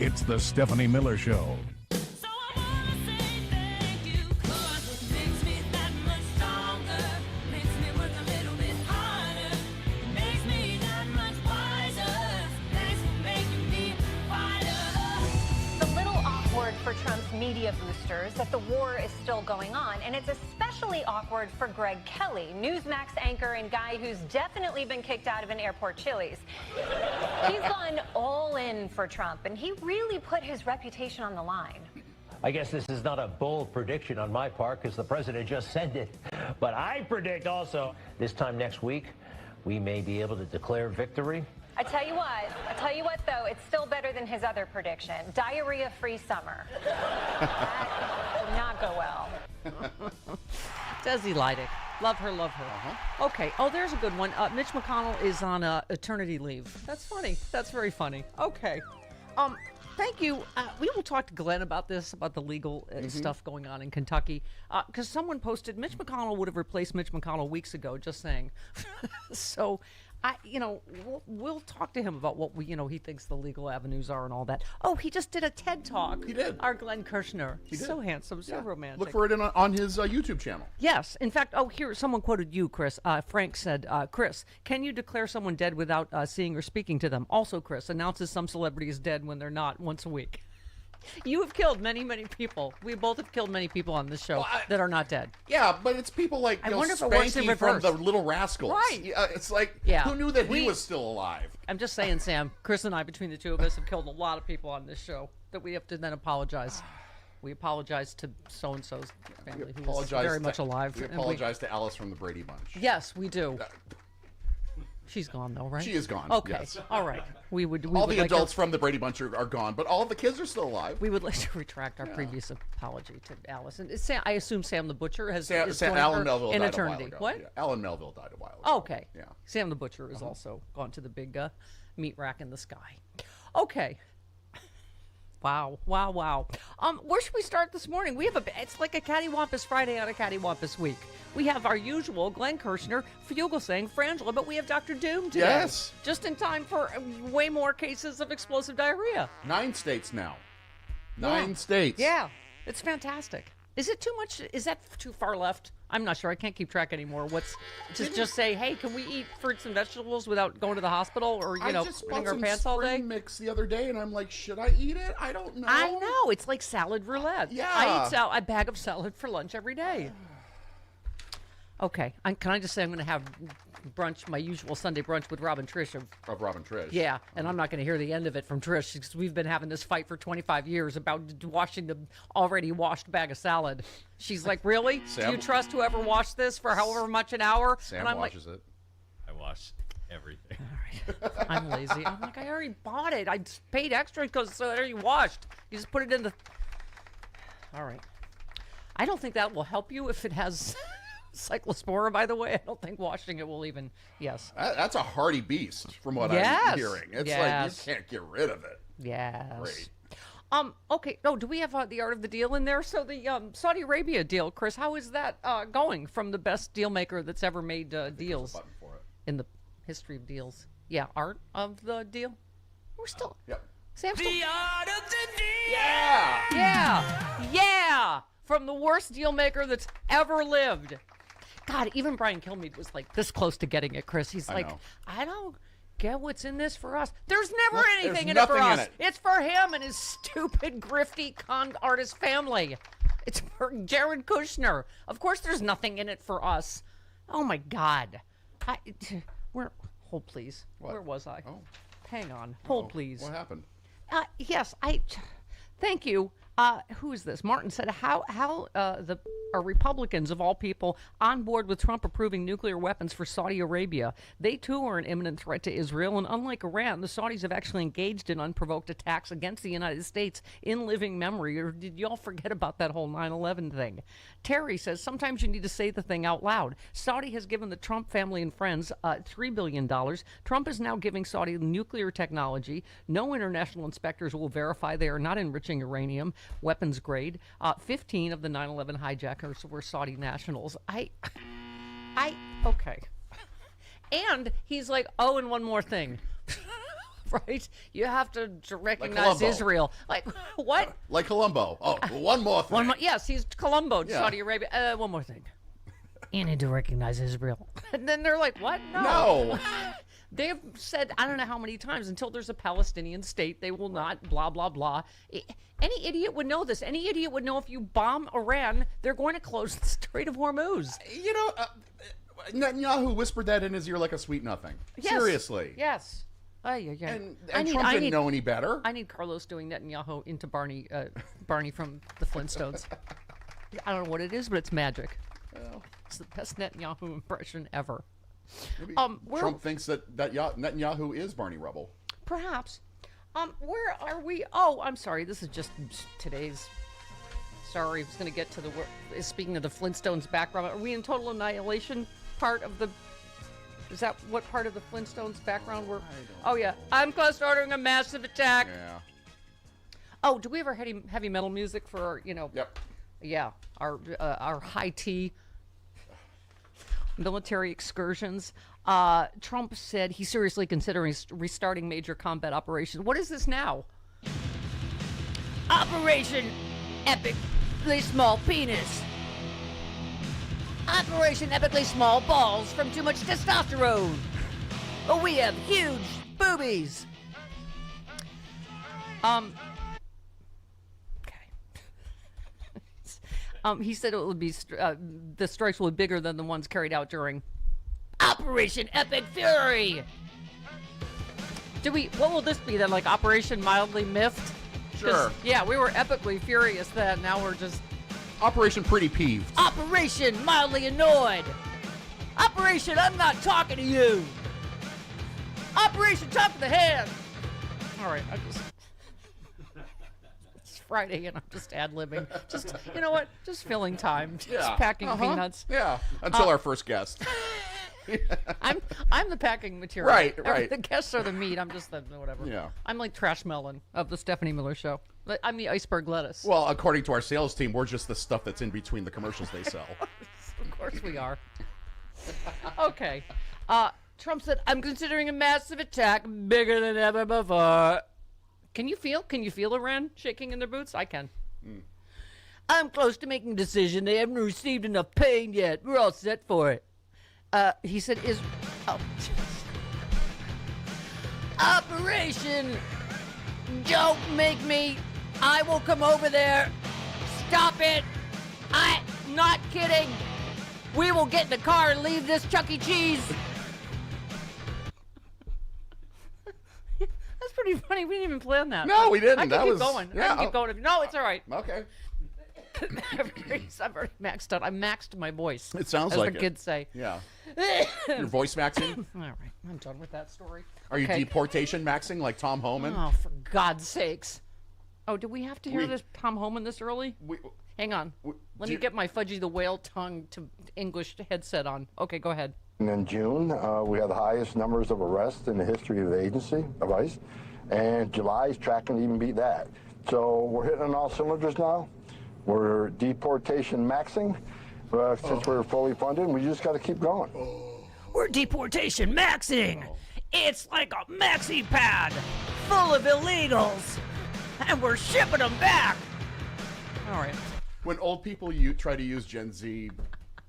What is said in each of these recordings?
It's the Stephanie Miller Show. So I wanna say thank you, 'cause it makes me that much stronger. Makes me work a little bit harder. Makes me that much wiser. Thanks for making me a fighter. It's a little awkward for Trump's media boosters that the war is still going on, and it's especially awkward for Greg Kelly, Newsmax anchor and guy who's definitely been kicked out of an airport Chili's. He's gone all in for Trump, and he really put his reputation on the line. I guess this is not a bold prediction on my part because the president just said it. But I predict also this time next week, we may be able to declare victory. I tell you what though, it's still better than his other prediction, diarrhea-free summer. That did not go well. Desi Leidig. Love her, love her. Okay. Oh, there's a good one. Mitch McConnell is on eternity leave. That's funny. That's very funny. Okay. Thank you. We will talk to Glenn about this, about the legal stuff going on in Kentucky. Because someone posted, Mitch McConnell would have replaced Mitch McConnell weeks ago, just saying. So, we'll talk to him about what he thinks the legal avenues are and all that. Oh, he just did a TED Talk. He did. Our Glenn Kirshner. He did. So handsome, so romantic. Look for it on his YouTube channel. Yes. In fact, here, someone quoted you, Chris. Frank said, Chris, can you declare someone dead without seeing or speaking to them? Also, Chris, announces some celebrity is dead when they're not once a week. You have killed many, many people. We both have killed many people on this show that are not dead. Yeah, but it's people like I wonder if it works in Spanky reverse. from the Little Rascals. Right. It's like, Yeah. who knew that he was still alive? I'm just saying, Sam, Chris and I, between the two of us, have killed a lot of people on this show that we have to then apologize. We apologize to so-and-so's family who is very much alive. We And apologize to Alice from the Brady Bunch. Yes, we do. She's gone, though, right? She is gone. Okay. Yes. All right. We all would the like adults from the Brady Bunch are gone, but all of the kids are still alive. We would like to retract our previous apology to Alice. And Sam, I assume Sam the Butcher is Alan joining her Melville in died eternity. a while ago. What? Yeah. Alan Melville died a while ago. Oh, okay. Yeah. Sam the Butcher is also gone to the big meat rack in the sky. Okay. Wow. Where should we start this morning? We have it's like a Cattywampus Friday on a Cattywampus week. We have our usual Glenn Kirshner, Fugelsang, Frangela, but we have Dr. Doom today. Yes. Just in time for way more cases of explosive diarrhea. 9 states now. 9 states. Yeah. It's fantastic. Is it too much? Is that too far left? I'm not sure. I can't keep track anymore. Just say, hey, can we eat fruits and vegetables without going to the hospital or, I just putting bought our some pants all day? spring mix the other day, and I'm like, should I eat it? I don't know. I know. It's like salad roulette. Yeah. I eat a bag of salad for lunch every day. Okay. Can I just say I'm going to have brunch, my usual Sunday brunch with Rob and Trish. Of Rob and Trish. Yeah, and I'm not going to hear the end of it from Trish because we've been having this fight for 25 years about washing the already washed bag of salad. She's like, really? Do you trust whoever washed this for however much an hour? Sam washes it. I wash everything. All right. I'm lazy. I'm like, I already bought it. I paid extra because it's already washed. You just put it in the... All right. I don't think that will help you if it has... cyclospora, by the way. I don't think washing it will even. Yes. That's a hardy beast, from what I'm hearing. It's like you can't get rid of it. Yes. Great. Okay. Oh, do we have the art of the deal in there? So the Saudi Arabia deal, Chris. How is that going from the best deal maker that's ever made deals Button for it. in the history of deals? Yeah, art of the deal. We're still. Yep. Sam's still. The art of the deal. Yeah. From the worst deal maker that's ever lived. God, even Brian Kilmeade was like this close to getting it, Chris. He's like, I don't get what's in this for us. There's never anything in it for us. It's for him and his stupid, grifty con artist family. It's for Jared Kushner. Of course there's nothing in it for us. Oh, my God. Hold, please. What? Where was I? Oh. Hang on. Hold, please. What happened? Yes, thank you. Who is this? Martin said, how are Republicans, of all people, on board with Trump approving nuclear weapons for Saudi Arabia? They, too, are an imminent threat to Israel, and unlike Iran, the Saudis have actually engaged in unprovoked attacks against the United States in living memory. Or did y'all forget about that whole 9/11 thing? Terry says, sometimes you need to say the thing out loud. Saudi has given the Trump family and friends $3 billion. Trump is now giving Saudi nuclear technology. No international inspectors will verify they are not enriching uranium. Weapons grade. 15 of the 9/11 hijackers were Saudi nationals. Okay. And he's like, oh, and one more thing. Right? You have to recognize Israel. Like, what? Like Colombo. Oh, one more thing. Yes, he's Colombo, Yeah. Saudi Arabia. One more thing. You need to recognize Israel. And then they're like, what? No. They have said, I don't know how many times, until there's a Palestinian state, they will not, blah, blah, blah. Any idiot would know this. Any idiot would know if you bomb Iran, they're going to close the Strait of Hormuz. You know, Netanyahu whispered that in his ear like a sweet nothing. Yes. Seriously. Yes. Yeah. And Trump didn't know any better. I need Carlos doing Netanyahu into Barney from the Flintstones. I don't know what it is, but it's magic. Well, It's the best Netanyahu impression ever. maybe Trump thinks that Netanyahu is Barney Rubble. Perhaps. Where are we? Oh, I'm sorry. This is just today's. Sorry, I was going to get to the. Speaking of the Flintstones background, are we in total annihilation part of the? Is that what part of the Flintstones background we're? Oh yeah, I'm close to ordering a massive attack. Yeah. Oh, do we ever heavy metal music for our, Yep. Yeah, our high tea military excursions? Trump said he's seriously considering restarting major combat operations. What is this now? Operation Epically Small Penis. Operation Epically Small Balls from too much testosterone. Oh, we have huge boobies. He said it would be the strikes will be bigger than the ones carried out during Operation Epic Fury. What will this be then? Like Operation Mildly Miffed? Sure. Yeah, we were epically furious then. Now we're just Operation Pretty Peeved. Operation Mildly Annoyed. Operation I'm Not Talking to You. Operation Top of the Hand. All right, it's Friday and I'm just ad-libbing. Just, you know what? Just filling time. Just packing peanuts. Yeah, until our first guest. I'm the packing material. Right. The guests are the meat. I'm just the whatever. Yeah. I'm like Trash Melon of the Stephanie Miller Show. I'm the iceberg lettuce. Well, according to our sales team, we're just the stuff that's in between the commercials they sell. Of course we are. Okay. Trump said, I'm considering a massive attack bigger than ever before. Can you feel Iran shaking in their boots? I can. I'm close to making a decision. They haven't received enough pain yet. We're all set for it. He said, Operation Don't Make Me. I will come over there. Stop it. I'm not kidding. We will get in the car and leave this Chuck E. Cheese. That's pretty funny. We didn't even plan that. No, we didn't. I can keep going. Yeah, I can keep going. No, it's all right. Okay. I've already maxed out. I maxed my voice. It sounds as like the it. kids say. Yeah. Your voice maxing? All right, I'm done with that story. Are you deportation maxing like Tom Homan? Oh, for God's sakes. Oh, do we have to hear this Tom Homan this early? Hang on. Let me get my Fudgy the Whale tongue to English headset on. Okay, go ahead. And in June, we had the highest numbers of arrests in the history of the agency, of ICE, and July's tracking to even beat that. So we're hitting on all cylinders now. We're deportation maxing. Since we're fully funded, we just got to keep going. We're deportation maxing. It's like a maxi pad full of illegals, and we're shipping them back. All right. When old people try to use Gen Z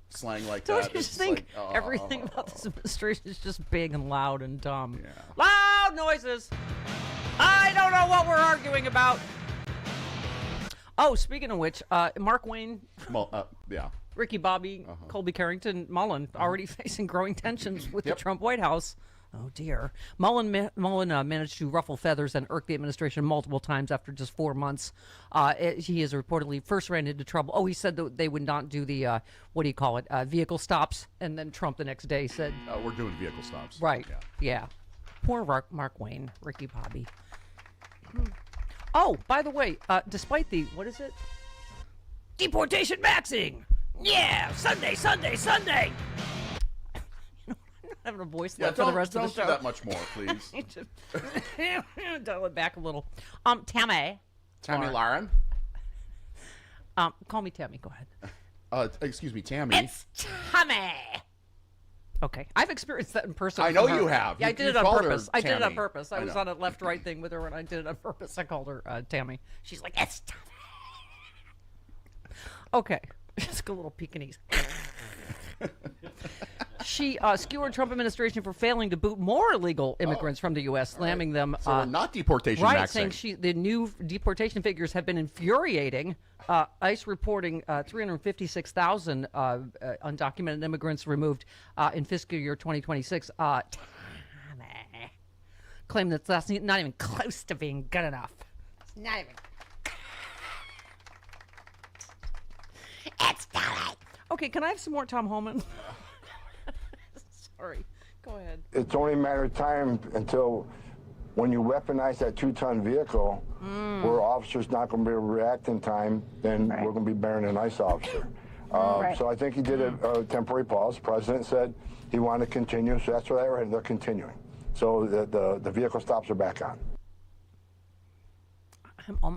slang like Don't that, you it's just think like, everything about this administration is just big and loud and dumb? Yeah. Loud noises. I don't know what we're arguing about. Oh, speaking of which, Mark Wayne, yeah. Ricky Bobby, Colby Carrington, Mullen already facing growing tensions with the Trump White House. Oh, dear. Mullen managed to ruffle feathers and irk the administration multiple times after just 4 months. He has reportedly first ran into trouble. Oh, he said that they would not do the, vehicle stops. And then Trump the next day said... we're doing vehicle stops. Right. Yeah. Poor Mark Wayne, Ricky Bobby. Oh, by the way, despite the... What is it? Deportation maxing! Yeah! Sunday! Having a voice left for the rest of the show. Don't do that much more, please. Dial it back a little. Tammy. Tammy Lauren? Call me Tammy. Go ahead. Excuse me, Tammy. It's Tammy. Okay, I've experienced that in person. I know from her. you have. Yeah, I You- did you it on called her purpose. I did it on Tammy. purpose. I I was know. on a left-right thing with her, and I did it on purpose. I called her Tammy. She's like, "It's Tammy." Okay, just a little Pekingese. She skewered Trump administration for failing to boot more illegal immigrants from the U.S., slamming them. So we're not deportation Right, maxing. saying the new deportation figures have been infuriating. ICE reporting 356,000 undocumented immigrants removed in fiscal year 2026. Claim that that's not even close to being good enough. It's not even. It's not. Okay, can I have some more Thom Hartmann? Sorry. Go ahead. It's only a matter of time until when you weaponize that 2-ton vehicle, where officers not going to be able to react in time, then we're going to be bearing an ICE officer. So I think he did a temporary pause. The president said he wanted to continue, so that's where they're continuing. So the vehicle stops are back on.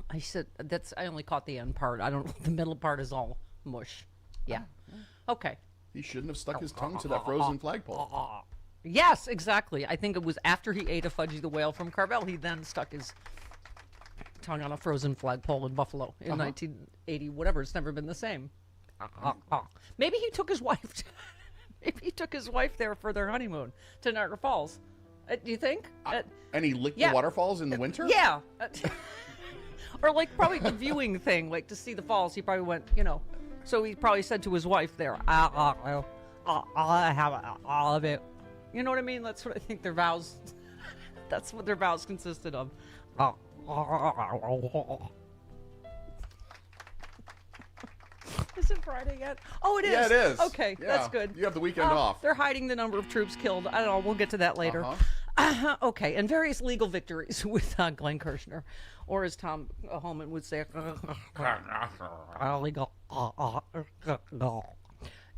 I said that's. I only caught the end part. I don't. The middle part is all mush. Yeah. Okay. He shouldn't have stuck his tongue to that frozen flagpole. Yes, exactly. I think it was after he ate a Fudgy the Whale from Carvel, he then stuck his tongue on a frozen flagpole in Buffalo in 1980. Whatever. It's never been the same. Maybe he took his wife. Maybe he took his wife there for their honeymoon to Niagara Falls. Do you think? And he licked yeah. the waterfalls in the winter? Yeah. Or like probably the viewing thing, like to see the falls. He probably went, So he probably said to his wife there, I'll have all of it. You know what I mean? That's what I think their vows, that's what their vows consisted of. Is it Friday yet? Oh, it is. Yeah, it is. Okay, Yeah. that's good. You have the weekend off. They're hiding the number of troops killed. I don't know. We'll get to that later. Okay, and various legal victories with Glenn Kirshner, or as Thom Hartmann would say, illegal.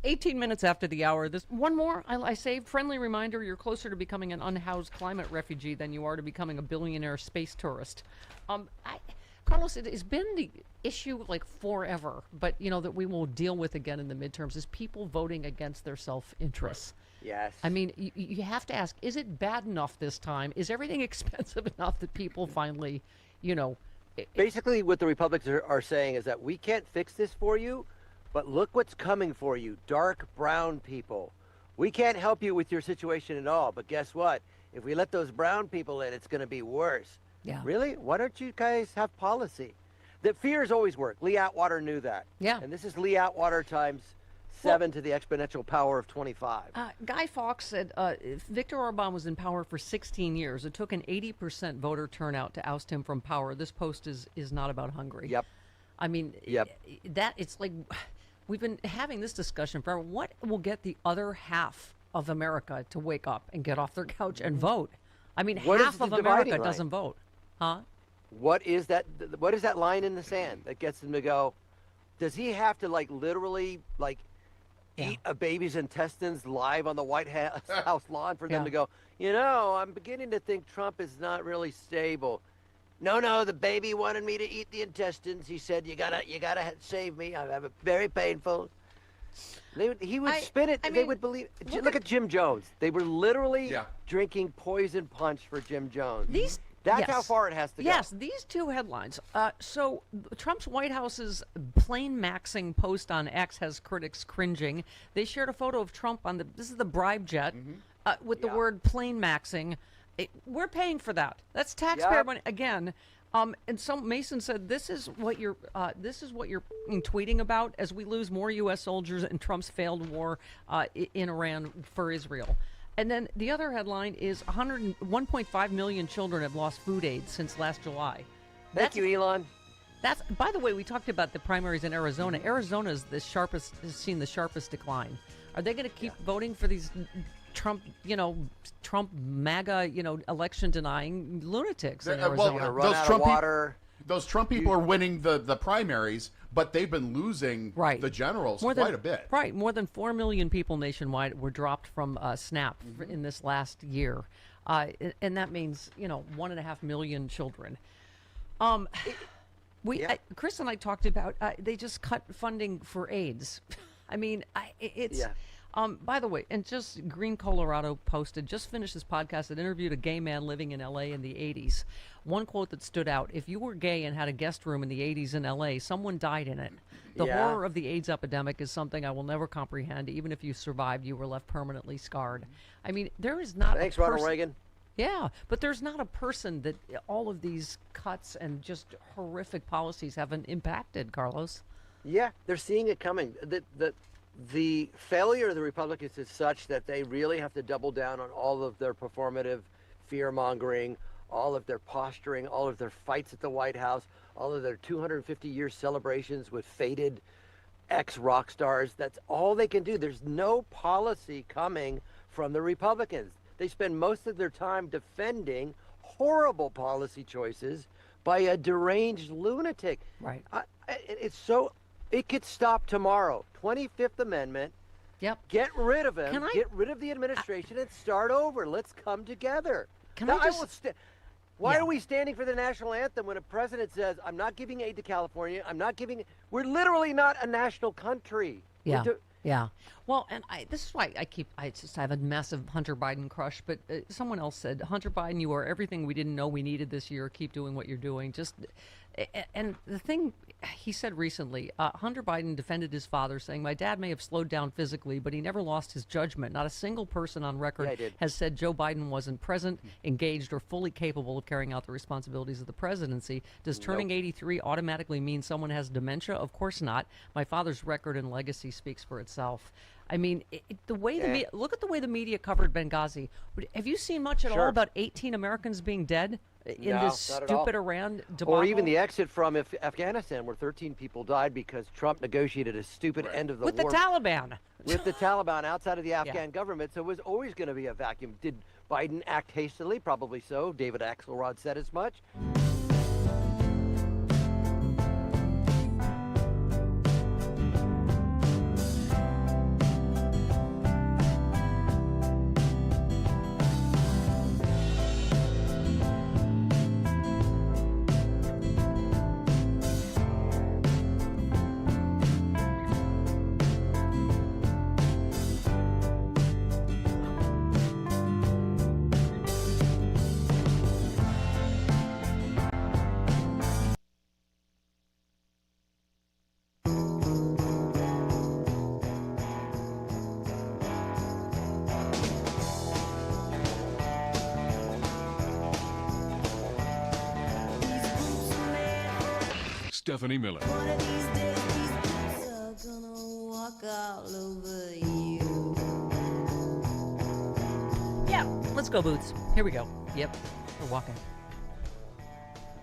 18 minutes after the hour. This one more I saved. Friendly reminder: you're closer to becoming an unhoused climate refugee than you are to becoming a billionaire space tourist. Carlos, it has been the issue like forever, but that we will deal with again in the midterms is people voting against their self-interests. Yes. I mean, you have to ask, is it bad enough this time? Is everything expensive enough that people finally, Basically, what the Republicans are saying is that we can't fix this for you, but look what's coming for you, dark brown people. We can't help you with your situation at all, but guess what? If we let those brown people in, it's going to be worse. Yeah. Really? Why don't you guys have policy? That fears always work. Lee Atwater knew that. Yeah. And this is Lee Atwater times 7 to the exponential power of 25. Guy Fawkes said Viktor Orban was in power for 16 years. It took an 80% voter turnout to oust him from power. This post is not about Hungary. Yep. I mean, it's like we've been having this discussion forever. What will get the other half of America to wake up and get off their couch and vote? I mean, What is half the of dividing America line? doesn't vote. Huh? What is that line in the sand that gets them to go, does he have to literally eat a baby's intestines live on the White House lawn for them to go, I'm beginning to think Trump is not really stable. No, the baby wanted me to eat the intestines. He said, you gotta save me. I have it very painful. He would spin it. They would believe. Look at Jim Jones. They were literally drinking poison punch for Jim Jones. That's how far it has to go. Yes, these two headlines. So Trump's White House's plain maxing post on X has critics cringing. They shared a photo of Trump on this is the bribe jet with the word plain maxing. We're paying for that. That's taxpayer money again. And some Mason said this is what you're tweeting about as we lose more U.S. soldiers in Trump's failed war in Iran for Israel. And then the other headline is 1.5 million children have lost food aid since last July. Thank you, Elon. That's, by the way, we talked about the primaries in Arizona. Arizona is has seen the sharpest decline. Are they going to keep voting for these Trump MAGA, election denying lunatics in Arizona? Those Trump people are winning the primaries, but they've been losing the generals quite a bit. Right. More than 4 million people nationwide were dropped from SNAP in this last year. And that means, 1.5 million children. Chris and I talked about, they just cut funding for AIDS. I mean, By the way, and just Green Colorado posted, just finished this podcast that interviewed a gay man living in L.A. in the 80s. One quote that stood out: if you were gay and had a guest room in the 80s in L.A., someone died in it. The horror of the AIDS epidemic is something I will never comprehend. Even if you survived, you were left permanently scarred. I mean, there is not Thanks, a person... Ronald Reagan. Yeah, but there's not a person that all of these cuts and just horrific policies haven't impacted, Carlos. Yeah, they're seeing it coming. The failure of the Republicans is such that they really have to double down on all of their performative fear-mongering, all of their posturing, all of their fights at the White House, all of their 250-year celebrations with faded ex-rock stars. That's all they can do. There's no policy coming from the Republicans. They spend most of their time defending horrible policy choices by a deranged lunatic. Right. It's so... It could stop tomorrow. 25th Amendment. Yep. Get rid of him. Get rid of the administration and start over. Let's come together. Why are we standing for the national anthem when a president says, I'm not giving aid to California, we're literally not a national country. Yeah. Yeah. Well, and this is why I have a massive Hunter Biden crush, but someone else said, Hunter Biden, you are everything we didn't know we needed this year. Keep doing what you're doing. And the thing he said recently, Hunter Biden defended his father, saying, my dad may have slowed down physically, but he never lost his judgment. Not a single person on record has said Joe Biden wasn't present, engaged, or fully capable of carrying out the responsibilities of the presidency. Does turning 83 automatically mean someone has dementia? Of course not. My father's record and legacy speaks for itself. I mean, look at the way the media covered Benghazi. Have you seen much at all about 18 Americans being dead in this stupid Iran debacle? Or even the exit from Afghanistan, where 13 people died because Trump negotiated a stupid end of the war. With the Taliban. With the Taliban outside of the Afghan government. So it was always going to be a vacuum. Did Biden act hastily? Probably so. David Axelrod said as much. Stephanie Miller. One of these days, these boots are gonna walk all over you. Yeah, let's go, Boots. Here we go. Yep, we're walking.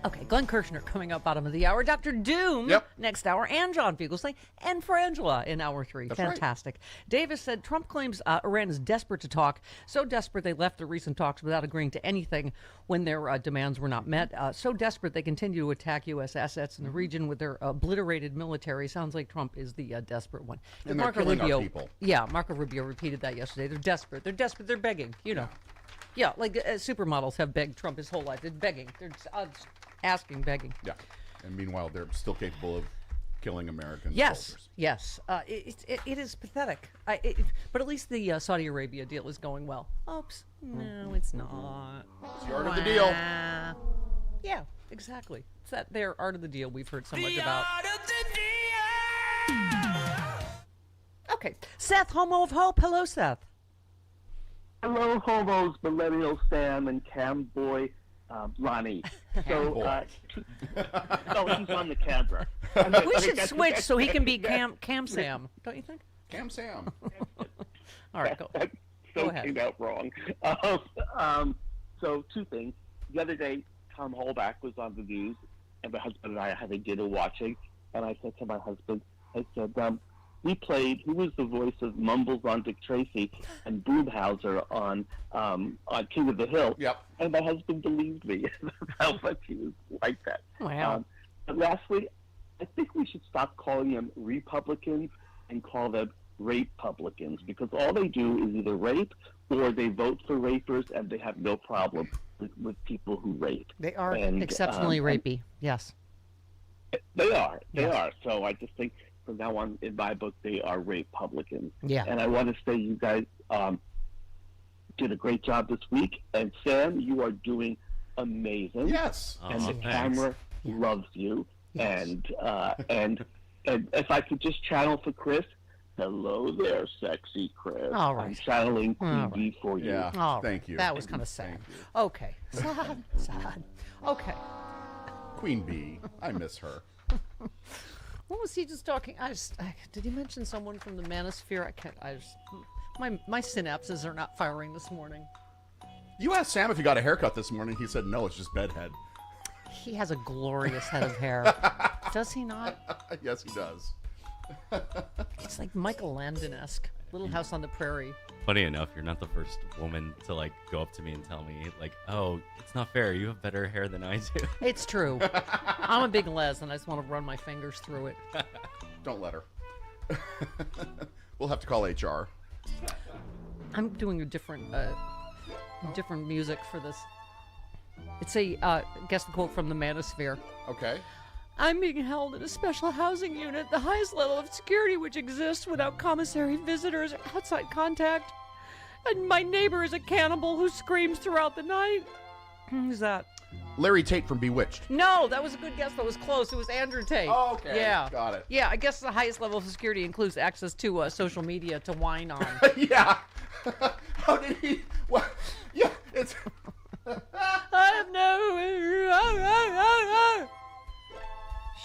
Okay, Glenn Kirshner coming up bottom of the hour. Dr. Doom next hour, and John Fugelsang, and Frangela in hour 3. That's fantastic. Right. Davis said Trump claims Iran is desperate to talk. So desperate they left the recent talks without agreeing to anything when their demands were not met. So desperate they continue to attack U.S. assets in the region with their obliterated military. Sounds like Trump is the desperate one. And they're killing our people. Yeah, Marco Rubio repeated that yesterday. They're desperate. They're desperate. They're begging, you know. Yeah, like supermodels have begged Trump his whole life. They're begging. They're asking, begging. Yeah, and meanwhile, they're still capable of killing American soldiers. Yes. It is pathetic. But at least the Saudi Arabia deal is going well. Oops. No, it's not. It's the art of the deal. Yeah, exactly. It's that their art of the deal we've heard so much about. Art of the deal. Okay. Seth, Homo of Hope. Hello, Seth. Hello, homos, millennial Sam and cam boy Ronnie. So, no, he's on the camera. We should switch so he can be Cam Sam, don't you think? Cam Sam. All right, go ahead. Came out wrong. So, two things. The other day, Tom Holback was on the news, and my husband and I had a dinner watching, and I said to my husband, I said, we played who was the voice of Mumbles on Dick Tracy and Boomhauser on King of the Hill. Yep. And my husband believed me how much he was like that. Wow. But lastly, I think we should stop calling them Republicans and call them Rape-publicans, because all they do is either rape or they vote for rapers, and they have no problem with people who rape. They are exceptionally rapey. Yes. They are. So I just think from now on, in my book, they are Republicans. Yeah. And I want to say you guys did a great job this week. And Sam, you are doing amazing. Yes. And the thanks. camera loves you. Yes. And if I could just channel for Chris, hello there, sexy Chris. All right. I'm channeling All TV for you. Yeah. All right. Thank you. That was kind of sad. Thank you. Okay. Sad. Okay. Queen Bee. I miss her. What was he just talking? Did he mention someone from the manosphere? I can't. My synapses are not firing this morning. You asked Sam if he got a haircut this morning. He said no, it's just bedhead. He has a glorious head of hair. Does he not? Yes, he does. It's like Michael Landon-esque. Little House on the Prairie. Funny enough, you're not the first woman to like go up to me and tell me like, "Oh, it's not fair. You have better hair than I do." It's true. I'm a big Les, and I just want to run my fingers through it. Don't let her. We'll have to call HR. I'm doing a different music for this. It's a guess the quote from the Manosphere. Okay. I'm being held in a special housing unit, the highest level of security which exists without commissary visitors or outside contact. And my neighbor is a cannibal who screams throughout the night. Who's that? Larry Tate from Bewitched. No, that was a good guess. That was close. It was Andrew Tate. Oh, okay. Yeah. Got it. Yeah, I guess the highest level of security includes access to social media to whine on. Yeah. How did he? What? Yeah, it's. I have no.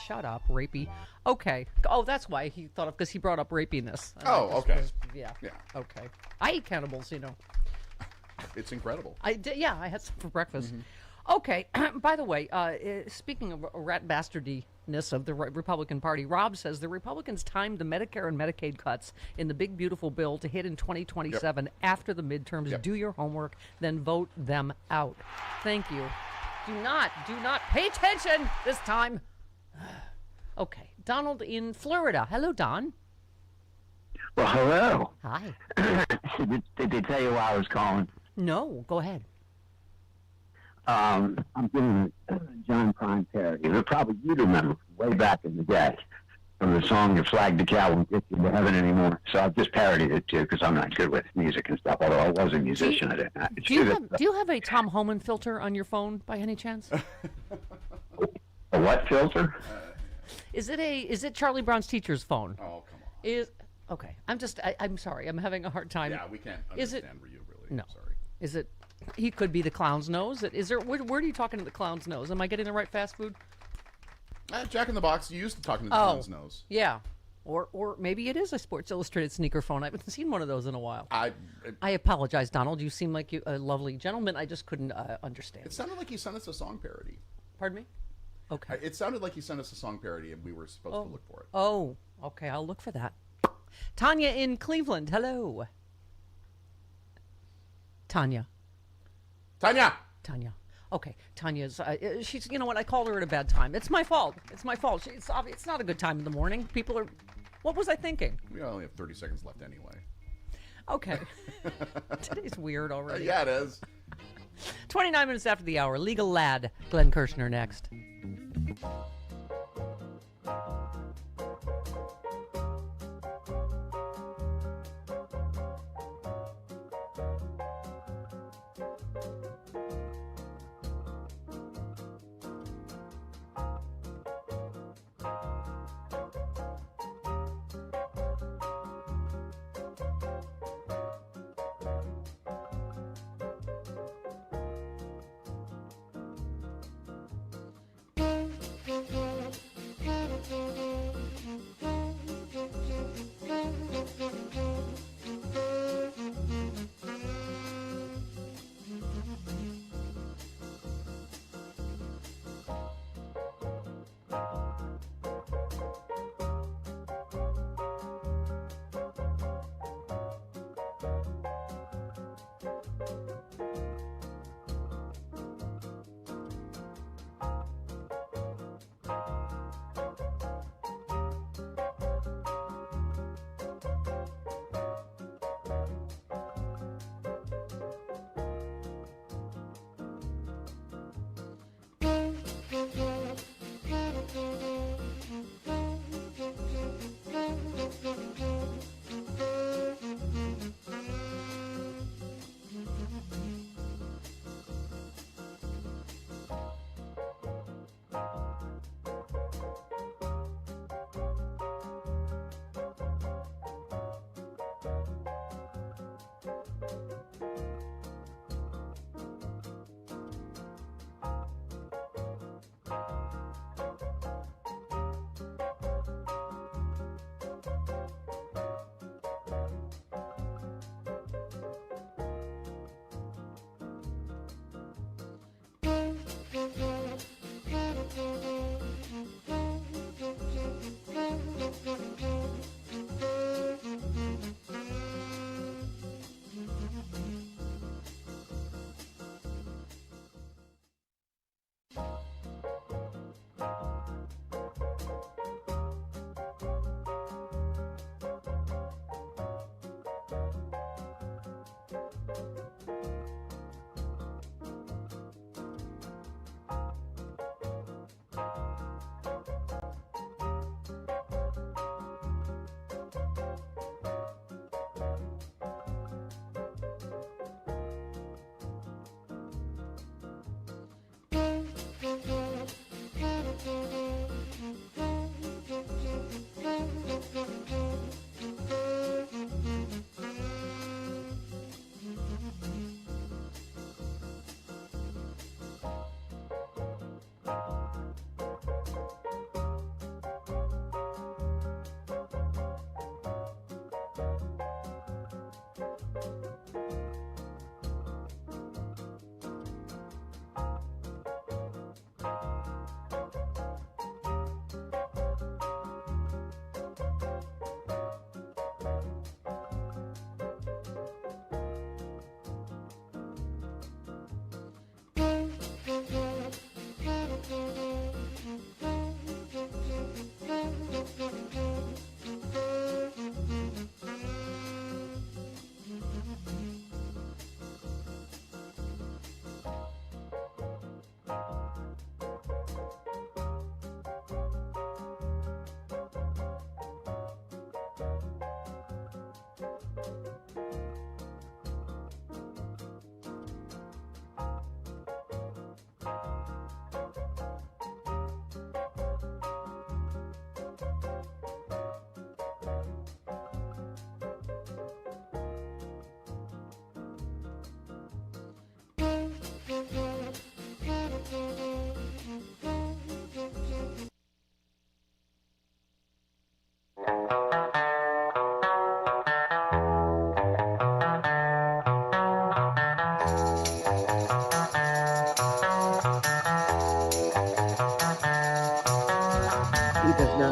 Shut up, rapey. Okay. Oh, that's why he thought of, because he brought up rapiness. Oh, okay. Yeah. Yeah. Okay. I eat cannibals, you know. It's incredible. I did. Yeah, I had some for breakfast. Okay. By the way, speaking of rat bastardiness of the Republican Party, Rob says the Republicans timed the Medicare and Medicaid cuts in the big beautiful bill to hit in 2027 after the midterms. Yep. Do your homework, then vote them out. Thank you. Do not pay attention this time. Okay. Donald in Florida. Hello, Don. Well, hello. Hi. Did they tell you why I was calling? No, go ahead. I'm doing a John Prine parody. But probably you'd remember way back in the day from the song "Your Flag the Cow Won't Get You to Heaven Anymore." So I've just parodied it too because I'm not good with music and stuff. Although I was a musician, I didn't. Do you have a Thom Homan filter on your phone by any chance? A what filter? Is it Charlie Brown's teacher's phone? Oh, come on. Okay. I'm sorry. I'm having a hard time. Yeah, we can't Is understand you really. No. Sorry. Is it? He could be the clown's nose. Is there? Where are you talking to the clown's nose? Am I getting the right fast food? Jack in the Box. You used to talk to the clown's nose. Yeah. Or maybe it is a Sports Illustrated sneaker phone. I haven't seen one of those in a while. I apologize, Donald. You seem like a lovely gentleman. I just couldn't understand. It sounded like you sent us a song parody. Pardon me? Okay. It sounded like you sent us a song parody, and we were supposed to look for it. Oh, okay. I'll look for that. Tanya in Cleveland. Hello. Tanya. Okay, Tanya's. She's. You know what? I called her at a bad time. It's my fault. It's it's not a good time in the morning. People are. What was I thinking? We only have 30 seconds left anyway. Okay. Today's weird already. Yeah, it is. 29 minutes after the hour. Legal Lad. Glenn Kirshner next.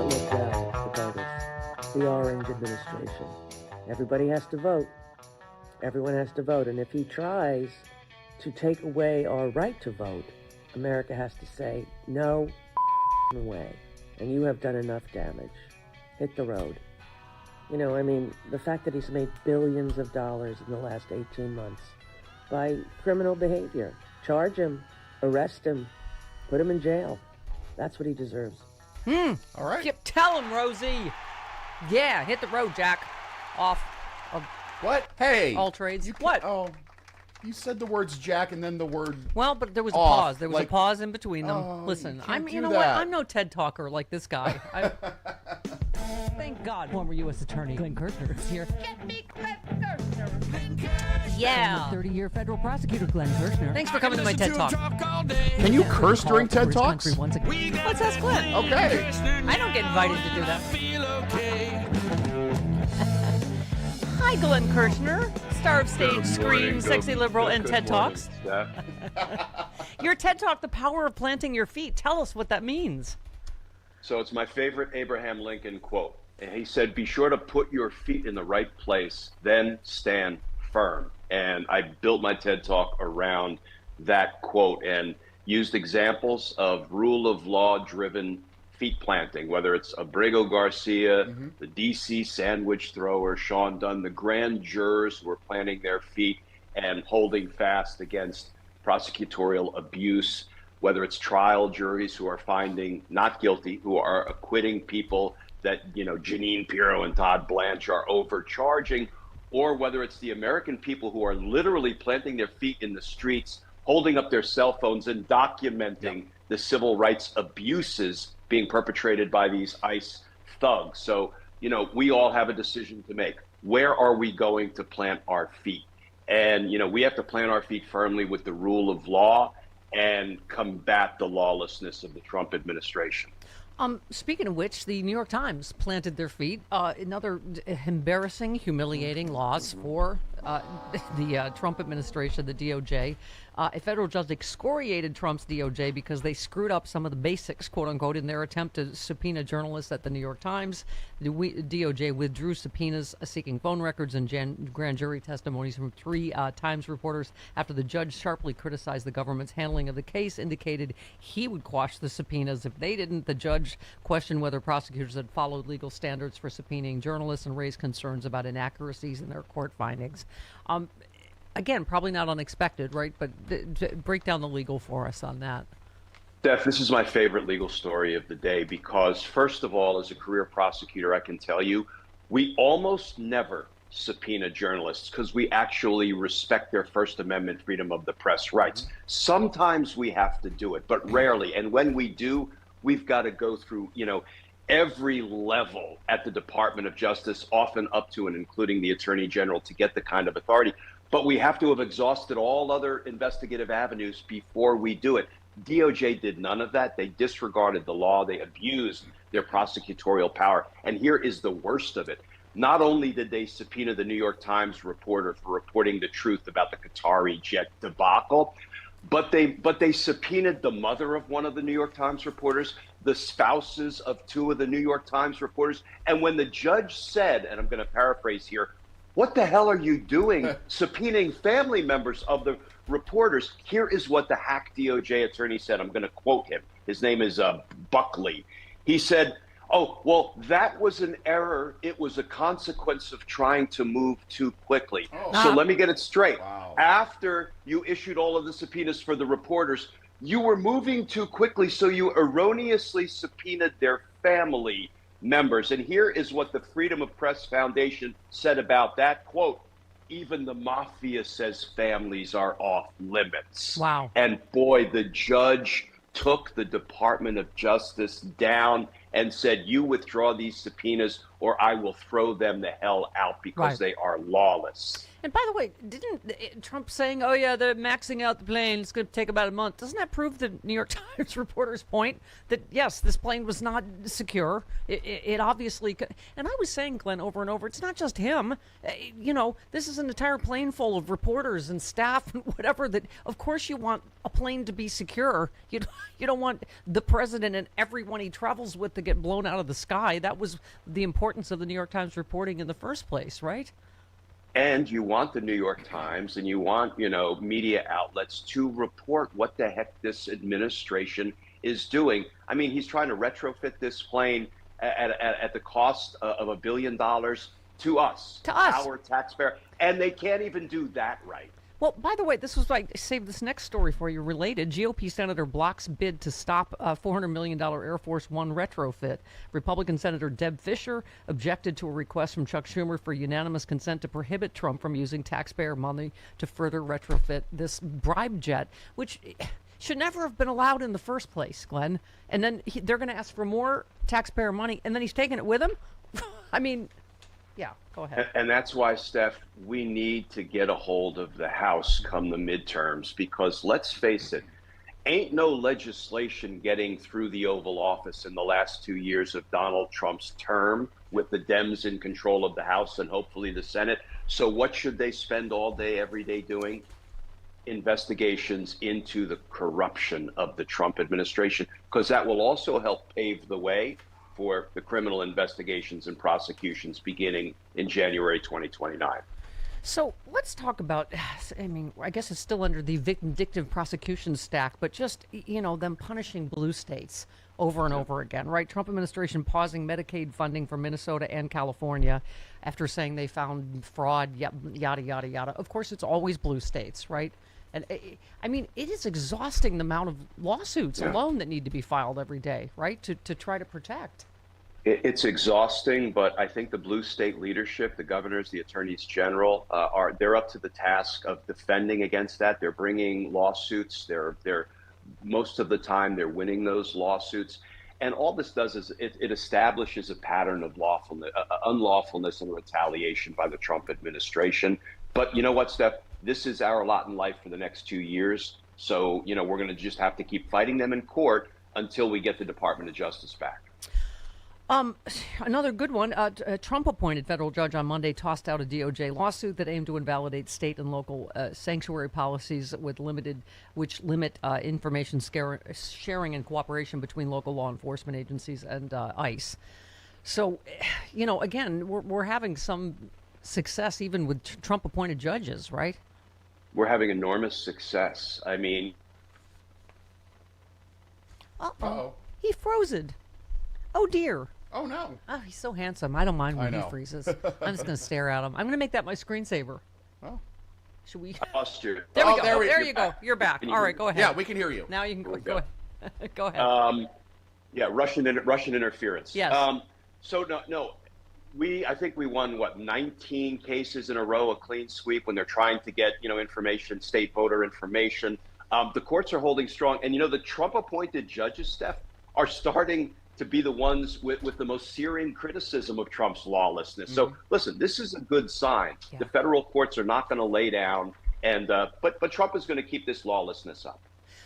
not yet down, the voters, the Orange administration. Everybody has to vote. Everyone has to vote. And if he tries to take away our right to vote, America has to say, no way. And you have done enough damage. Hit the road. You know, I mean, the fact that he's made billions of dollars in the last 18 months by criminal behavior. Charge him, arrest him, put him in jail. That's what he deserves. All right. Tell him, Rosie. Yeah, hit the road, Jack. Off of what? Hey. All trades. What? Oh, you said the words Jack and then the word. Well, but there was a off. pause. There was a pause in between them. Oh, Listen, you know that. what? I'm no TED talker like this guy. Thank God, former U.S. Attorney Glenn Kirshner is here. Get me Glenn Kirshner. Yeah. 30-year federal prosecutor Glenn Kirshner. Thanks for coming to my TED Talk. Can you curse during TED Talks? Let's ask Glenn. Okay. I don't get invited to do that. Hi, Glenn Kirshner, star of stage, screen, sexy liberal, and TED Talks. Your TED Talk, The Power of Planting Your Feet. Tell us what that means. So it's my favorite Abraham Lincoln quote. And he said, be sure to put your feet in the right place, then stand firm. And I built my TED Talk around that quote and used examples of rule of law driven feet planting, whether it's Abrigo Garcia, the DC sandwich thrower, Sean Dunn, the grand jurors who are planting their feet and holding fast against prosecutorial abuse, whether it's trial juries who are finding not guilty, who are acquitting people that, you know, Jeanine Pirro and Todd Blanche are overcharging, or whether it's the American people who are literally planting their feet in the streets, holding up their cell phones and documenting the civil rights abuses being perpetrated by these ICE thugs. So, you know, we all have a decision to make. Where are we going to plant our feet? And, you know, we have to plant our feet firmly with the rule of law and combat the lawlessness of the Trump administration. Speaking of which, the New York Times planted their feet. Another embarrassing, humiliating loss for the Trump administration, the DOJ. A federal judge excoriated Trump's DOJ because they screwed up some of the basics, quote unquote, in their attempt to subpoena journalists at the New York Times. The DOJ withdrew subpoenas seeking phone records and grand jury testimonies from 3 Times reporters after the judge sharply criticized the government's handling of the case, indicated he would quash the subpoenas if they didn't. The judge questioned whether prosecutors had followed legal standards for subpoenaing journalists and raised concerns about inaccuracies in their court findings. Again, probably not unexpected, right? But break down the legal for us on that. Steph, this is my favorite legal story of the day because, first of all, as a career prosecutor, I can tell you, we almost never subpoena journalists because we actually respect their First Amendment freedom of the press rights. Sometimes we have to do it, but rarely. And when we do, we've got to go through, you know, every level at the Department of Justice, often up to and including the Attorney General, to get the kind of authority. But we have to have exhausted all other investigative avenues before we do it. DOJ did none of that. They disregarded the law. They abused their prosecutorial power. And here is the worst of it. Not only did they subpoena the New York Times reporter for reporting the truth about the Qatari jet debacle, but they subpoenaed the mother of one of the New York Times reporters, the spouses of 2 of the New York Times reporters. And when the judge said, and I'm going to paraphrase here, what the hell are you doing subpoenaing family members of the reporters? Here is what the hack DOJ attorney said. I'm going to quote him. His name is Buckley. He said, oh, well, that was an error. It was a consequence of trying to move too quickly. So let me get it straight. After you issued all of the subpoenas for the reporters, you were moving too quickly, so you erroneously subpoenaed their family members. And here is what the Freedom of Press Foundation said about that, quote, even the mafia says families are off limits. Wow. And boy, the judge took the Department of Justice down and said, you withdraw these subpoenas or I will throw them the hell out because they are lawless. And by the way, didn't Trump saying, oh, yeah, they're maxing out the plane, it's going to take about a month, doesn't that prove the New York Times reporter's point that, yes, this plane was not secure? It obviously, and I was saying, Glenn, over and over, it's not just him. You know, this is an entire plane full of reporters and staff and whatever that, of course, you want a plane to be secure. You don't want the president and everyone he travels with to get blown out of the sky. That was the importance of the New York Times reporting in the first place, right? And you want the New York Times and you want, media outlets to report what the heck this administration is doing. I mean, he's trying to retrofit this plane at the cost of $1 billion to us, our taxpayer, and they can't even do that right. Well, by the way, this was I saved this next story for you related. GOP Senator blocks bid to stop $400 million Air Force One retrofit. Republican Senator Deb Fischer objected to a request from Chuck Schumer for unanimous consent to prohibit Trump from using taxpayer money to further retrofit this bribe jet, which should never have been allowed in the first place, Glenn. And then they're going to ask for more taxpayer money, and then he's taking it with him? I mean... Yeah, go ahead. And that's why, Steph, we need to get a hold of the House come the midterms, because let's face it, ain't no legislation getting through the Oval Office in the last 2 years of Donald Trump's term with the Dems in control of the House and hopefully the Senate. So what should they spend all day, every day doing? Investigations into the corruption of the Trump administration, because that will also help pave the way for the criminal investigations and prosecutions beginning in January 2029. So let's talk about, I mean, I guess it's still under the vindictive prosecution stack, but just, them punishing blue states over and over again, right? Trump administration pausing Medicaid funding for Minnesota and California after saying they found fraud, yada, yada, yada. Of course, it's always blue states, right? And I mean, it is exhausting the amount of lawsuits alone that need to be filed every day, right, to try to protect. It's exhausting, but I think the blue state leadership, the governors, the attorneys general, they're up to the task of defending against that. They're bringing lawsuits. They're most of the time they're winning those lawsuits. And all this does is it establishes a pattern of unlawfulness and retaliation by the Trump administration. But you know what, Steph? This is our lot in life for the next 2 years. So, we're going to just have to keep fighting them in court until we get the Department of Justice back. Another good one. A Trump-appointed federal judge on Monday tossed out a DOJ lawsuit that aimed to invalidate state and local sanctuary policies which limit information sharing and cooperation between local law enforcement agencies and ICE. So, again, we're having some success even with Trump-appointed judges, right? We're having enormous success. I mean... Uh-oh. He frozen. Oh, dear. Oh, no. Oh, he's so handsome. I don't mind when he freezes. I'm just going to stare at him. I'm going to make that my screensaver. Oh. Should we? Lost you. There we go. There you go. You're back. All right, go ahead. Yeah, we can hear you. Now you can go ahead. Go ahead. Russian interference. Yes. So, no. I think we won, 19 cases in a row, a clean sweep when they're trying to get, information, state voter information. The courts are holding strong. And, the Trump-appointed judges, Steph, are starting to be the ones with the most searing criticism of Trump's lawlessness. So, listen, this is a good sign. Yeah. The federal courts are not going to lay down, and but Trump is going to keep this lawlessness up.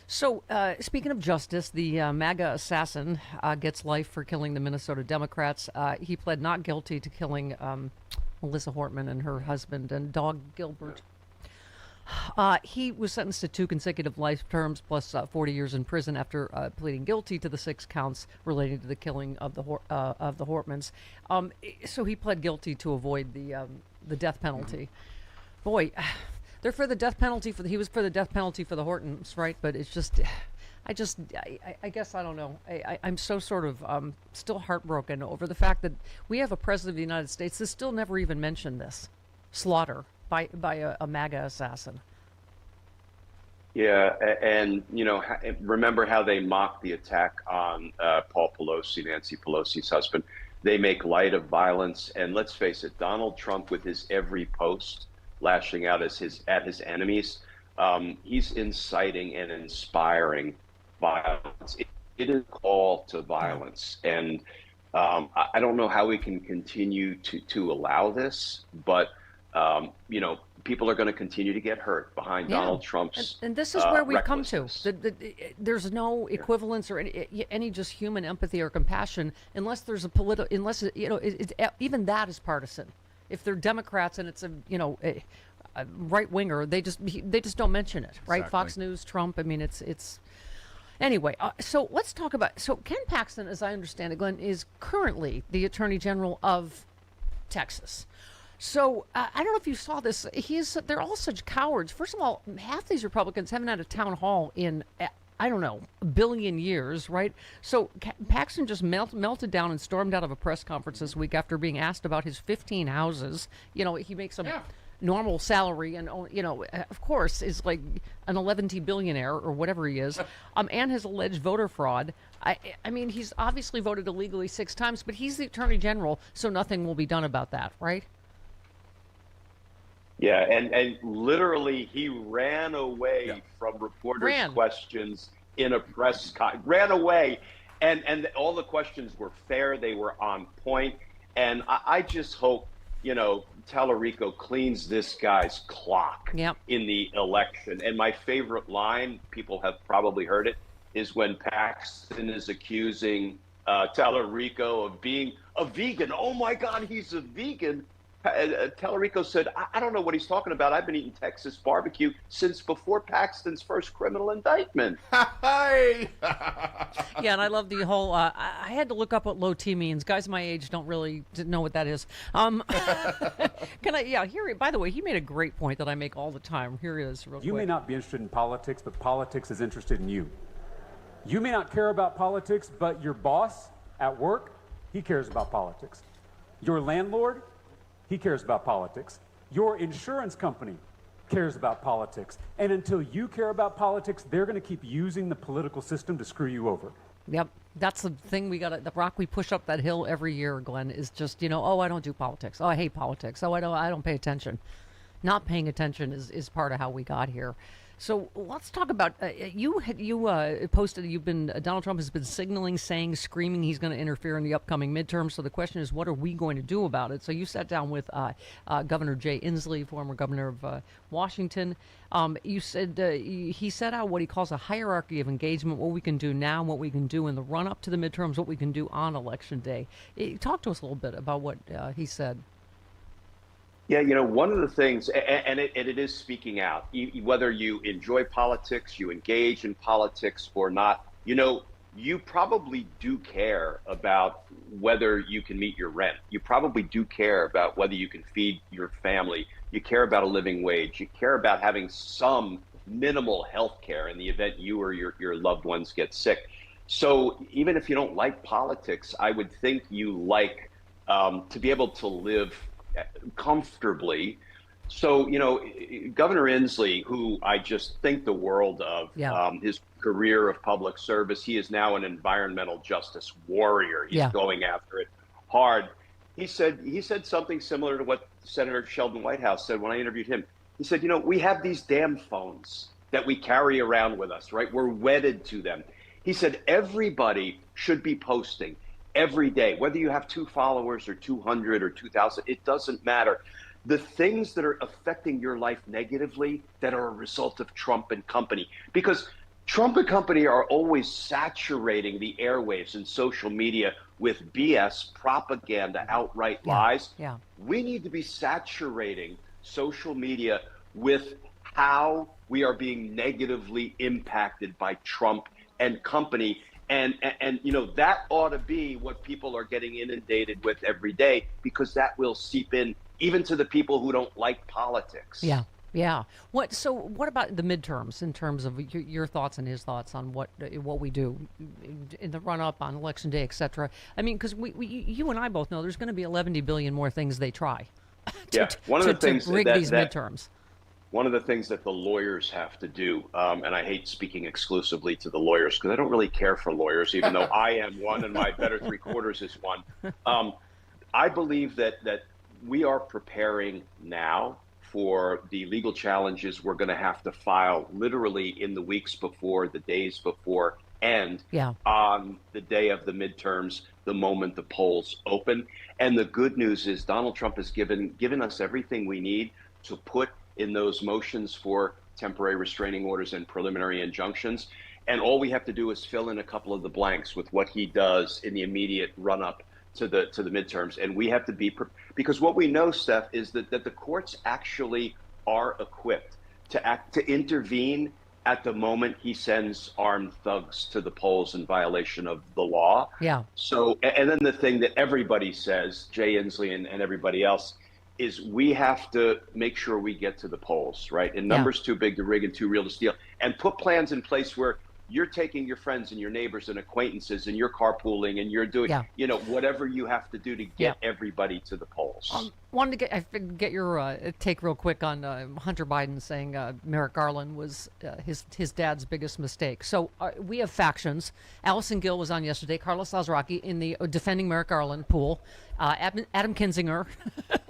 So, speaking of justice, the MAGA assassin gets life for killing the Minnesota Democrats. He pled not guilty to killing Melissa Hartmann and her husband and dog Gilbert. He was sentenced to 2 consecutive life terms plus 40 years in prison after pleading guilty to the 6 counts relating to the killing of the Hartmans. So he pled guilty to avoid the death penalty. Boy, they're for the death penalty he was for the death penalty for the Hortons, right? But it's just, I guess I don't know. I'm so sort of still heartbroken over the fact that we have a president of the United States that still never even mentioned this slaughter by a MAGA assassin. Yeah, and remember how they mocked the attack on Paul Pelosi, Nancy Pelosi's husband. They make light of violence, and let's face it, Donald Trump, with his every post lashing out at his enemies, he's inciting and inspiring violence. It is a call to violence, and I don't know how we can continue to allow this, but people are going to continue to get hurt behind Donald Trump's and this is where we've come to. There's no equivalence or any just human empathy or compassion unless there's even that is partisan. If they're Democrats and it's a right winger, they just don't mention it, right? Exactly. Fox News, Trump. I mean, it's Anyway, so let's talk about. So Ken Paxton, as I understand it, Glenn, is currently the Attorney General of Texas. So I don't know if you saw this. They're all such cowards. First of all, half these Republicans haven't had a town hall in, I don't know, a billion years, right? So Paxton just melted down and stormed out of a press conference this week after being asked about his 15 houses. You know, he makes a normal salary and, you know, of course, is like an 11T billionaire or whatever he is, and his alleged voter fraud. I mean, he's obviously voted illegally 6 times, but he's the Attorney General, so nothing will be done about that, right? Yeah, and literally he ran away from reporters' questions in a press con. Ran away, and all the questions were fair. They were on point, and I just hope, you know, Tallarico cleans this guy's clock in the election. And my favorite line, people have probably heard it, is when Paxton is accusing Tallarico of being a vegan. Oh my God, he's a vegan. Tallarico said, I don't know what he's talking about. I've been eating Texas barbecue since before Paxton's first criminal indictment. Yeah, and I love the whole, I had to look up what low T means. Guys my age don't really know what that is. Can I, here, by the way, he made a great point that I make all the time. Here it is, real quick. You may not be interested in politics, but politics is interested in you. You may not care about politics, but your boss at work, he cares about politics. Your landlord, he cares about politics. Your insurance company cares about politics. And until you care about politics, they're going to keep using the political system to screw you over. Yep. That's the thing the rock we push up that hill every year, Glenn, is just, you know, oh, I don't do politics. Oh, I hate politics. Oh, I don't pay attention. Not paying attention is part of how we got here. So let's talk about you posted Donald Trump has been signaling, saying, screaming he's going to interfere in the upcoming midterms. So the question is, what are we going to do about it? So you sat down with Governor Jay Inslee, former governor of Washington. You said he set out what he calls a hierarchy of engagement, what we can do now, what we can do in the run up to the midterms, what we can do on Election Day. Talk to us a little bit about what he said. Yeah, you know, one of the things, and it is speaking out, whether you enjoy politics, you engage in politics or not, you know, you probably do care about whether you can meet your rent. You probably do care about whether you can feed your family. You care about a living wage. You care about having some minimal health care in the event you or your loved ones get sick. So even if you don't like politics, I would think you like to be able to live comfortably. So, you know, Governor Inslee, who I just think the world of, his career of public service, he is now an environmental justice warrior. He's going after it hard. He said something similar to what Senator Sheldon Whitehouse said when I interviewed him. He said, you know, we have these damn phones that we carry around with us, right? We're wedded to them. He said everybody should be posting every day, whether you have 2 followers or 200 or 2,000, it doesn't matter. The things that are affecting your life negatively that are a result of Trump and company, because Trump and company are always saturating the airwaves and social media with BS, propaganda, outright lies. We need to be saturating social media with how we are being negatively impacted by Trump and company. And you know, that ought to be what people are getting inundated with every day, because that will seep in even to the people who don't like politics. Yeah. What about the midterms in terms of your thoughts and his thoughts on what we do in the run up on Election Day, et cetera? I mean, because you and I both know there's going to be 11 billion more things they try to rig these midterms. One of the things that the lawyers have to do, and I hate speaking exclusively to the lawyers because I don't really care for lawyers, even though I am one and my better 3/4 is one. I believe that we are preparing now for the legal challenges we're going to have to file literally in the weeks before, the days before, and on the day of the midterms, the moment the polls open. And the good news is Donald Trump has given us everything we need to put in those motions for temporary restraining orders and preliminary injunctions. And all we have to do is fill in a couple of the blanks with what he does in the immediate run-up to the midterms. And we have to be, because what we know, Steph, is that the courts actually are equipped to intervene at the moment, he sends armed thugs to the polls in violation of the law. Yeah. So, and then the thing that everybody says, Jay Inslee and everybody else, is we have to make sure we get to the polls, right? And numbers too big to rig and too real to steal, and put plans in place where you're taking your friends and your neighbors and acquaintances and you're carpooling and you're doing, you know, whatever you have to do to get everybody to the polls. Wanted to get your take real quick on Hunter Biden saying Merrick Garland was his dad's biggest mistake. So we have factions. Allison Gill was on yesterday. Carlos Alazraqui in the defending Merrick Garland pool. Adam Kinzinger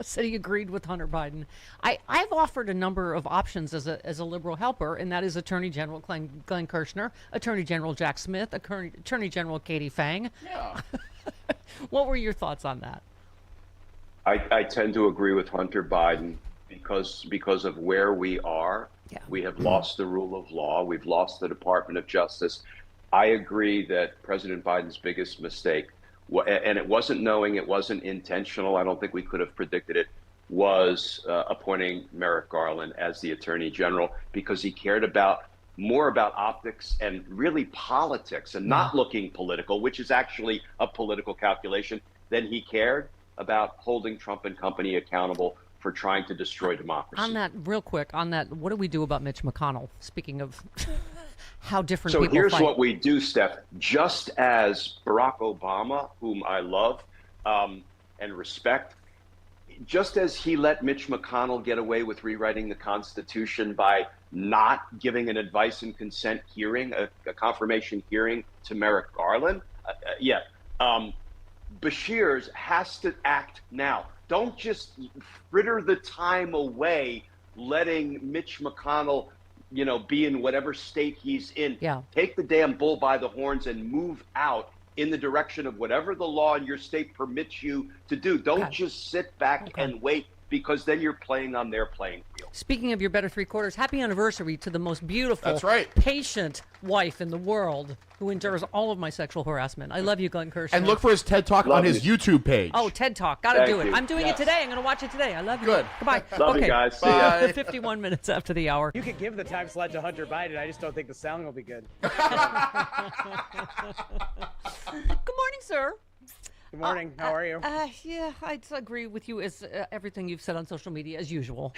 said he agreed with Hunter Biden. I've offered a number of options as a liberal helper, and that is Attorney General Glenn Kirshner, Attorney General Jack Smith, Attorney General Katie Fang. Yeah. What were your thoughts on that? I tend to agree with Hunter Biden because of where we are. Yeah. We have lost the rule of law. We've lost the Department of Justice. I agree that President Biden's biggest mistake, and it wasn't knowing, it wasn't intentional, I don't think we could have predicted it, was appointing Merrick Garland as the Attorney General, because he cared more about optics and really politics and not looking political, which is actually a political calculation, than he cared about holding Trump and company accountable for trying to destroy democracy. On that, real quick, what do we do about Mitch McConnell? Speaking of how different so people here's fight. what we do, Steph. Just as Barack Obama, whom I love and respect, just as he let Mitch McConnell get away with rewriting the Constitution by not giving an advice and consent hearing, a confirmation hearing to Merrick Garland, Beshears has to act now. Don't just fritter the time away letting Mitch McConnell, you know, be in whatever state he's in. Yeah. Take the damn bull by the horns and move out in the direction of whatever the law in your state permits you to do. Don't just sit back and wait, because then you're playing on their playing field. Speaking of your better three quarters, happy anniversary to the most beautiful, That's right, patient wife in the world who endures all of my sexual harassment. I love you, Glenn Kirshner. And look for his TED Talk on his YouTube page. Oh, TED Talk. Got to do it. you. I'm doing it today. I'm going to watch it today. I love you. Good. Goodbye. Love you guys. See ya. 51 minutes after the hour. You could give the time slot to Hunter Biden. I just don't think the sound will be good. Good morning, sir. Good morning. How are you? Yeah, I agree with you as everything you've said on social media as usual.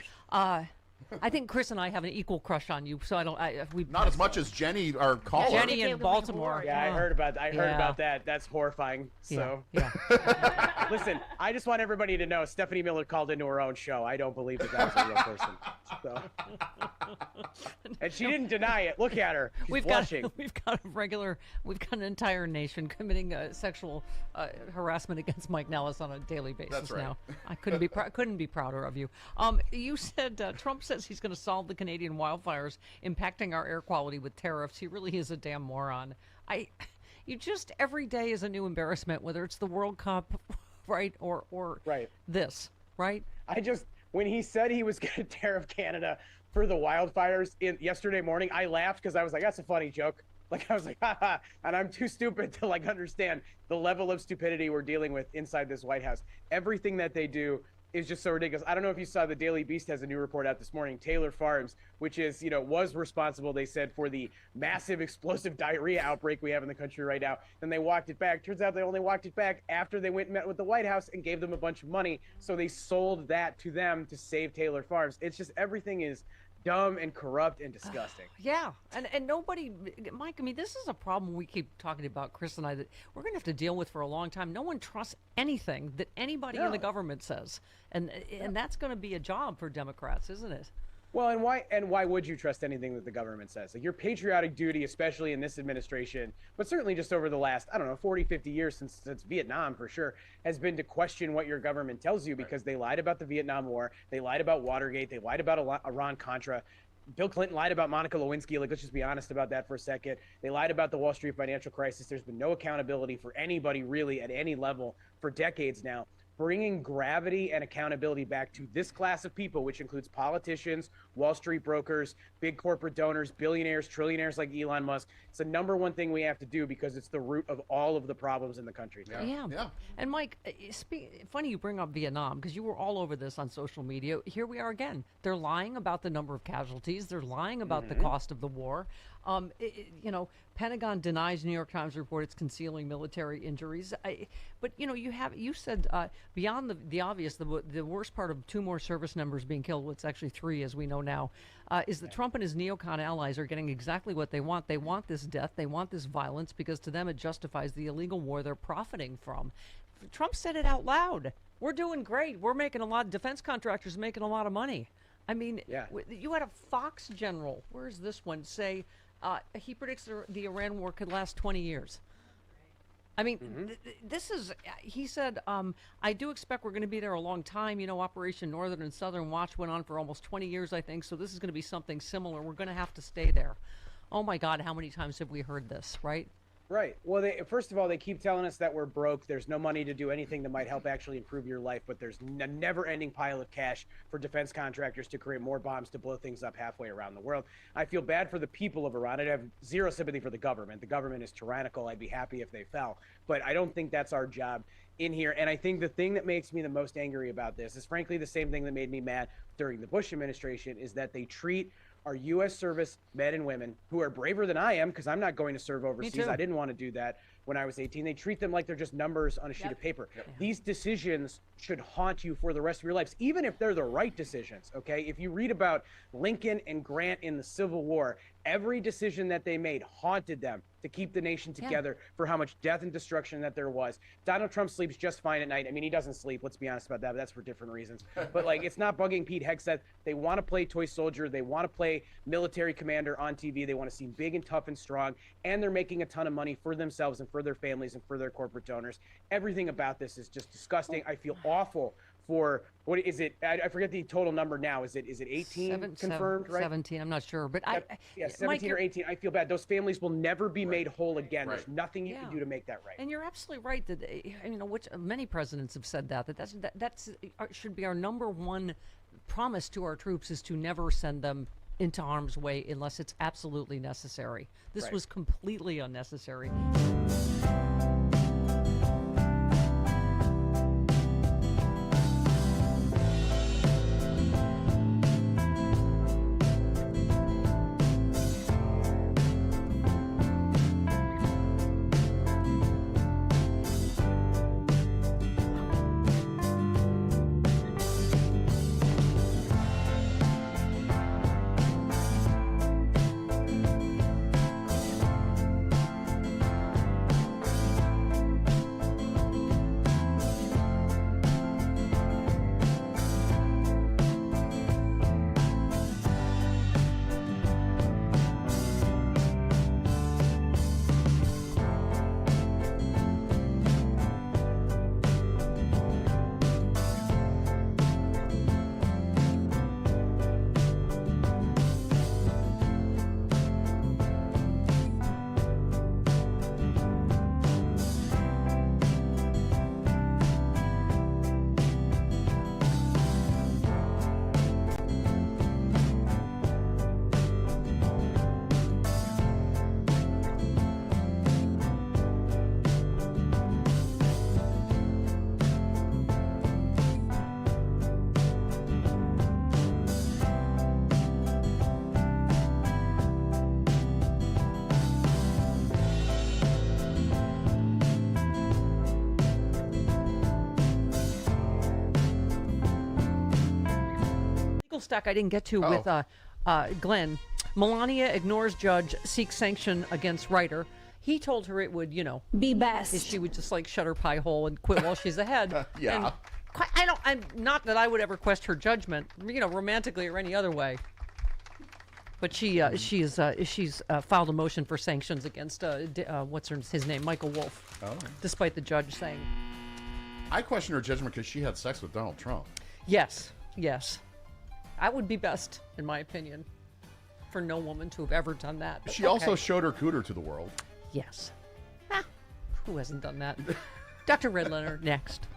I think Chris and I have an equal crush on you, so we not as much as Jenny, our caller. Jenny in Baltimore. Yeah, I heard about that. That's horrifying. So, listen, I just want everybody to know Stephanie Miller called into her own show. I don't believe that was a real person. So. And she didn't deny it. Look at her. She's blushing. We've got an entire nation committing sexual harassment against Mike Nellis on a daily basis. That's right. Now. I couldn't be prouder of you. You said Trump says he's going to solve the Canadian wildfires impacting our air quality with tariffs. He really is a damn moron. You just every day is a new embarrassment, whether it's the World Cup, right, or this, right? When he said he was going to tariff Canada for the wildfires yesterday morning, I laughed because I was like, that's a funny joke. Like, I was like, haha, and I'm too stupid to understand the level of stupidity we're dealing with inside this White House. Everything that they do is just so ridiculous. I don't know if you saw the Daily Beast has a new report out this morning. Taylor Farms, which is, was responsible, they said, for the massive explosive diarrhea outbreak we have in the country right now. Then they walked it back. Turns out they only walked it back after they went and met with the White House and gave them a bunch of money. So they sold that to them to save Taylor Farms. It's just everything is dumb and corrupt and disgusting. Yeah, and nobody, Mike, I mean, this is a problem we keep talking about, Chris and I, that we're going to have to deal with for a long time. No one trusts anything that anybody in the government says, and that's going to be a job for Democrats, isn't it? Well, and why would you trust anything that the government says? Like, your patriotic duty, especially in this administration, but certainly just over the last, 40, 50 years since Vietnam, for sure, has been to question what your government tells you, because they lied about the Vietnam War, they lied about Watergate, they lied about Iran-Contra. Bill Clinton lied about Monica Lewinsky. Like, let's just be honest about that for a second. They lied about the Wall Street financial crisis. There's been no accountability for anybody really at any level for decades now. bringing gravity and accountability back to this class of people, which includes politicians, Wall Street brokers, big corporate donors, billionaires, trillionaires like Elon Musk. It's the number one thing we have to do because it's the root of all of the problems in the country. Yeah. And Mike, funny you bring up Vietnam because you were all over this on social media. Here we are again. They're lying about the number of casualties. They're lying about the cost of the war. Pentagon denies New York Times report it's concealing military injuries. But you said beyond the obvious, the worst part of 2 more service members being killed, well, it's actually 3 as we know now, is that Trump and his neocon allies are getting exactly what they want. They want this death. They want this violence because to them it justifies the illegal war they're profiting from. Trump said it out loud. We're doing great. We're making a lot. Defense contractors making a lot of money. I mean, you had a Fox general. Where's this one? Say he predicts the Iran war could last 20 years. I mean, this is, he said, I do expect we're going to be there a long time. Operation Northern and Southern Watch went on for almost 20 years, I think. So this is going to be something similar. We're going to have to stay there. Oh, my God. How many times have we heard this, right? Right. Well, first of all, they keep telling us that we're broke. There's no money to do anything that might help actually improve your life, but there's a never-ending pile of cash for defense contractors to create more bombs to blow things up halfway around the world. I feel bad for the people of Iran. I have zero sympathy for the government. The government is tyrannical. I'd be happy if they fell, but I don't think that's our job in here. And I think the thing that makes me the most angry about this is frankly the same thing that made me mad during the Bush administration, is that they treat our U.S. service men and women who are braver than I am, because I'm not going to serve overseas. I didn't want to do that when I was 18. They treat them like they're just numbers on a sheet of paper. These decisions should haunt you for the rest of your lives, even if they're the right decisions, okay? If you read about Lincoln and Grant in the Civil War, every decision that they made haunted them to keep the nation together for how much death and destruction that there was. Donald Trump sleeps just fine at night. I mean, he doesn't sleep, let's be honest about that, but that's for different reasons. But like, it's not bugging Pete Hegseth. They want to play toy soldier. They want to play military commander on TV. They want to seem big and tough and strong. And they're making a ton of money for themselves and for their families and for their corporate donors. Everything about this is just disgusting. I feel awful for, what is it? I forget the total number now. Is it 18 confirmed, right? 17, I'm not sure. But 17 Mike, or 18. I feel bad. Those families will never be made whole again. There's nothing you can do to make that right. And you're absolutely right that, which many presidents have said that's should be our number one promise to our troops, is to never send them into harm's way unless it's absolutely necessary. This was completely unnecessary. Stack I didn't get to with Glenn. Melania ignores judge, seeks sanction against writer. He told her it would, be best if she would just like shut her pie hole and quit while she's ahead. And I'm not that I would ever question her judgment, romantically or any other way. But she's filed a motion for sanctions against what's his name, Michael Wolff. Oh. Despite the judge saying. I question her judgment because she had sex with Donald Trump. Yes. That would be best, in my opinion, for no woman to have ever done that. She also showed her cooter to the world. Yes. Who hasn't done that? Dr. Redlener, next.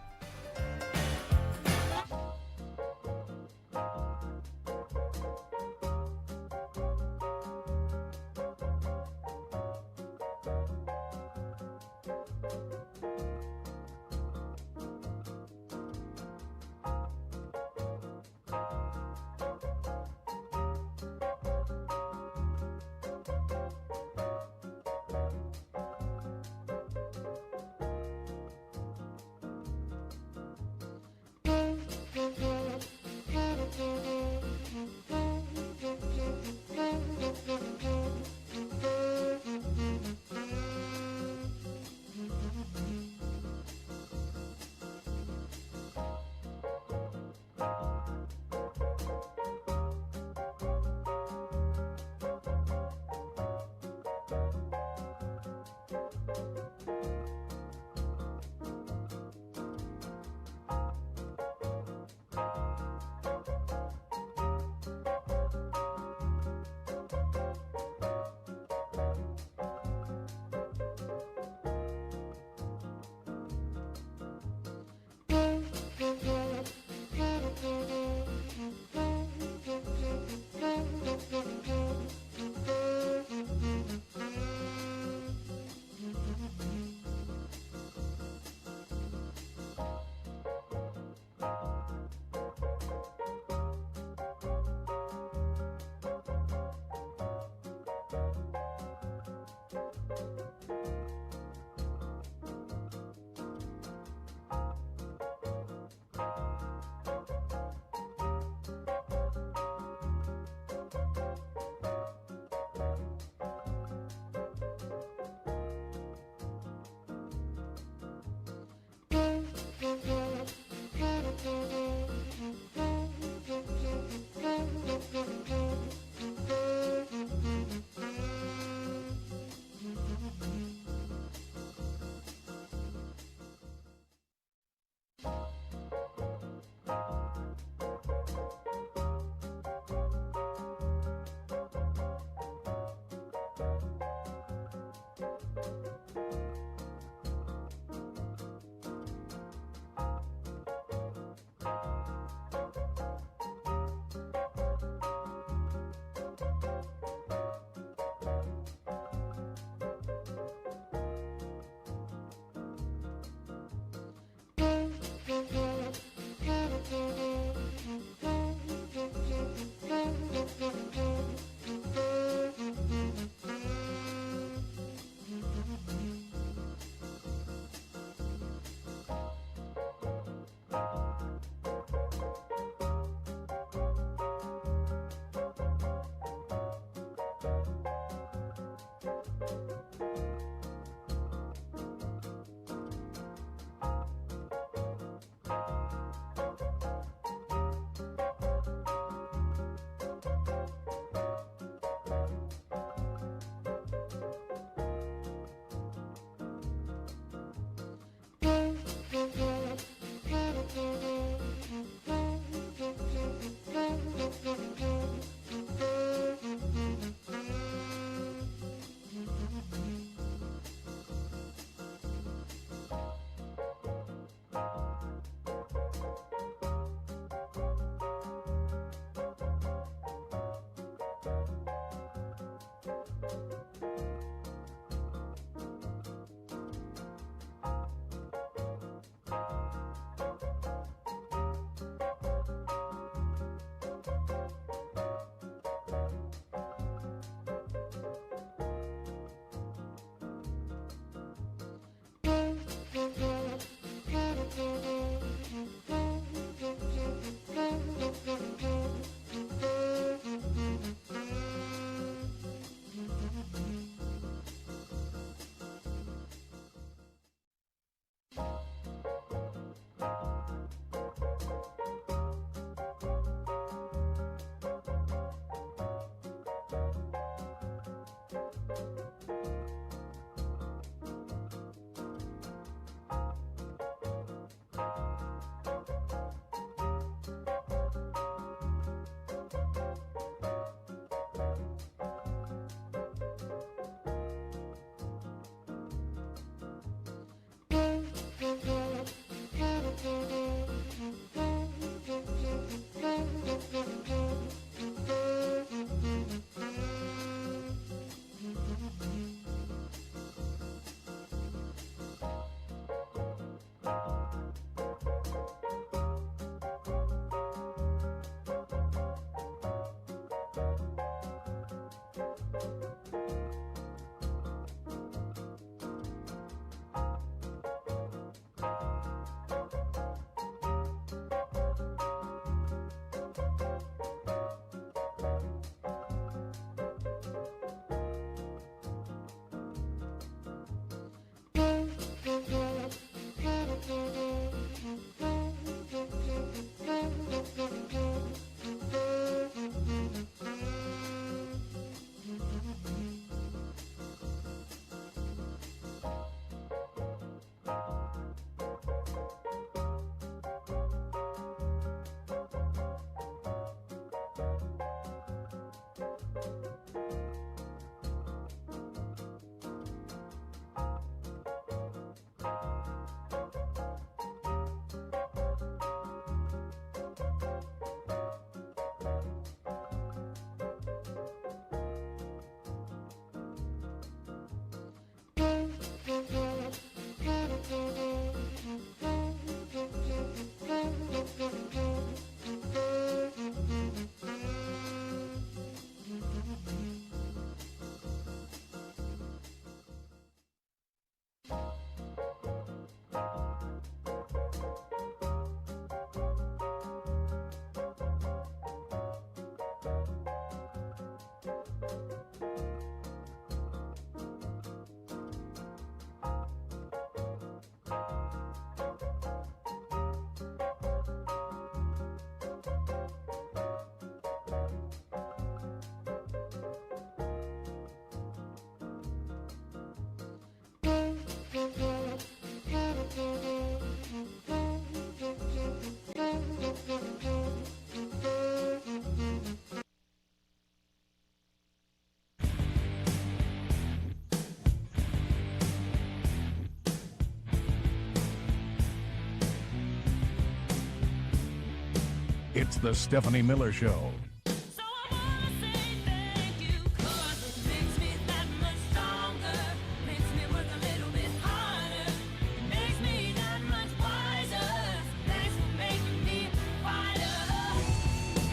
It's the Stephanie Miller Show.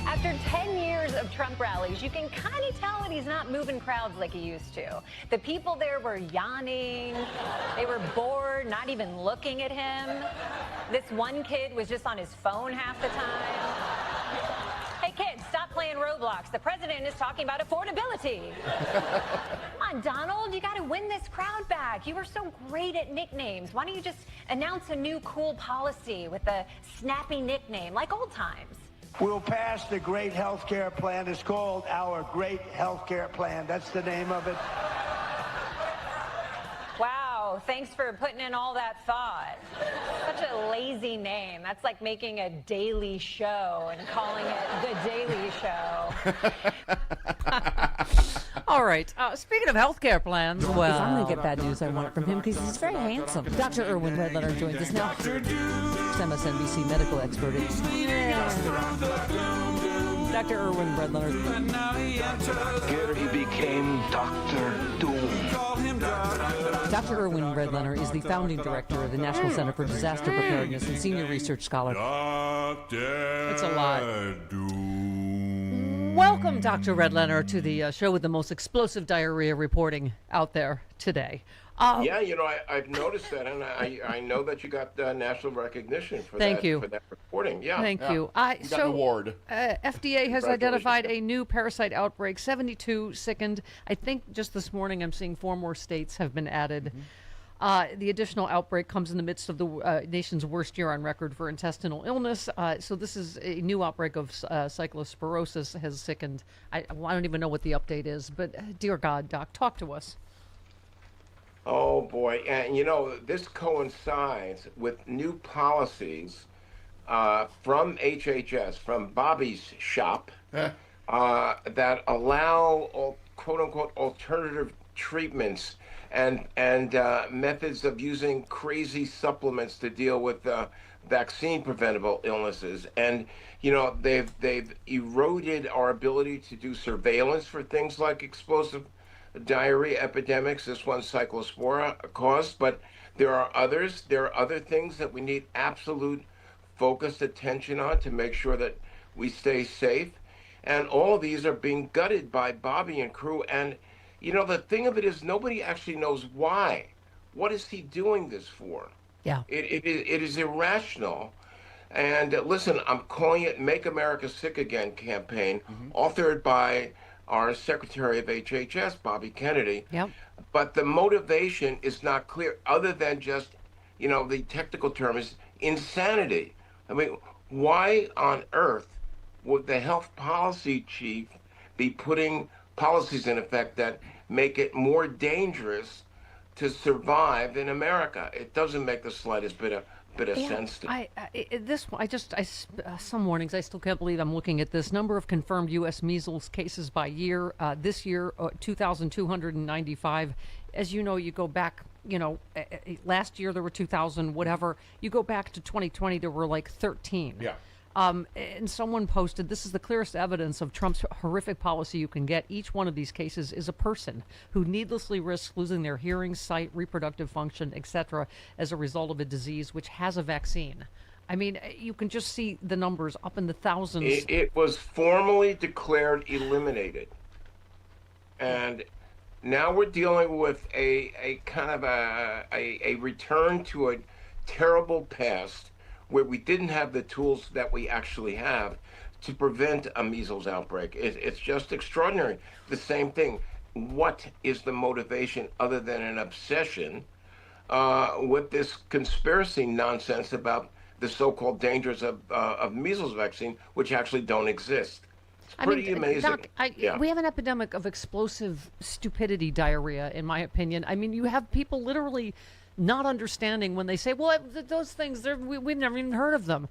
After 10 years of Trump rallies, you can kind of tell that he's not moving crowds like he used to. The people there were yawning, they were bored, not even looking at him. This one kid was just on his phone half the time. Hey kids, stop playing Roblox. The president is talking about affordability. Come on, Donald, you got to win this crowd back. You were so great at nicknames. Why don't you just announce a new cool policy with a snappy nickname like old times? We'll pass the great health care plan. It's called our great health care plan. That's the name of it. Wow, thanks for putting in all that thought. Such a lazy name. That's like making a daily show and calling it The Daily Show. All right. Speaking of healthcare plans, well, if I'm going to get bad news, I want it from him because he's very handsome. Dr. Irwin Redletter joins us now. MSNBC medical expert. Dr. Irwin Redletter. Here he became Dr. Doom. Dr. Irwin Redletter is the founding director of the National Center for Disaster Preparedness and senior research scholar. It's a lot. Welcome, Dr. Redletter, to the show with the most explosive diarrhea reporting out there today. Yeah, you know, I've noticed that, and I know that you got national recognition for Thank you. for that reporting. Yeah, Thank you. You got an award. FDA has identified a new parasite outbreak. 72 sickened. I think just this morning I'm seeing 4 more states have been added. The additional outbreak comes in the midst of the nation's worst year on record for intestinal illness. So this is a new outbreak of cyclosporosis has sickened. I don't even know what the update is, but dear God, Doc, talk to us. Oh boy, and you know, this coincides with new policies from HHS, from Bobby's shop, that allow quote unquote alternative treatments and methods of using crazy supplements to deal with vaccine preventable illnesses. And you know, they've eroded our ability to do surveillance for things like explosive diarrhea epidemics. This one cyclospora caused, but there are others. There are other things that we need absolute focused attention on to make sure that we stay safe. And all of these are being gutted by Bobby and crew. And you know, the thing of it is, nobody actually knows why. What is he doing this for? Yeah. It is irrational. And listen, I'm calling it Make America Sick Again campaign, authored by our Secretary of HHS, Bobby Kennedy. Yep. But the motivation is not clear, other than just, you know, the technical term is insanity. I mean, why on earth would the health policy chief be putting policies in effect that make it more dangerous to survive in America? It doesn't make the slightest bit of sense to me. Some mornings I still can't believe I'm looking at this number of confirmed U.S. measles cases by year. This year, 2,295. As you know, you go back, you know, last year there were 2,000, whatever. You go back to 2020, there were like 13. Yeah. And someone posted, this is the clearest evidence of Trump's horrific policy you can get. Each one of these cases is a person who needlessly risks losing their hearing, sight, reproductive function, etc. as a result of a disease which has a vaccine. I mean, you can just see the numbers up in the thousands. It was formally declared eliminated. And now we're dealing with a kind of a return to a terrible past where we didn't have the tools that we actually have to prevent a measles outbreak. It's just extraordinary. The same thing. What is the motivation other than an obsession with this conspiracy nonsense about the so-called dangers of measles vaccine, which actually don't exist? It's pretty amazing. Doc, we have an epidemic of explosive stupidity diarrhea, in my opinion. I mean, you have people literally not understanding when they say, well, those things, we've never even heard of them.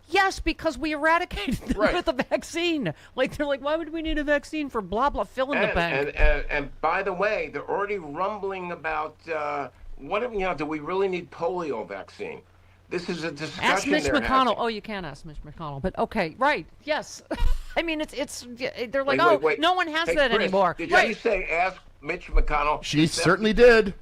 Yes, because we eradicated them with a vaccine. Like, they're like, why would we need a vaccine for blah, blah, fill in the bank? And by the way, they're already rumbling about, do we really need polio vaccine? This is a discussion. Ask Mitch they're McConnell. having. Oh, you can ask Mitch McConnell, but okay, right? Yes. I mean, it's they're like, Wait. no one has Hey, that Chris, anymore. Did Right. you say ask Mitch McConnell? She certainly did.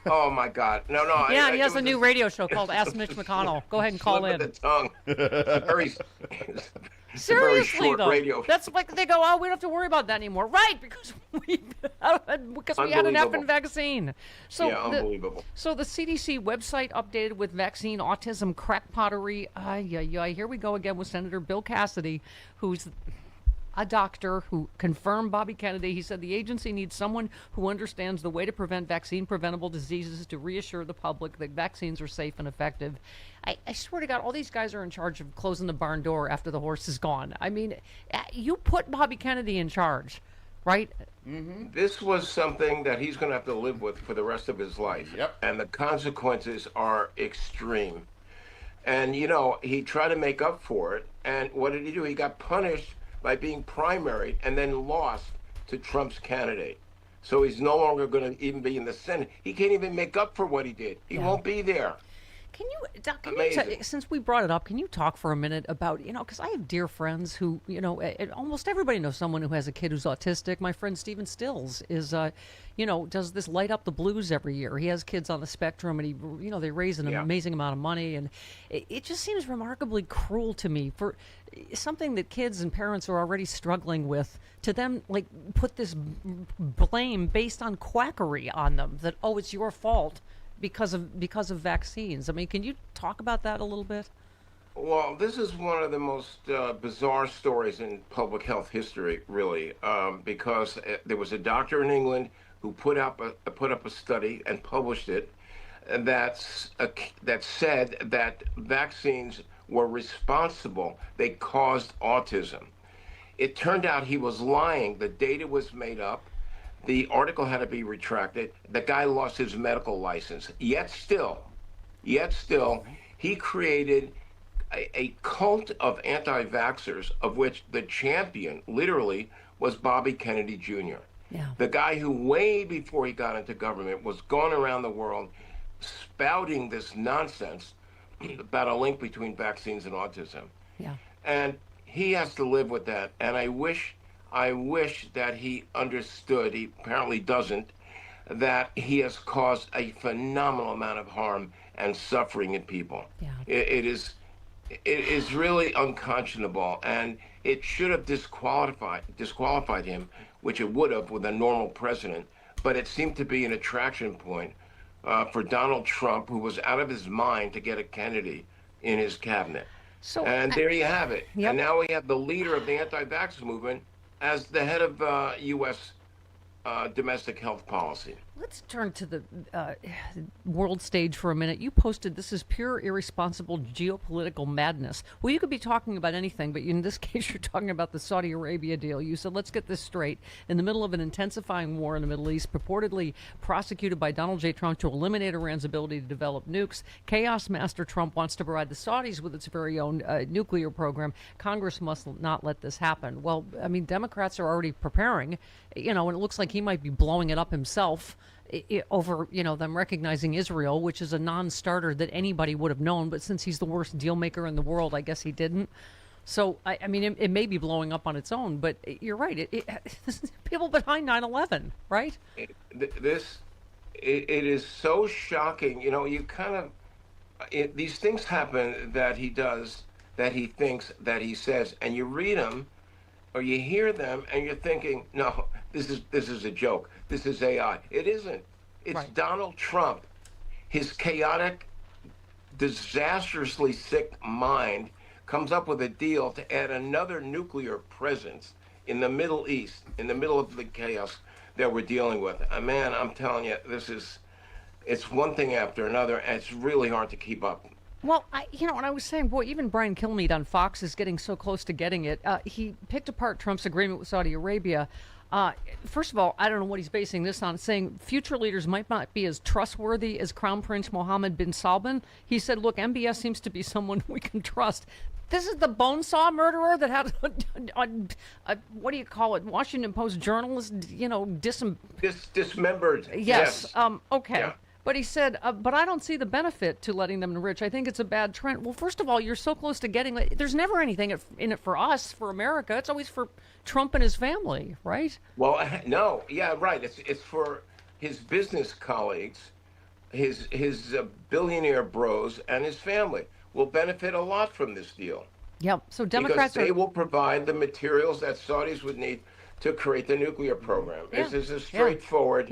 Oh my God! No. Yeah, he has it a was new radio show called Ask Mitch McConnell. Go ahead and call slip in. of the tongue. It's a very, it's a very Seriously, short though, radio. that's like they go, oh, we don't have to worry about that anymore, right? Because we had an Unbelievable. effing vaccine. So Yeah, unbelievable. So the CDC website updated with vaccine autism crackpottery. Here we go again with Senator Bill Cassidy, who's a doctor who confirmed Bobby Kennedy. He said the agency needs someone who understands the way to prevent vaccine-preventable diseases to reassure the public that vaccines are safe and effective. I swear to God, all these guys are in charge of closing the barn door after the horse is gone. I mean, you put Bobby Kennedy in charge, right? Mm-hmm. This was something that he's going to have to live with for the rest of his life. Yep. And the consequences are extreme. And, you know, he tried to make up for it. And what did he do? He got punished by being primaried and then lost to Trump's candidate. So he's no longer going to even be in the Senate. He can't even make up for what he did. He won't be there. Can you, Doc, Amazing. since we brought it up, can you talk for a minute about, because I have dear friends who, almost everybody knows someone who has a kid who's autistic. My friend Stephen Stills is, does this Light Up the Blues every year. He has kids on the spectrum, and they raise an amazing amount of money, and it just seems remarkably cruel to me for something that kids and parents are already struggling with, to them, like, put this blame based on quackery on them, that, oh, it's your fault because of vaccines. I mean, can you talk about that a little bit? Well, this is one of the most bizarre stories in public health history, really, because there was a doctor in England who put up a study and published it that said that vaccines were responsible. They caused autism. It turned out he was lying. The data was made up. The article had to be retracted. The guy lost his medical license. Yet still, he created a cult of anti-vaxxers, of which the champion, literally, was Bobby Kennedy Jr. Yeah. The guy who, way before he got into government, was going around the world spouting this nonsense about a link between vaccines and autism. Yeah. And he has to live with that. And I wish that he understood, he apparently doesn't, that he has caused a phenomenal amount of harm and suffering in people. Yeah. It is really unconscionable, and it should have disqualified him, which it would have with a normal president, but it seemed to be an attraction point for Donald Trump, who was out of his mind to get a Kennedy in his cabinet. So, and there you have it. Yep. And now we have the leader of the anti-vax movement as the head of U.S. Domestic health policy. Let's turn to the world stage for a minute. You posted, this is pure irresponsible geopolitical madness. Well, you could be talking about anything, but in this case, you're talking about the Saudi Arabia deal. You said, let's get this straight. In the middle of an intensifying war in the Middle East, purportedly prosecuted by Donald J. Trump to eliminate Iran's ability to develop nukes, Chaos Master Trump wants to provide the Saudis with its very own nuclear program. Congress must not let this happen. Well, I mean, Democrats are already preparing, and it looks like he might be blowing it up himself over, them recognizing Israel, which is a non-starter that anybody would have known. But since he's the worst deal maker in the world, I guess he didn't. So, I mean, it may be blowing up on its own, but you're right. This is people behind 9/11, right? It is so shocking. You kind of, these things happen that he does, that he thinks, that he says, and you read them or you hear them and you're thinking, no, this is a joke. This is AI. It isn't. It's right. Donald Trump, his chaotic, disastrously sick mind comes up with a deal to add another nuclear presence in the Middle East, in the middle of the chaos that we're dealing with. Man, I'm telling you, it's one thing after another, and it's really hard to keep up. Well, and I was saying, boy, even Brian Kilmeade on Fox is getting so close to getting it. He picked apart Trump's agreement with Saudi Arabia. First of all, I don't know what he's basing this on, saying future leaders might not be as trustworthy as Crown Prince Mohammed bin Salman. He said, look, MBS seems to be someone we can trust. This is the bonesaw murderer that had, what do you call it, Washington Post journalist, dismembered. Dismembered. Yes. Okay. Yeah. But he said, but I don't see the benefit to letting them enrich. I think it's a bad trend. Well, first of all, you're so close to getting, there's never anything in it for us, for America. It's always for Trump and his family, right? Well, no, yeah, right. It's for his business colleagues, his billionaire bros, and his family will benefit a lot from this deal. Yep. So Democrats because they will provide the materials that Saudis would need to create the nuclear program. Yeah. This is a straightforward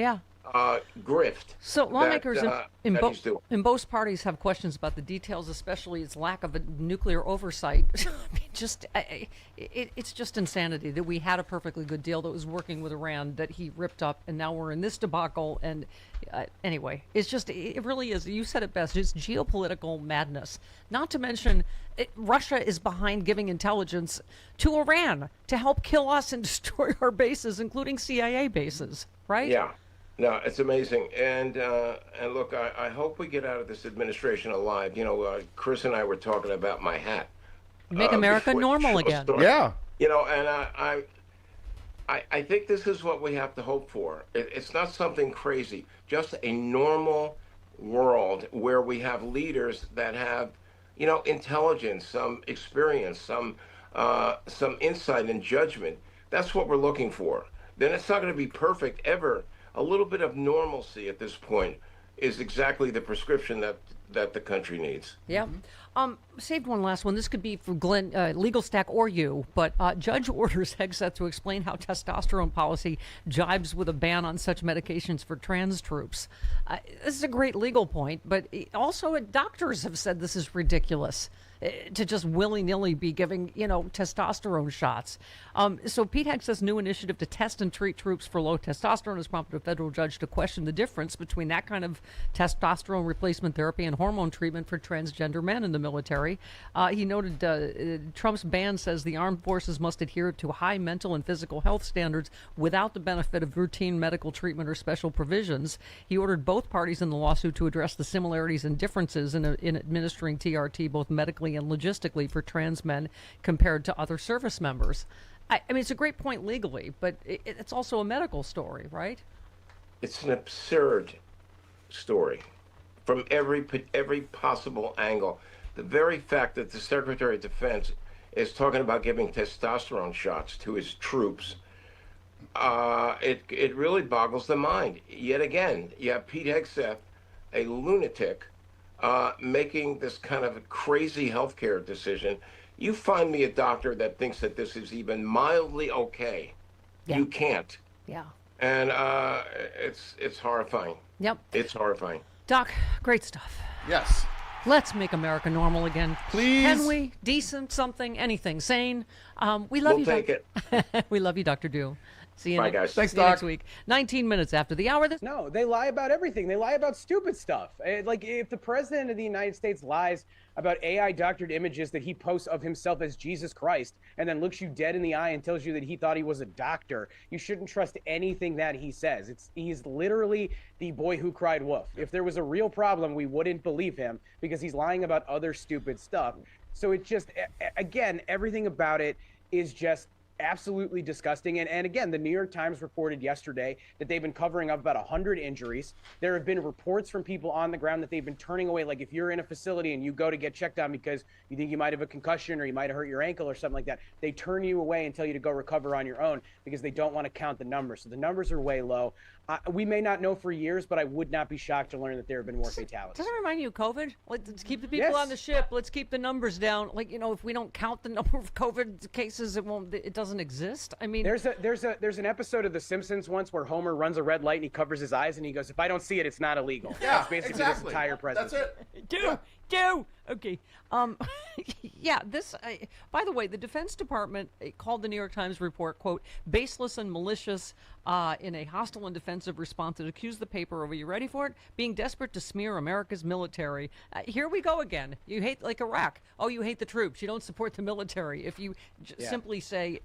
grift. So lawmakers that in both parties have questions about the details, especially its lack of a nuclear oversight. It's just insanity that we had a perfectly good deal that was working with Iran that he ripped up, and now we're in this debacle. And anyway, it really is. You said it best. It's geopolitical madness. Not to mention, Russia is behind giving intelligence to Iran to help kill us and destroy our bases, including CIA bases. Right? Yeah. No, it's amazing, and look, I hope we get out of this administration alive. You know, Chris and I were talking about my hat. Make America normal again. Yeah. You know, and I think this is what we have to hope for. It's not something crazy, just a normal world where we have leaders that have, you know, intelligence, some experience, some insight and judgment. That's what we're looking for. Then it's not going to be perfect ever. A little bit of normalcy at this point is exactly the prescription that the country needs. Yeah. Saved one last one. This could be for Glenn, Legal Stack, or you, but judge orders Hegseth to explain how testosterone policy jibes with a ban on such medications for trans troops. This is a great legal point, but also doctors have said this is ridiculous. To just willy-nilly be giving, testosterone shots. So Pete Hegseth's new initiative to test and treat troops for low testosterone has prompted a federal judge to question the difference between that kind of testosterone replacement therapy and hormone treatment for transgender men in the military. He noted Trump's ban says the armed forces must adhere to high mental and physical health standards without the benefit of routine medical treatment or special provisions. He ordered both parties in the lawsuit to address the similarities and differences in administering TRT, both medically and logistically, for trans men compared to other service members. I mean, it's a great point legally, but it's also a medical story, right? It's an absurd story from every possible angle. The very fact that the Secretary of Defense is talking about giving testosterone shots to his troops, it really boggles the mind. Yet again, you have Pete Hegseth, a lunatic, making this kind of a crazy healthcare decision. You find me a doctor that thinks that this is even mildly okay. Yeah. You can't. Yeah. And it's horrifying. Yep. It's horrifying. Doc, great stuff. Yes. Let's make America normal again. Please. Can we? Decent, something, anything, sane. We love you. We'll take it. We love you, Dr. Dew. See you, Bye, guys. Thanks, see you Doc. next week. 19 minutes after the hour. No, they lie about everything. They lie about stupid stuff. Like, if the president of the United States lies about AI doctored images that he posts of himself as Jesus Christ and then looks you dead in the eye and tells you that he thought he was a doctor, you shouldn't trust anything that he says. He's literally the boy who cried wolf. If there was a real problem, we wouldn't believe him because he's lying about other stupid stuff. So it just, again, everything about it is just absolutely disgusting. And again, the New York Times reported yesterday that they've been covering up about 100 injuries. There have been reports from people on the ground that they've been turning away. Like, if you're in a facility and you go to get checked on because you think you might have a concussion or you might have hurt your ankle or something like that, they turn you away and tell you to go recover on your own because they don't want to count the numbers. So the numbers are way low. We may not know for years, but I would not be shocked to learn that there have been more fatalities. Doesn't it remind you of COVID? Let's keep the people on the ship. Let's keep the numbers down. Like, if we don't count the number of COVID cases, it doesn't exist. I mean, there's an episode of The Simpsons once where Homer runs a red light and he covers his eyes and he goes, "If I don't see it, it's not illegal." Yeah, that's basically exactly. this entire presidency. That's it. Do. Okay. Yeah, this, by the way, the Defense Department called the New York Times report, quote, baseless and malicious in a hostile and defensive response. It accused the paper of, are you ready for it? Being desperate to smear America's military. Here we go again. You hate, like Iraq. Oh, you hate the troops. You don't support the military. If you simply say,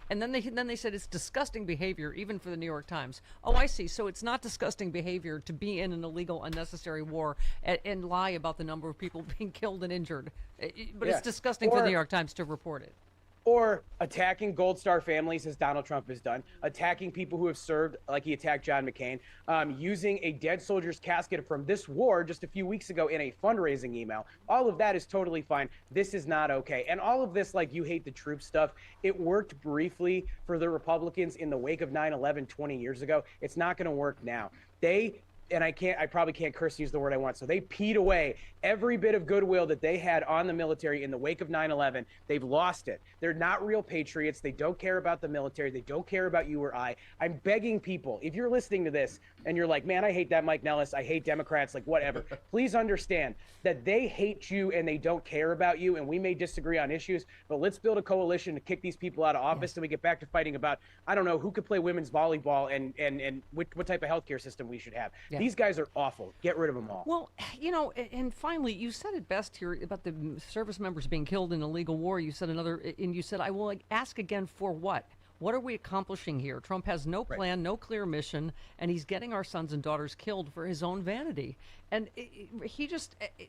and then they said it's disgusting behavior, even for the New York Times. Oh, I see. So it's not disgusting behavior to be in an illegal, unnecessary war and lie about the number of people being killed and injured. But it's disgusting for the New York Times to report it. or attacking Gold Star families, as Donald Trump has done, attacking people who have served, like he attacked John McCain, using a dead soldier's casket from this war just a few weeks ago in a fundraising email. All of that is totally fine. This is not okay. And all of this, like, you hate the troops stuff, it worked briefly for the Republicans in the wake of 9/11 20 years ago. It's not going to work now. And I probably can't curse use the word I want. So they peed away every bit of goodwill that they had on the military in the wake of 9/11. They've lost it. They're not real patriots. They don't care about the military. They don't care about you or I. I'm begging people, if you're listening to this and you're like, man, I hate that Mike Nellis, I hate Democrats, like whatever, please understand that they hate you and they don't care about you. And we may disagree on issues, but let's build a coalition to kick these people out of office and we get back to fighting about, I don't know, who could play women's volleyball and what type of healthcare system we should have. Yeah. These guys are awful. Get rid of them all. Well, you know, and finally, you said it best here about the service members being killed in a legal war. You said I will ask again for what? What are we accomplishing here? Trump has no plan, no clear mission, and he's getting our sons and daughters killed for his own vanity. And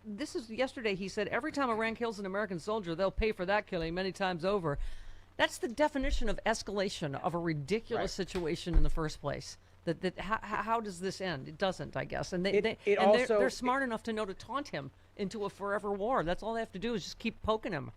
this is yesterday, he said, every time Iran kills an American soldier, they'll pay for that killing many times over. That's the definition of escalation of a ridiculous situation in the first place. How does this end? It doesn't, I guess. And they're smart enough to know to taunt him into a forever war. That's all they have to do is just keep poking him.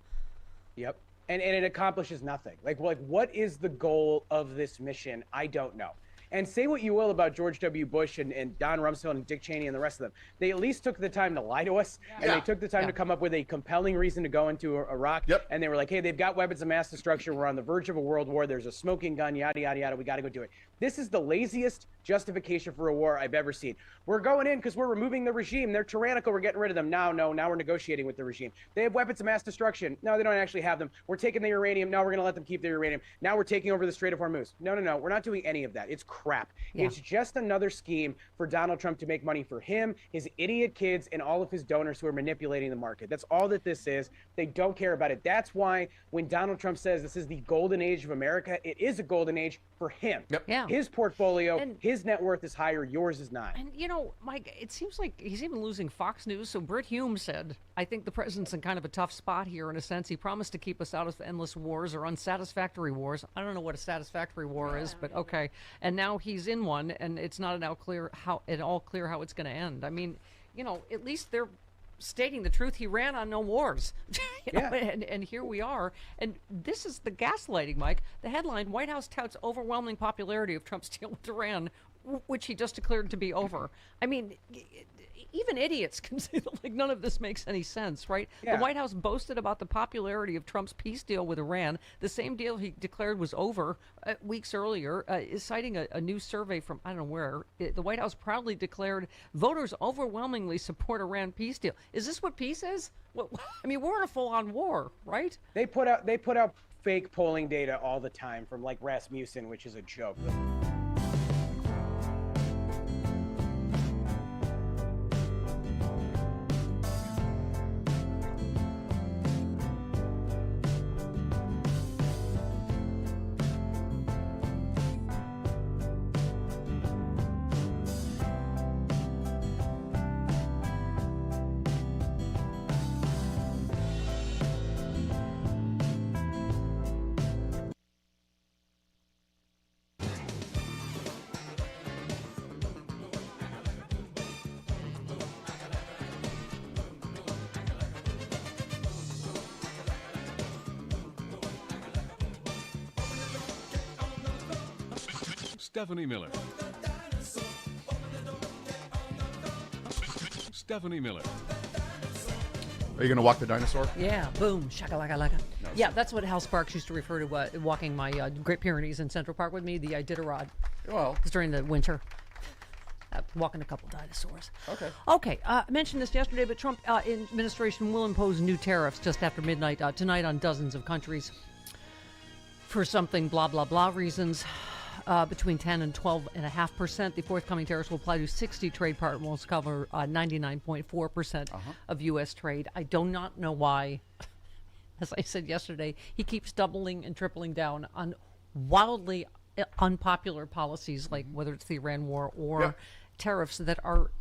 Yep. And it accomplishes nothing. Like what is the goal of this mission? I don't know. And say what you will about George W. Bush and Don Rumsfeld and Dick Cheney and the rest of them. They at least took the time to lie to us, and they took the time to come up with a compelling reason to go into Iraq. And they were like, hey, they've got weapons of mass destruction. We're on the verge of a world war. There's a smoking gun, yada, yada, yada. We got to go do it. This is the laziest justification for a war I've ever seen. We're going in because we're removing the regime. They're tyrannical. We're getting rid of them. Now we're negotiating with the regime. They have weapons of mass destruction. No, they don't actually have them. We're taking the uranium. No, we're going to let them keep the uranium. Now we're taking over the Strait of Hormuz. No. We're not doing any of that. It's crap. Yeah. It's just another scheme for Donald Trump to make money for him, his idiot kids, and all of his donors who are manipulating the market. That's all that this is. They don't care about it. That's why when Donald Trump says this is the golden age of America, it is a golden age for him. Yeah. His portfolio, his net worth is higher, yours is not. And, you know, Mike, it seems like he's even losing Fox News. So Britt Hume said, I think the president's in kind of a tough spot here in a sense. He promised to keep us out of endless wars or unsatisfactory wars. I don't know what a satisfactory war is, but okay. And now he's in one, and it's not at all clear how it's going to end. I mean, you know, at least they're stating the truth. He ran on no wars. you know, and here we are. And this is the gaslighting, Mike. The headline, White House touts overwhelming popularity of Trump's deal with Iran, which he just declared to be over. I mean, even idiots can see that, like, none of this makes any sense, right? The White House boasted about the popularity of Trump's peace deal with Iran, the same deal he declared was over weeks earlier, is citing a new survey from, I don't know where. The White House proudly declared voters overwhelmingly support Iran peace deal. Is this what peace is? Well, I mean, we're in a full-on war, right? They put out fake polling data all the time from, like, Rasmussen, which is a joke. Stephanie Miller. Stephanie Miller. Are you going to walk the dinosaur? Yeah, boom, shakalaka-laka. No, yeah, that's what Hal Sparks used to refer to walking my Great Pyrenees in Central Park with me, the Iditarod. Well. It's during the winter. Walking a couple dinosaurs. Okay. I mentioned this yesterday, but Trump administration will impose new tariffs just after midnight tonight on dozens of countries for something blah, blah, blah reasons. Between 10 and 12.5%. The forthcoming tariffs will apply to 60 trade partners, cover 99.4% of U.S. trade. I do not know why, as I said yesterday, he keeps doubling and tripling down on wildly unpopular policies, like whether it's the Iran war or tariffs that are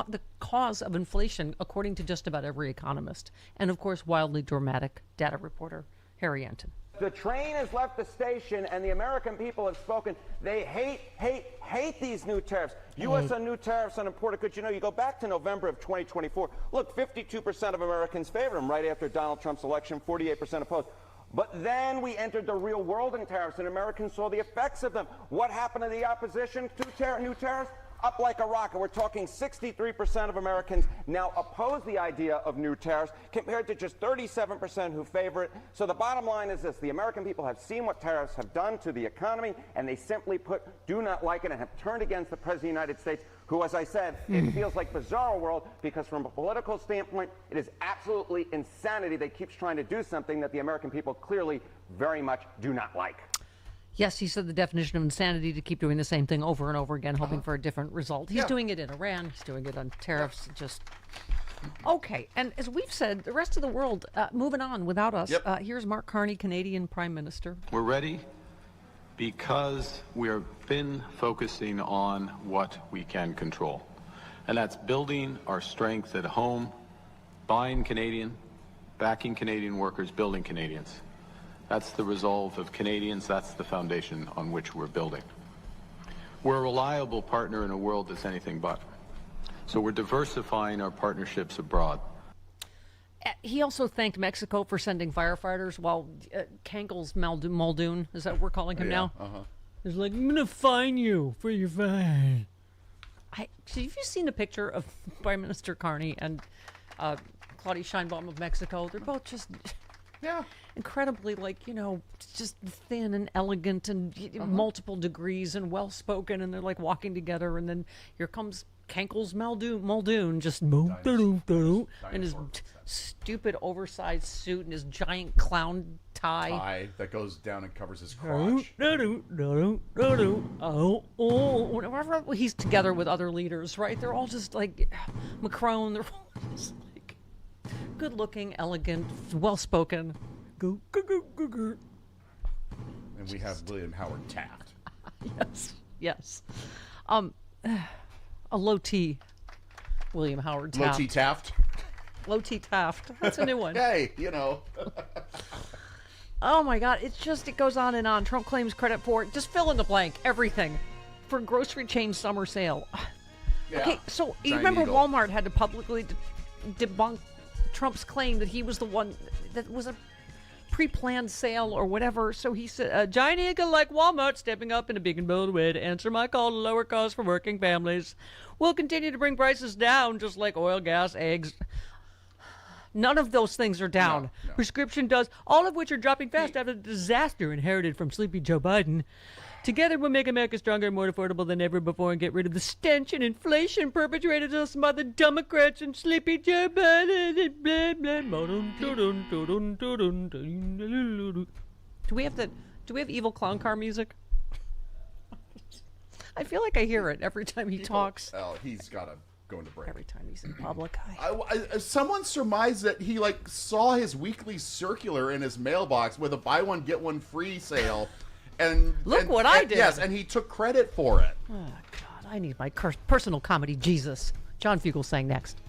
the cause of inflation, according to just about every economist. And, of course, wildly dramatic data reporter Harry Enton. The train has left the station, and the American people have spoken. They hate these new tariffs. U.S. on new tariffs on imported goods. You know, you go back to November of 2024. Look, 52% of Americans favored them right after Donald Trump's election, 48% opposed. But then we entered the real world in tariffs, and Americans saw the effects of them. What happened to the opposition to new tariffs? Up like a rocket. We're talking 63% of Americans now oppose the idea of new tariffs, compared to just 37% who favor it. So the bottom line is this: the American people have seen what tariffs have done to the economy, and they simply put do not like it and have turned against the President of the United States, who, as I said, it feels like bizarre world, because from a political standpoint, it is absolutely insanity that keeps trying to do something that the American people clearly very much do not like. Yes, he said the definition of insanity to keep doing the same thing over and over again, hoping for a different result. He's doing it in Iran. He's doing it on tariffs. Just okay. And as we've said, the rest of the world moving on without us. Here's Mark Carney, Canadian Prime Minister. We're ready because we have been focusing on what we can control, and that's building our strength at home, buying Canadian, backing Canadian workers, building Canadians. That's the resolve of Canadians. That's the foundation on which we're building. We're a reliable partner in a world that's anything but. So we're diversifying our partnerships abroad. He also thanked Mexico for sending firefighters while Cankles Muldoon, is that what we're calling him now? He's like, I'm going to fine you for your fine. Have you seen a picture of Prime Minister Carney and Claudia Sheinbaum of Mexico? They're both just... incredibly, just thin and elegant and multiple degrees and well-spoken, and they're like walking together, and then here comes Cankles Muldoon just in his stupid oversized suit and his giant clown tie that goes down and covers his crotch. Whenever he's together with other leaders, right? They're all just like Macron. They're all just like good-looking, elegant, well-spoken. And we have William Howard Taft. Yes. A low T William Howard Taft. Low T Taft? Low T Taft. That's a new one. Hey, Oh my God, it goes on and on. Trump claims credit for, just fill in the blank, everything. For grocery chain summer sale. Okay, so you remember Walmart had to publicly debunk Trump's claim that he was the one that was a pre-planned sale or whatever. So he said, a giant eagle like Walmart stepping up in a big and bold way to answer my call to lower costs for working families. We'll continue to bring prices down, just like oil, gas, eggs. None of those things are down. No. Prescription does, all of which are dropping fast after the disaster inherited from sleepy Joe Biden. Together we'll make America stronger and more affordable than ever before and get rid of the stench and inflation perpetrated us by the Democrats and sleepy Joe Biden. Do we have evil clown car music? I feel like I hear it every time he talks. Oh, he's got to go into break. Every time he's in public. Someone surmised that he saw his weekly circular in his mailbox with a buy one get one free sale. And what I did. Yes, and he took credit for it. Oh, God, I need my personal comedy Jesus. John Fugelsang next.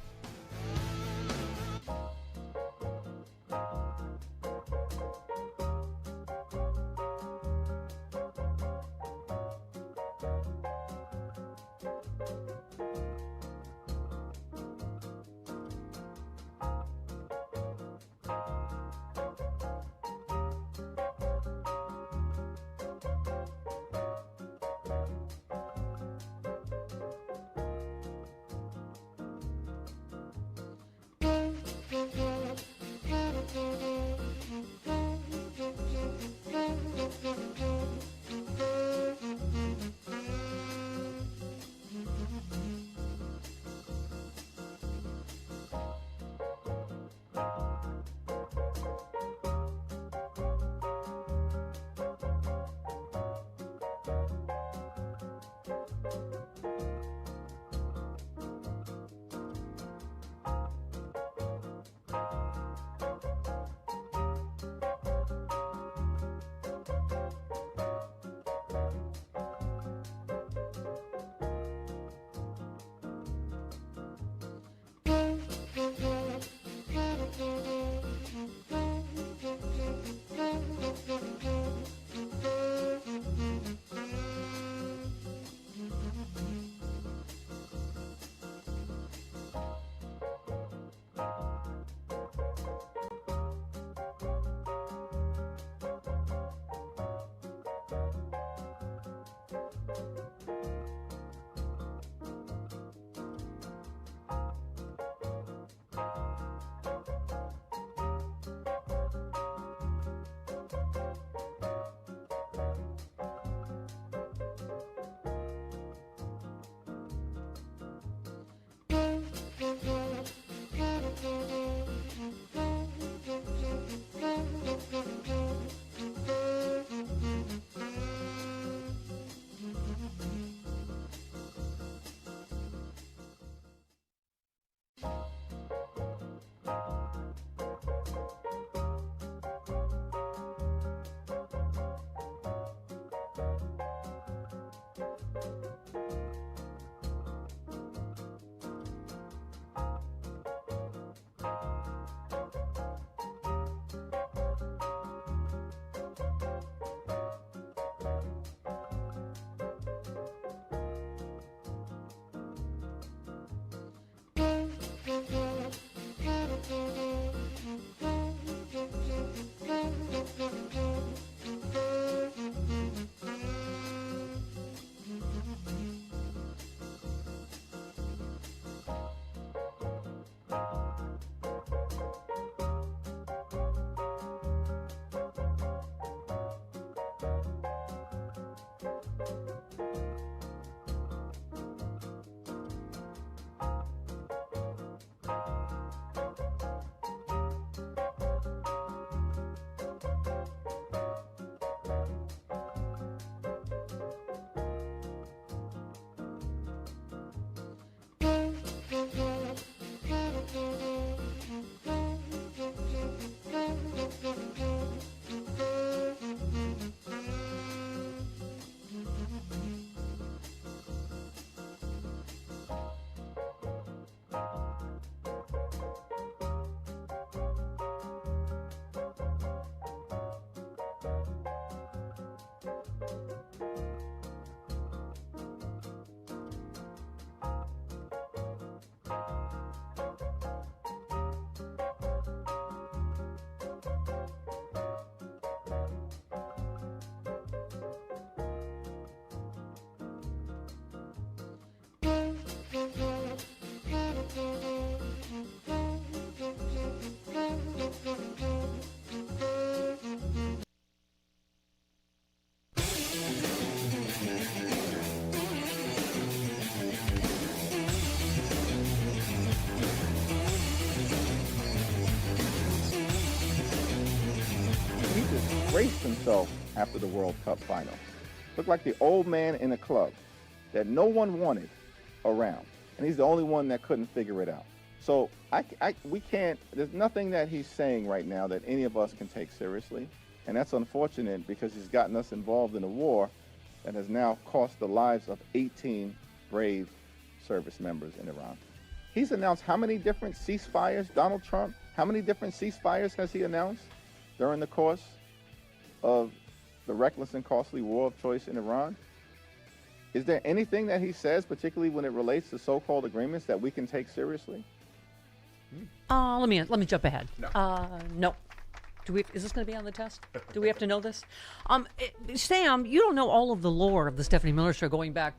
disgraced himself after the World Cup final. Looked like the old man in a club that no one wanted around. And he's the only one that couldn't figure it out. So we can't, there's nothing that he's saying right now that any of us can take seriously. And that's unfortunate because he's gotten us involved in a war that has now cost the lives of 18 brave service members in Iran. He's announced how many different ceasefires, Donald Trump, how many different ceasefires has he announced during the course of the reckless and costly war of choice in Iran? Is there anything that he says, particularly when it relates to so-called agreements, that we can take seriously? Let me jump ahead. No. No. Is this going to be on the test? Do we have to know this? Sam, you don't know all of the lore of the Stephanie Miller Show going back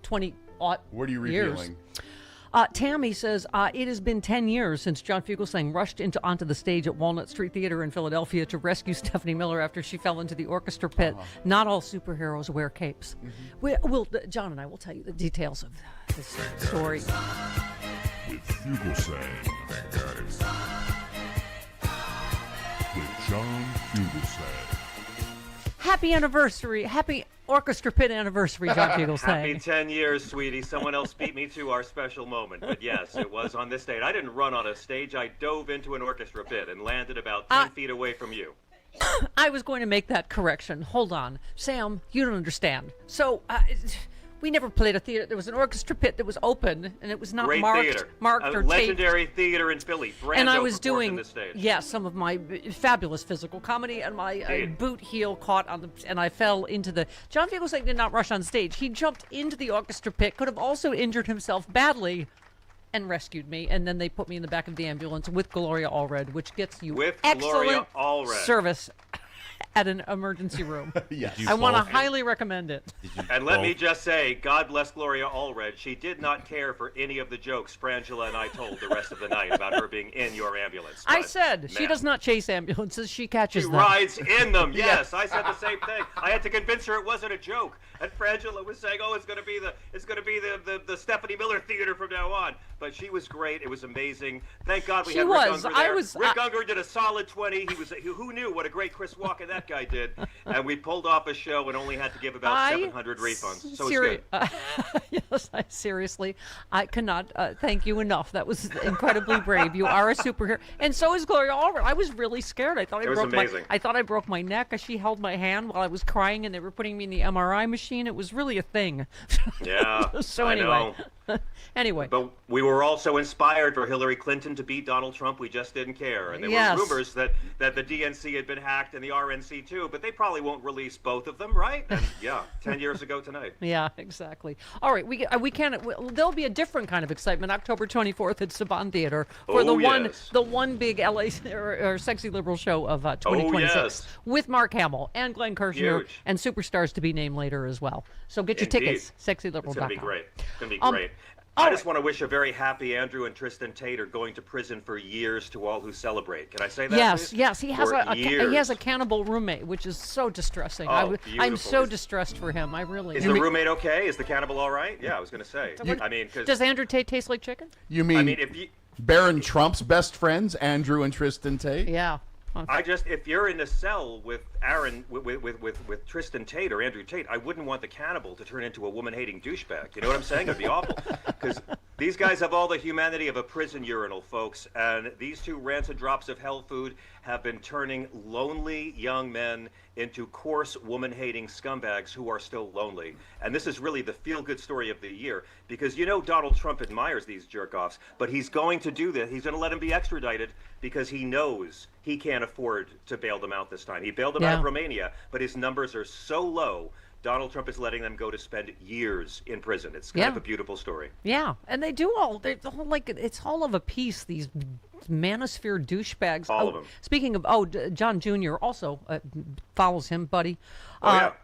20 odd What are you years. revealing? Tammy says, it has been 10 years since John Fugelsang rushed onto the stage at Walnut Street Theater in Philadelphia to rescue Stephanie Miller after she fell into the orchestra pit. Not all superheroes wear capes. John and I will tell you the details of this story. With Fugelsang. Thank God it's... With John Fugelsang. Happy anniversary. Happy orchestra pit anniversary, John Fugelsang. Happy 10 years, sweetie. Someone else beat me to our special moment. But yes, it was on this date. I didn't run on a stage. I dove into an orchestra pit and landed about 10 feet away from you. I was going to make that correction. Hold on. Sam, you don't understand. So, we never played a theater. There was an orchestra pit that was open, and it was not Great marked theater. or taped. Legendary theater in Philly. Brando And I was performed doing, in this stage. some of my fabulous physical comedy, and my boot heel caught on and I fell into the... John Fugelsang did not rush on stage. He jumped into the orchestra pit, could have also injured himself badly, and rescued me. And then they put me in the back of the ambulance with Gloria Allred, which gets you excellent service at an emergency room. Yes. I want to highly recommend it. And let me just say, God bless Gloria Allred. She did not care for any of the jokes Frangela and I told the rest of the night about her being in your ambulance. I But, said she man, does not chase ambulances; she catches She them. rides in them. Yes, I said the same thing. I had to convince her it wasn't a joke. And Frangela was saying, "Oh, it's going to be the Stephanie Miller Theater from now on." But she was great. It was amazing. Thank God we had Rick Unger there. Rick Unger did a solid 20. Who knew what a great Chris Walken that guy did? And we pulled off a show and only had to give about 700 refunds. So it's good. Yes, seriously, I cannot thank you enough. That was incredibly brave. You are a superhero, and so is Gloria Allred. I was really scared. I thought I broke my neck as she held my hand while I was crying, and they were putting me in the MRI machine. It was really a thing. Yeah. So I anyway. know. Anyway. But we were also inspired for Hillary Clinton to beat Donald Trump. We just didn't care. And there Yes. were rumors that the DNC had been hacked and the RNC too, but they probably won't release both of them, right? And yeah, 10 years ago tonight. Yeah, exactly. All right, we can't. There'll be a different kind of excitement October 24th at Saban Theater for the one big LA or sexy liberal show of 2026 yes. with Mark Hamill and Glenn Kirshner Huge. and superstars to be named later as well. So get your Indeed. tickets, sexyliberal.com. It's going to be great. It's going to be great. I just want to wish a very happy Andrew and Tristan Tate are going to prison for years to all who celebrate. Can I say that? Yes, please? yes. He has For he has a cannibal roommate, which is so distressing. I'm beautiful. so distressed for him. I really. Is the roommate okay? Is the cannibal all right? Yeah, I was going to say. I mean, because does Andrew Tate taste like chicken? You mean, I mean, if you, Barron Trump's best friends, Andrew and Tristan Tate? Yeah. if you're in a cell with Aaron, with Tristan Tate or Andrew Tate, I wouldn't want the cannibal to turn into a woman-hating douchebag. You know what I'm saying? It'd be awful. Because these guys have all the humanity of a prison urinal, folks. And these two rancid drops of hell food have been turning lonely young men into coarse woman-hating scumbags who are still lonely. And this is really the feel-good story of the year, because you know Donald Trump admires these jerk-offs, but he's going to do this. He's going to let them be extradited because he knows he can't afford to bail them out this time. He bailed them out of Romania, but his numbers are so low, Donald Trump is letting them go to spend years in prison. It's kind of a beautiful story. Yeah, and they do it's all of a piece, these manosphere douchebags. All of them. Speaking of, John Jr. also follows him, buddy.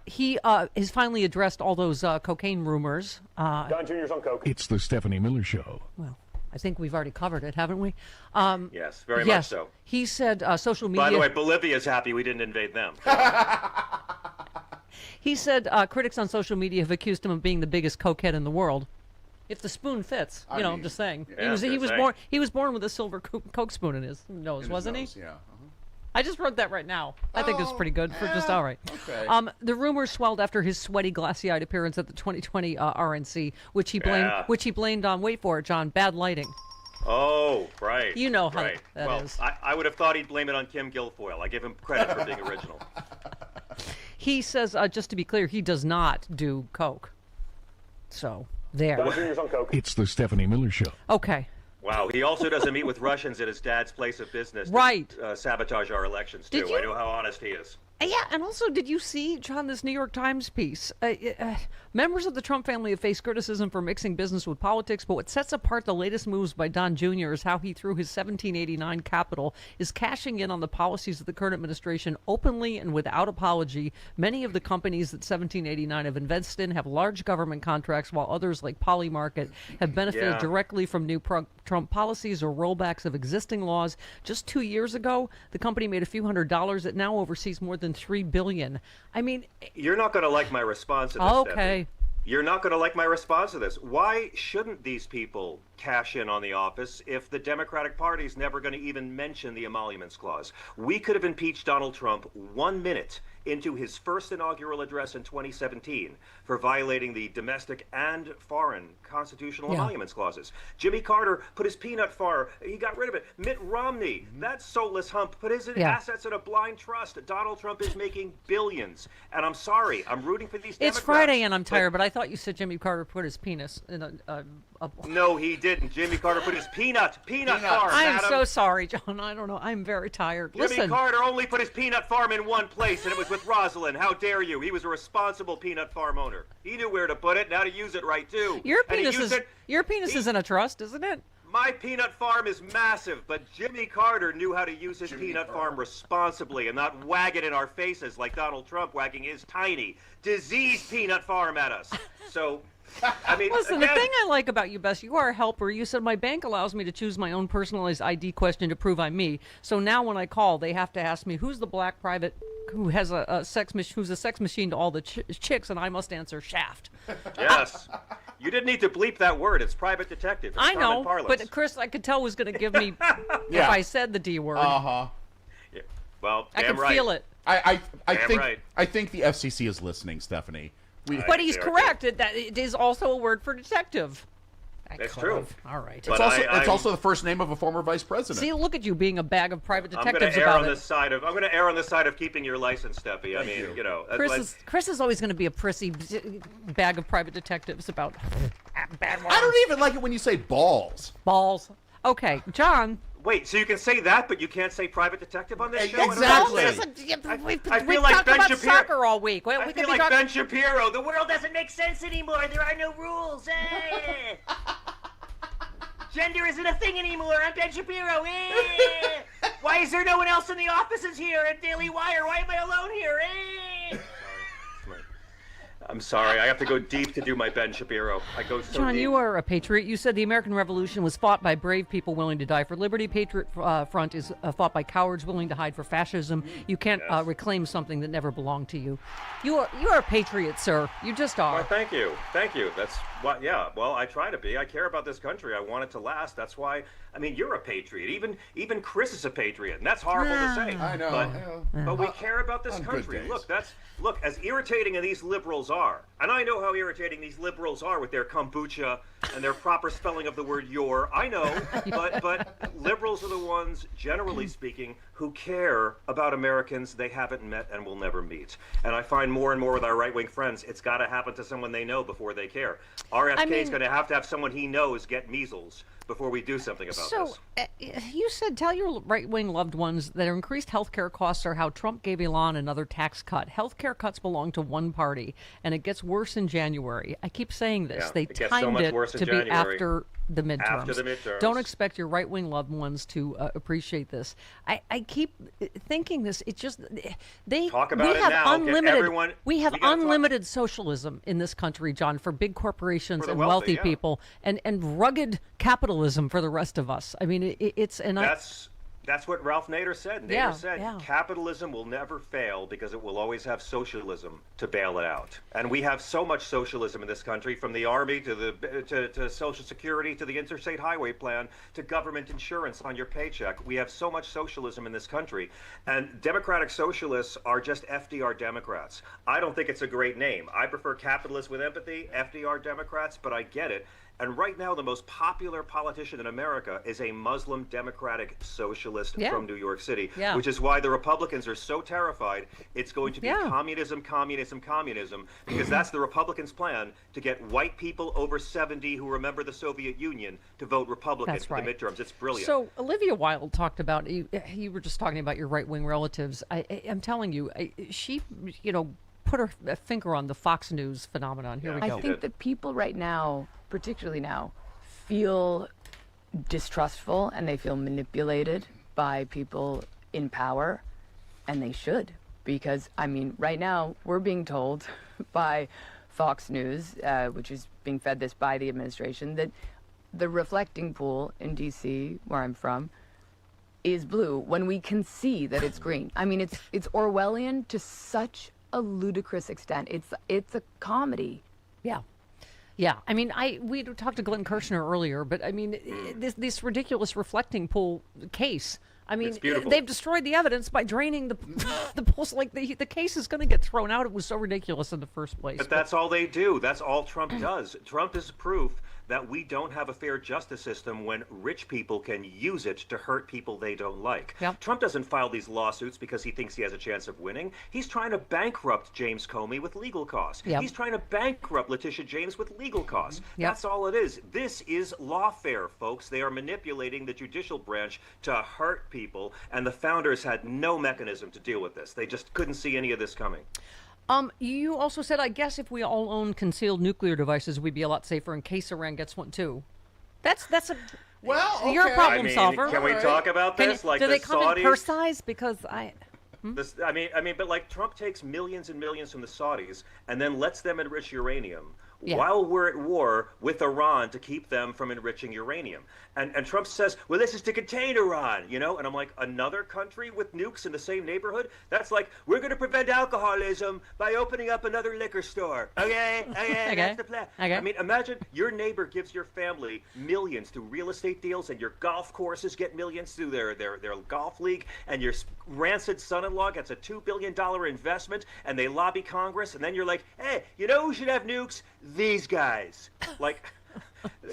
He has finally addressed all those cocaine rumors. John Jr.'s on coke. It's the Stephanie Miller Show. Well, I think we've already covered it, haven't we? Yes, very much so. He said social media... By the way, Bolivia's happy we didn't invade them. He said critics on social media have accused him of being the biggest cokehead in the world. If the spoon fits, I'm just saying. Yeah, He was born with a silver coke spoon in his nose, wasn't he? Yeah. I just wrote that right now. I think it's pretty good for just all right. Okay. The rumors swelled after his sweaty, glassy-eyed appearance at the 2020 RNC, which he blamed on, wait for it, John, bad lighting. Oh, right. You know how right. that well, is. I would have thought he'd blame it on Kim Guilfoyle. I give him credit for being original. He says, just to be clear, he does not do coke. So, there. It's the Stephanie Miller Show. Okay. Wow, he also doesn't meet with Russians at his dad's place of business Right. to sabotage our elections, too. I know how honest he is. Yeah, and also, did you see, John, this New York Times piece? Members of the Trump family have faced criticism for mixing business with politics, but what sets apart the latest moves by Don Jr. is how he, through his 1789 capital, is cashing in on the policies of the current administration openly and without apology. Many of the companies that 1789 have invested in have large government contracts, while others, like Polymarket, have benefited directly from new Trump policies or rollbacks of existing laws. Just 2 years ago, the company made a few $100s. It now oversees more than $3 billion. I mean, you're not going to like my response to this. Okay. Stephanie. You're not going to like my response to this. Why shouldn't these people cash in on the office if the Democratic Party is never going to even mention the emoluments clause? We could have impeached Donald Trump 1 minute into his first inaugural address in 2017 for violating the domestic and foreign constitutional emoluments clauses. Jimmy Carter put his peanut farm, he got rid of it. Mitt Romney, that soulless hump, put his assets in a blind trust. Donald Trump is making billions. And I'm sorry, I'm rooting for these Democrats. It's Friday and I'm tired, but I thought you said Jimmy Carter put his penis in a No, he didn't. Jimmy Carter put his peanut farm. I am Adam. so sorry, John. I don't know. I'm very tired. Jimmy Listen. Carter only put his peanut farm in one place, and it was with Rosalind. How dare you? He was a responsible peanut farm owner. He knew where to put it and how to use it right, too. Your And he penis used is it- in a trust, isn't it? My peanut farm is massive, but Jimmy Carter knew how to use his peanut farm responsibly and not wag it in our faces like Donald Trump wagging his tiny, diseased peanut farm at us. So, I mean, Listen, again, the thing I like about you, Bess, you are a helper. You said my bank allows me to choose my own personalized ID question to prove I'm me. So now when I call, they have to ask me who's the black private who has who's a sex machine to all the chicks, and I must answer Shaft. Yes. You didn't need to bleep that word. It's private detective. It's I common know, parlance. but Chris, I could tell was going to give me if I said the D word. Uh-huh. Yeah. Well, I damn can right. feel it. I Damn think right. I think the FCC is listening, Stephanie. But he's correct. That it is also a word for detective. That's true. All right. It's also the first name of a former vice president. See, look at you being a bag of private I'm going detectives to err about on it. the side of keeping your license, Steffi. I mean, you know, Chris is always going to be a prissy bag of private detectives about bad words. I don't even like it when you say balls. Balls. Okay, John. Wait, so you can say that, but you can't say private detective on this show? Exactly. We've I feel like talked Ben about Shapiro. soccer all week. We I could feel be like talking- Ben Shapiro. The world doesn't make sense anymore. There are no rules. Gender isn't a thing anymore. I'm Ben Shapiro. Why is there no one else in the offices here at Daily Wire? Why am I alone here? I'm sorry. I have to go deep to do my Ben Shapiro. I go so John, deep. you are a patriot. You said the American Revolution was fought by brave people willing to die for liberty. Patriot Front is fought by cowards willing to hide for fascism. You can't reclaim something that never belonged to you. You are a patriot, sir. You just are. Well, thank you. Thank you. That's what, yeah. Well, I try to be. I care about this country. I want it to last. That's why, I mean, you're a patriot. Even Chris is a patriot, and that's horrible to say. I know. But we care about this On good country. days. Look, as irritating as these liberals are, and I know how irritating these liberals are with their kombucha and their proper spelling of the word your. I know, but liberals are the ones, generally speaking, who care about Americans they haven't met and will never meet. And I find more and more with our right-wing friends, it's got to happen to someone they know before they care. RFK is going to have someone he knows get measles before we do something about this. You said tell your right-wing loved ones that increased health care costs are how Trump gave Elon another tax cut. Health care cuts belong to one party, and it gets worse in January. I keep saying this. Yeah, they it gets so timed much it worse in to be January. after the midterms. After the midterms. Don't expect your right-wing loved ones to appreciate this. I keep thinking this. It's just they Talk about we it have now. Get unlimited everyone- we have we gotta talk- unlimited socialism in this country, John, for big corporations For the and wealthy, wealthy yeah. people, and rugged capitalism for the rest of us. I mean, it's and That's That's what Ralph Nader said. Nader Yeah, said yeah. capitalism will never fail because it will always have socialism to bail it out. And we have so much socialism in this country, from the army to to Social Security to the interstate highway plan to government insurance on your paycheck. We have so much socialism in this country. And democratic socialists are just FDR Democrats. I don't think it's a great name. I prefer capitalists with empathy, FDR Democrats, but I get it. And right now, the most popular politician in America is a Muslim Democratic Socialist from New York City, which is why the Republicans are so terrified it's going to be communism, communism, communism, because that's the Republicans' plan to get white people over 70 who remember the Soviet Union to vote Republican That's for right. the midterms. It's brilliant. So Olivia Wilde talked about, you were just talking about your right-wing relatives. I'm telling you, she, put her finger on the Fox News phenomenon. Here we go. I think that people right now, particularly now, feel distrustful and they feel manipulated by people in power, and they should, because right now we're being told by Fox News, which is being fed this by the administration, that the reflecting pool in DC, where I'm from, is blue when we can see that it's green. It's Orwellian to such a ludicrous extent. It's a comedy. Yeah. Yeah, we talked to Glenn Kirshner earlier, but this ridiculous reflecting pool case. It's beautiful. They've destroyed the evidence by draining the pools. Like the case is going to get thrown out. It was so ridiculous in the first place. But that's all they do. That's all Trump does. Trump is proof that we don't have a fair justice system when rich people can use it to hurt people they don't like. Yep. Trump doesn't file these lawsuits because he thinks he has a chance of winning. He's trying to bankrupt James Comey with legal costs. Yep. He's trying to bankrupt Letitia James with legal costs. Yep. That's all it is. This is lawfare, folks. They are manipulating the judicial branch to hurt people, and the founders had no mechanism to deal with this. They just couldn't see any of this coming. You also said, I guess if we all own concealed nuclear devices, we'd be a lot safer in case Iran gets one too. That's a you're a problem solver. Can we talk about this? Do they come in her size? Because but like Trump takes millions and millions from the Saudis and then lets them enrich uranium Yeah. while we're at war with Iran to keep them from enriching uranium. And Trump says, well, this is to contain Iran, And I'm like, another country with nukes in the same neighborhood? That's like, we're going to prevent alcoholism by opening up another liquor store. Okay, that's the plan. Okay. Imagine your neighbor gives your family millions through real estate deals, and your golf courses get millions through their golf league, and your rancid son-in-law gets a $2 billion investment, and they lobby Congress, and then you're like, hey, you know who should have nukes? These guys. Like,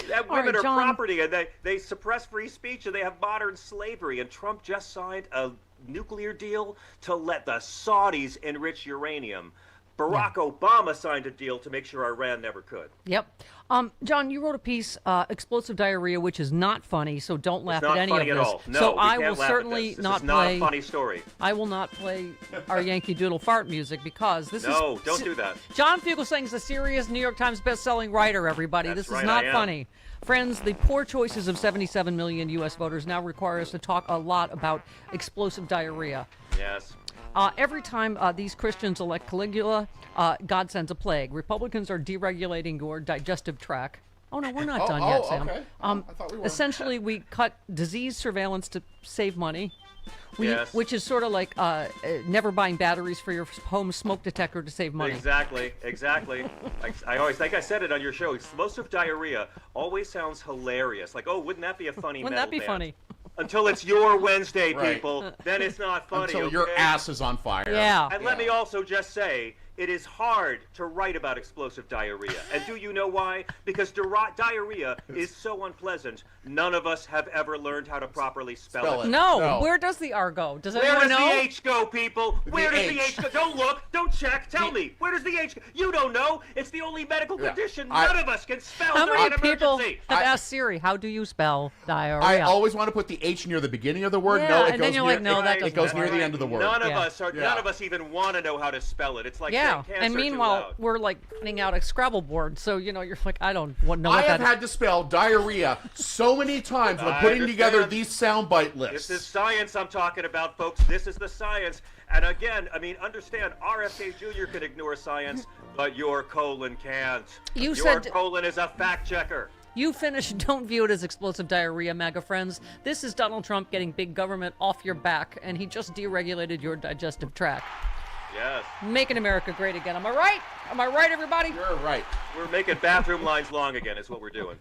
that women are property, and they suppress free speech, and they have modern slavery, and Trump just signed a nuclear deal to let the Saudis enrich uranium. Barack Obama signed a deal to make sure Iran never could. Yep. John, you wrote a piece, Explosive Diarrhea, which is not funny, so don't laugh It's not at any funny of at this. all. No, so we I can't will laugh at certainly this. This not is not play. a funny story. I will not play our Yankee Doodle fart music because this is. No, don't do that. John Fugelsang is a serious New York Times best-selling writer, everybody. That's this right, is not I am. funny. Friends, the poor choices of 77 million U.S. voters now require us to talk a lot about explosive diarrhea. Yes. Every time these Christians elect Caligula, God sends a plague. Republicans are deregulating your digestive tract. Oh, no, we're not done yet, Sam. Okay. I thought we were. Essentially, we cut disease surveillance to save money. Yes. Which is sort of like never buying batteries for your home smoke detector to save money. Exactly. Like I said it on your show, explosive diarrhea always sounds hilarious. Like, oh, wouldn't that be a funny Wouldn't metal that be band? funny? Until it's your Wednesday, Right. people. Then it's not funny. Until your okay? ass is on fire. Yeah. And let me also just say, it is hard to write about explosive diarrhea. And do you know why? Because diarrhea is so unpleasant, none of us have ever learned how to properly spell it. No. Where does the R go? Does Where anyone does know? the H go, people? Where does the H. H go? Don't look. Don't check. Tell me. Where does the H go? You don't know. It's the only medical condition none of us can spell How during many an people emergency. have asked Siri, how do you spell diarrhea? I always want to put the H near the beginning of the word. Yeah, No, it and goes then you're near, like, no, that it goes doesn't near work. the end of the word. None of Yeah. us are. None of us even want to know how to spell it. It's like Yeah, saying cancer and too meanwhile, loud. we're like putting out a Scrabble board, so you're like, I don't know I what have that had to spell diarrhea so many times when I putting together understand. these soundbite lists. This is science I'm talking about, folks. This is the science. And again, understand, RFK Jr. can ignore science, but your colon can't. You your said- colon is a fact checker. You finish, don't view it as explosive diarrhea, MAGA friends. This is Donald Trump getting big government off your back, and he just deregulated your digestive tract. Yes. Making America great again. Am I right? Am I right, everybody? You're right. We're making bathroom lines long again, is what we're doing.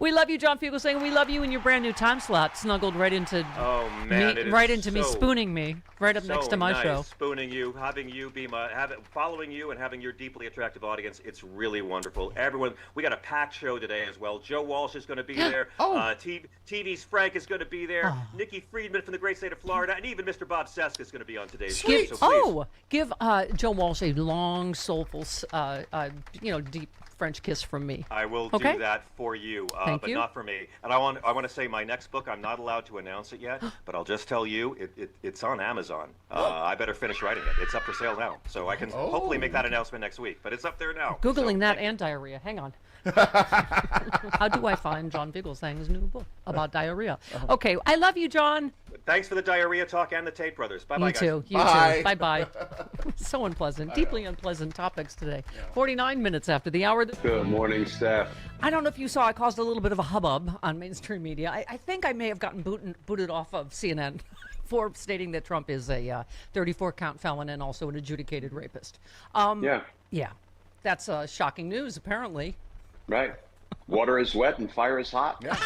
We love you, John Fugelsang. We love you in your brand new time slot, snuggled right into man, me, it is right into me, so- spooning me, right up next to my nice. show. Spooning you, having you be following you, and having your deeply attractive audience. It's really wonderful. Everyone, we got a packed show today as well. Joe Walsh is going to be there. TV's Frank is going to be there. Nikki Friedman from the great state of Florida, and even Mr. Bob Seska is going to be on today's show. So please. Give Joe Walsh a long, soulful, deep French kiss from me. I will Okay? do that for you, Thank but you. not for me. And I want to say my next book. I'm not allowed to announce it yet, but I'll just tell you it's on Amazon. I better finish writing it. It's up for sale now, so I can hopefully make that announcement next week. But it's up there now. Googling that and diarrhea. Hang on. How do I find John Fugelsang's new book about diarrhea? Okay, I love you, John. Thanks for the diarrhea talk and the Tate brothers. Bye bye, You guys. too. You too. Bye bye. So unpleasant. Deeply unpleasant topics today. 49 minutes after the hour. Good morning, Steph. I don't know if you saw, I caused a little bit of a hubbub on mainstream media. I think I may have gotten booted off of CNN for stating that Trump is a 34-count felon and also an adjudicated rapist. Yeah. That's shocking news, apparently. Right. Water is wet and fire is hot. Yeah.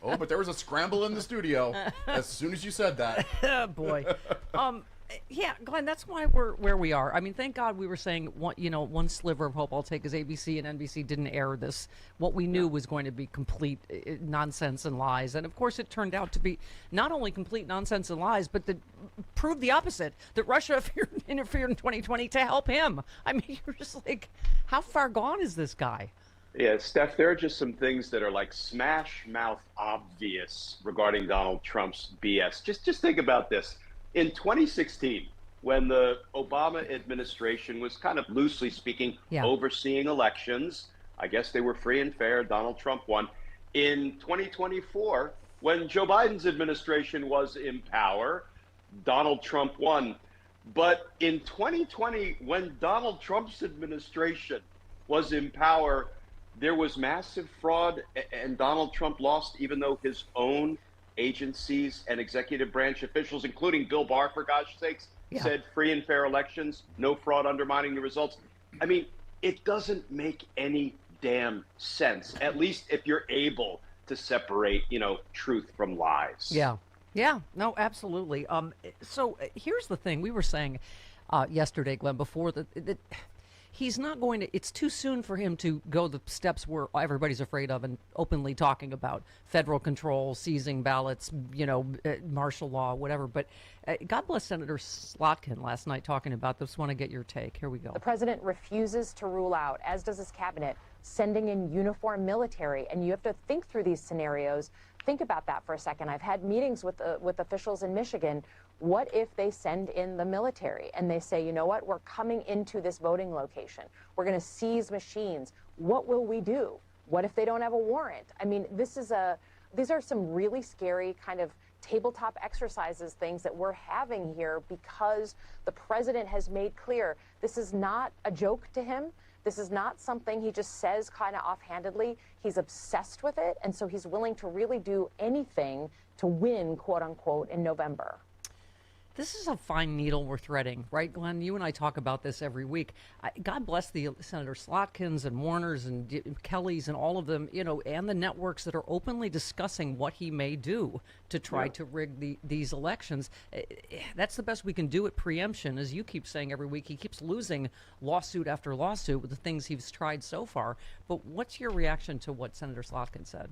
Oh, but there was a scramble in the studio as soon as you said that. Oh, boy. Yeah, Glenn, that's why we're where we are. I mean, thank God we were saying, one sliver of hope I'll take is ABC and NBC didn't air this. What we knew was going to be complete nonsense and lies. And, of course, it turned out to be not only complete nonsense and lies, but that proved the opposite, that Russia interfered in 2020 to help him. I mean, you're just like, how far gone is this guy? Yeah, Steph, there are just some things that are like smash mouth obvious regarding Donald Trump's BS. Just think about this. In 2016, when the Obama administration was kind of loosely speaking overseeing elections, I guess they were free and fair. Donald Trump won. In 2024, when Joe Biden's administration was in power, Donald Trump won. But in 2020, when Donald Trump's administration was in power, there was massive fraud, and Donald Trump lost, even though his own agencies and executive branch officials, including Bill Barr, for gosh sakes, said free and fair elections, no fraud undermining the results. I mean, it doesn't make any damn sense, at least if you're able to separate, truth from lies. Yeah, no, absolutely. So here's the thing. We were saying yesterday, Glenn, before that he's not going to, it's too soon for him to go the steps where everybody's afraid of and openly talking about federal control, seizing ballots, martial law, whatever. But God bless Senator Slotkin last night talking about this. Want to get your take. Here we go. The president refuses to rule out, as does his cabinet, sending in uniformed military. And you have to think through these scenarios. Think about that for a second. I've had meetings with officials in Michigan. What if they send in the military and they say, you know what, we're coming into this voting location. We're going to seize machines. What will we do? What if they don't have a warrant? I mean, these are some really scary kind of tabletop exercises, things that we're having here because the president has made clear this is not a joke to him. This is not something he just says kind of offhandedly. He's obsessed with it, and so he's willing to really do anything to win, quote unquote, in November. This is a fine needle we're threading, right, Glenn? You and I talk about this every week. God bless the Senator Slotkins and Warners and Kellys and all of them, and the networks that are openly discussing what he may do to try to rig these elections. That's the best we can do at preemption. As you keep saying every week, he keeps losing lawsuit after lawsuit with the things he's tried so far. But what's your reaction to what Senator Slotkin said?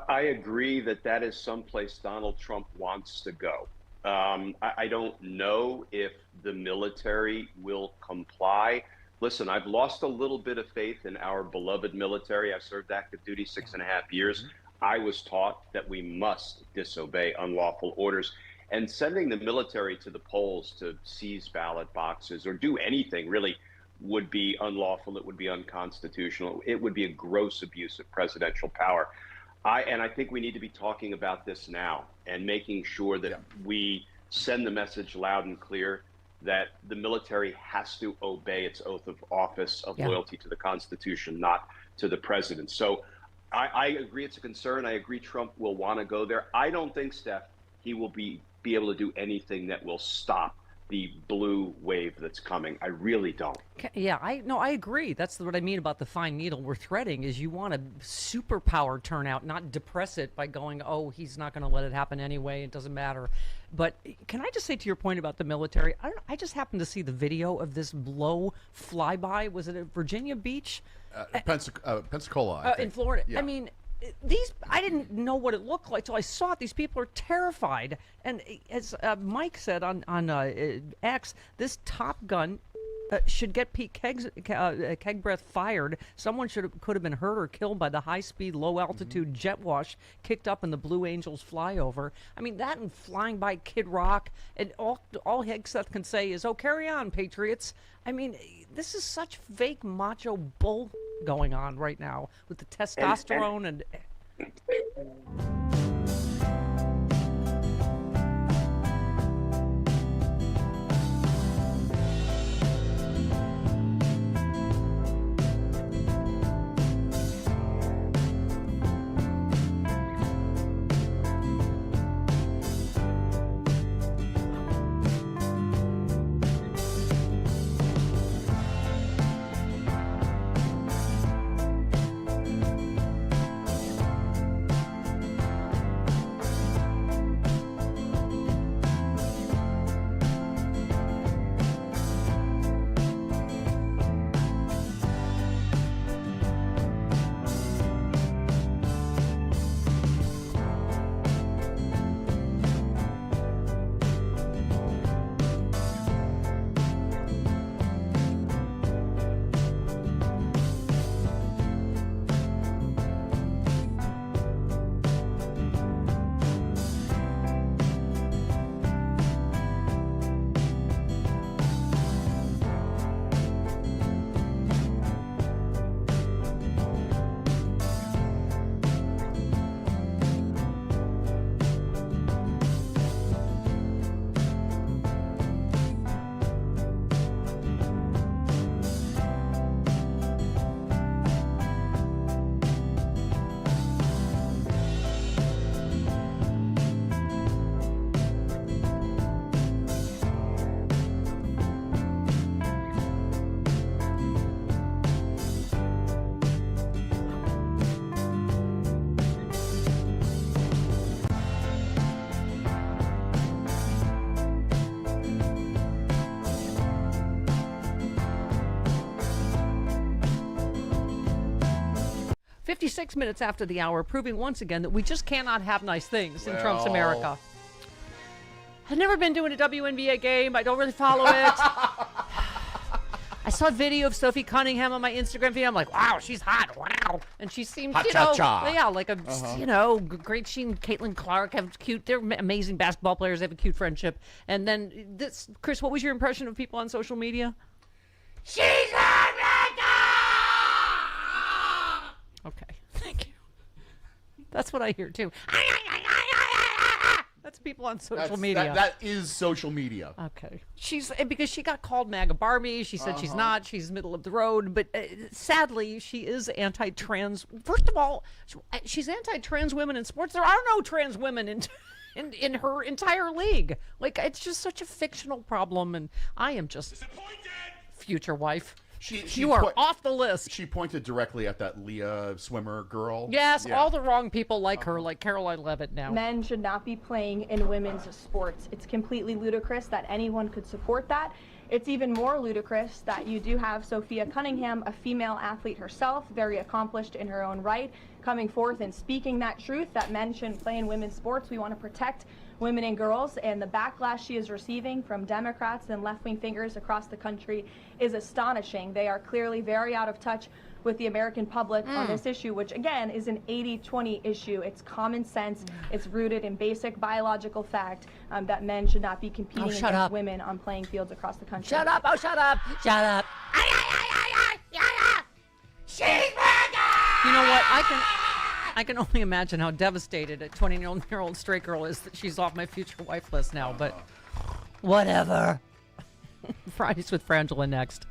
I agree that is someplace Donald Trump wants to go. I don't know if the military will comply. Listen, I've lost a little bit of faith in our beloved military. I served active duty 6.5 years. I was taught that we must disobey unlawful orders, and sending the military to the polls to seize ballot boxes or do anything really would be unlawful. It would be unconstitutional. It would be a gross abuse of presidential power. I think we need to be talking about this now and making sure that we send the message loud and clear. that the military has to obey its oath of office of Yeah. loyalty to the Constitution, not to the president. So I agree it's a concern. I agree Trump will want to go there. I don't think, Steph, he will be able to do anything that will stop the blue wave that's coming. I really don't. Yeah, I agree. That's what I mean about the fine needle we're threading is you want a superpower turnout, not depress it by going, oh, he's not going to let it happen anyway. It doesn't matter. But can I just say to your point about the military, I just happened to see the video of this low flyby. Was it at Virginia Beach? Pensacola, I think. In Florida. Yeah. I mean, I didn't know what it looked like till I saw it. These people are terrified. And as Mike said on X, this Top Gun should get Pete Kegbreath fired. Someone could have been hurt or killed by the high-speed, low-altitude jet wash kicked up in the Blue Angels flyover. I mean, that and flying by Kid Rock, and all Hegseth can say is, oh, carry on, Patriots. I mean, this is such fake macho bull going on right now with the testosterone and 56 minutes after the hour, proving once again that we just cannot have nice things in Trump's America. I've never been to a WNBA game. I don't really follow it. I saw a video of Sophie Cunningham on my Instagram feed. I'm like, wow, she's hot. Wow. And she seems, Hot you know, cha-cha. yeah, like a, you know, great. She and Caitlin Clark have cute, they're amazing basketball players. They have a cute friendship. And then this, Chris, what was your impression of people on social media? She's okay, thank you. That's what I hear too. That's people on social media. That is social media. Okay. She's because she got called MAGA Barbie. She said she's not. She's middle of the road. But sadly, she is anti-trans. First of all, she's anti-trans women in sports. There are no trans women in her entire league. Like, it's just such a fictional problem. And I am just future wife. You are off the list. She pointed directly at that Leah swimmer girl. Yes, Yeah. all the wrong people like her, like Caroline Levitt now. Men should not be playing in women's sports. It's completely ludicrous that anyone could support that. It's even more ludicrous that you do have Sophia Cunningham, a female athlete herself, very accomplished in her own right, coming forth and speaking that truth that men shouldn't play in women's sports. We want to protect women and girls, and the backlash she is receiving from Democrats and left-wing figures across the country is astonishing. They are clearly very out of touch with the American public on this issue, which again is an 80-20 issue. It's common sense. It's rooted in basic biological fact that men should not be competing against women on playing fields across the country. Shut up! Oh, shut up! Shut up! You know what? I can only imagine how devastated a 20-year-old straight girl is that she's off my future wife list now. But whatever. Fridays with Frangela next.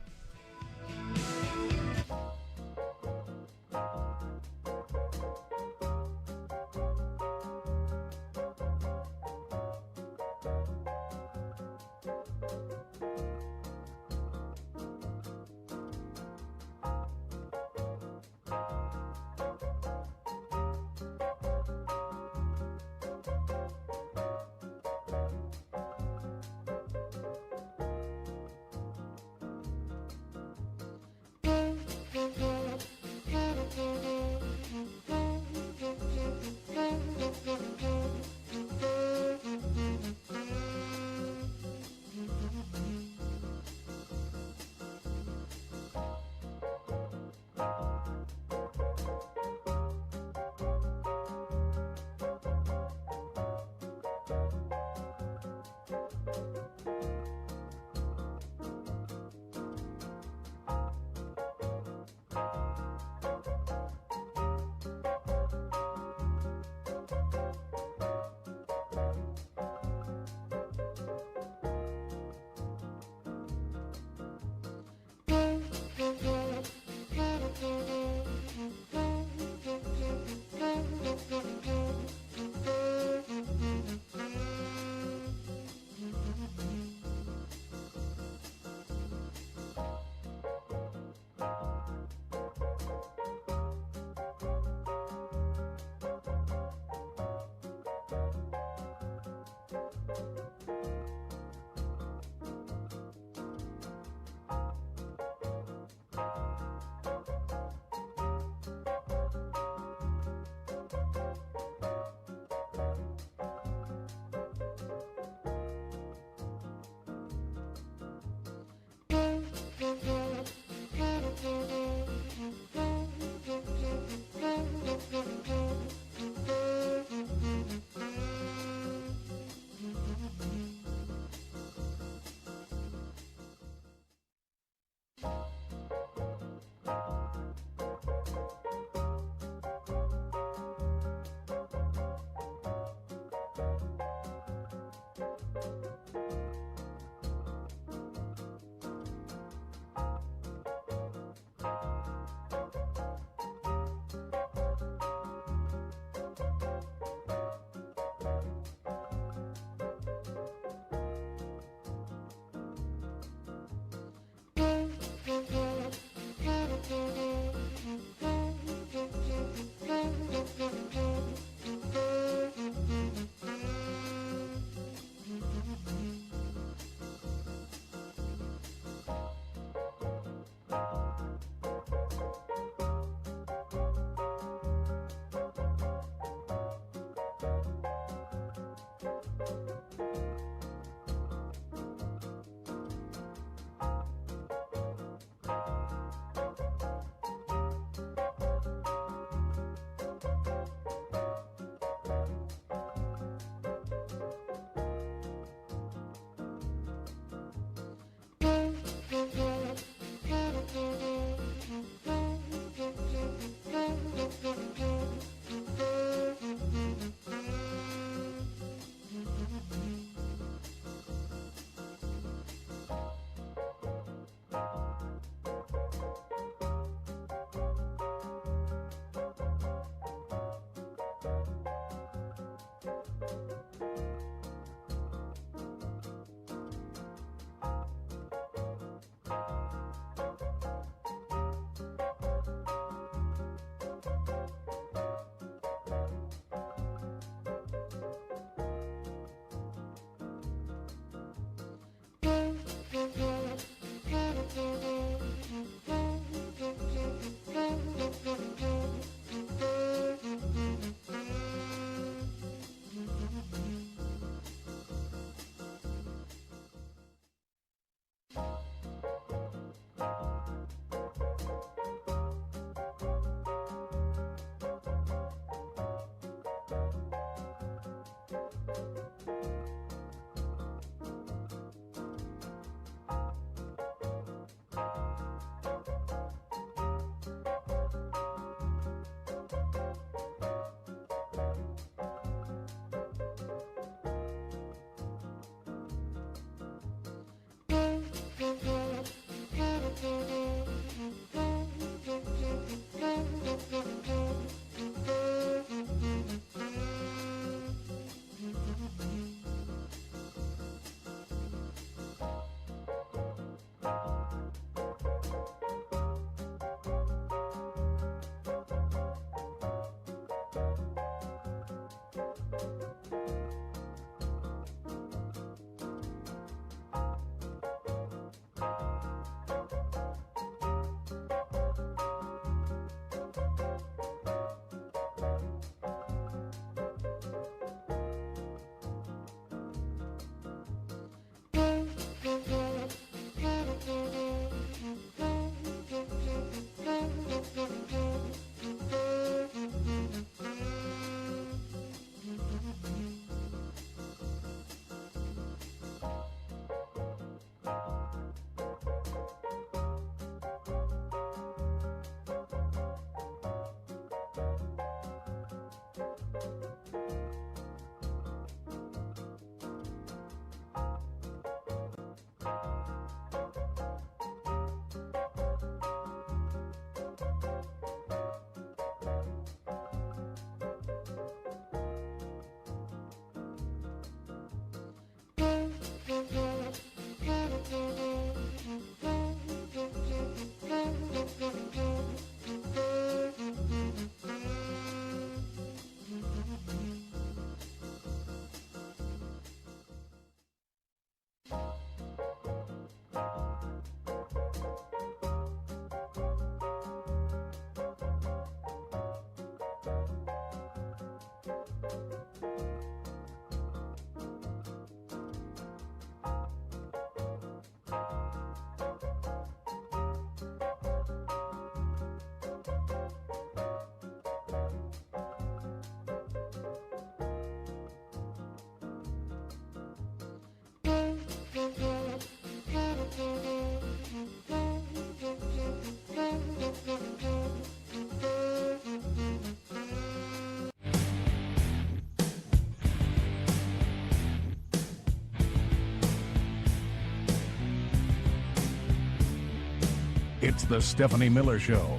It's the Stephanie Miller Show.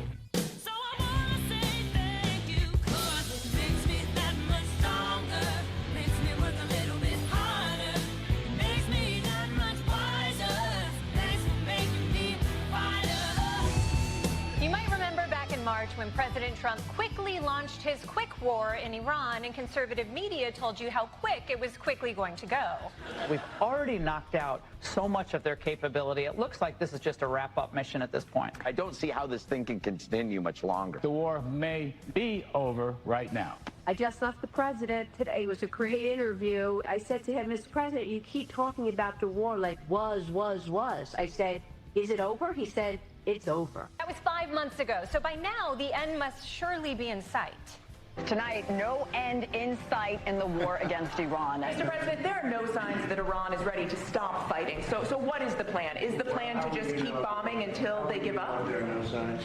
You might remember back in March when President Trump quickly launched his quick war in Iran, and conservative media told you how quick it was quickly going to go. We've already knocked out so much of their capability. It looks like this is just a wrap-up mission at this point. I don't see how this thing can continue much longer. The war may be over right now. I just left the president today. It was a great interview. I said to him, Mr. President, you keep talking about the war like was. I said, is it over? He said, it's over. That was 5 months ago, so by now the end must surely be in sight. Tonight, no end in sight in the war against Iran. Mr. President, there are no signs that Iran is ready to stop fighting. So what is the plan? Is the plan to just keep bombing until they give up? There are no signs.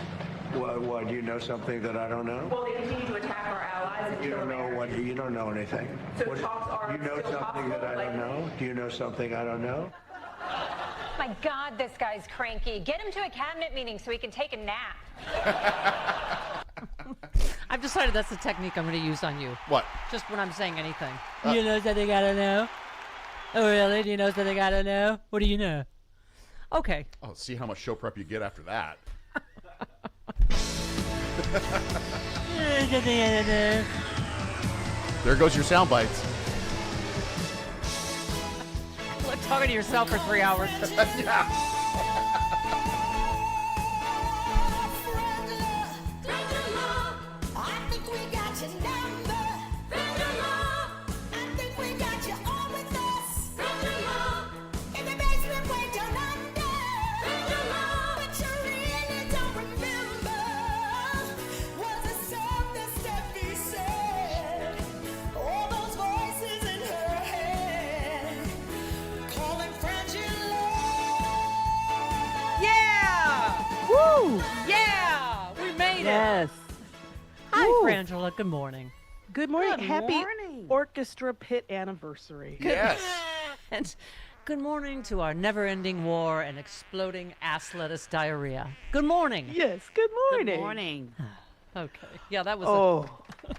What, do you know something that I don't know? Well, they continue to attack our allies and You kill don't know Americans. what, you don't know anything. So What- talks are you know still something that I possible, don't know? Do you know something I don't know? My God, this guy's cranky. Get him to a cabinet meeting so he can take a nap. I've decided that's the technique I'm going to use on you. What? Just when I'm saying anything. You know something I don't know? Oh, really? Do you know something I don't know? What do you know? Okay. Oh, see how much show prep you get after that. Something I don't know. There goes your sound bites. Like talking to yourself for 3 hours. Yeah. Woo! Yeah! We made it! Yes. Hi, Woo. Frangela. Good morning. Good morning. Good Happy morning. Orchestra Pit anniversary. Yes. And good morning to our never-ending war and exploding ass lettuce diarrhea. Good morning. Yes, good morning. Good morning. Okay. Yeah, that was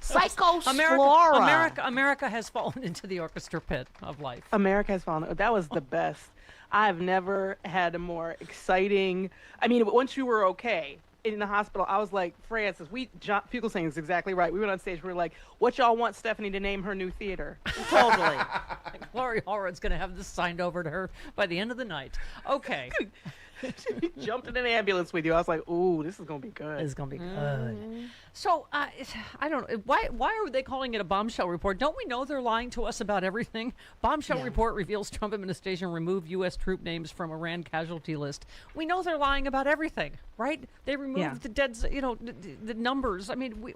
Psychosflora. America has fallen into the orchestra pit of life. America has fallen. That was the best. I've never had a more exciting. I mean, once you were okay, in the hospital, I was like, Francis, John Fugelsang is exactly right. We went on stage. We were like, what y'all want Stephanie to name her new theater? Totally. Like, Lori Horowitz going to have this signed over to her by the end of the night. Okay. She jumped in an ambulance with you. I was like, ooh, this is going to be good. This is going to be good. So, I don't know. Why are they calling it a bombshell report? Don't we know they're lying to us about everything? Bombshell report reveals Trump administration removed U.S. troop names from Iran casualty list. We know they're lying about everything, right? They removed the dead, the numbers. I mean,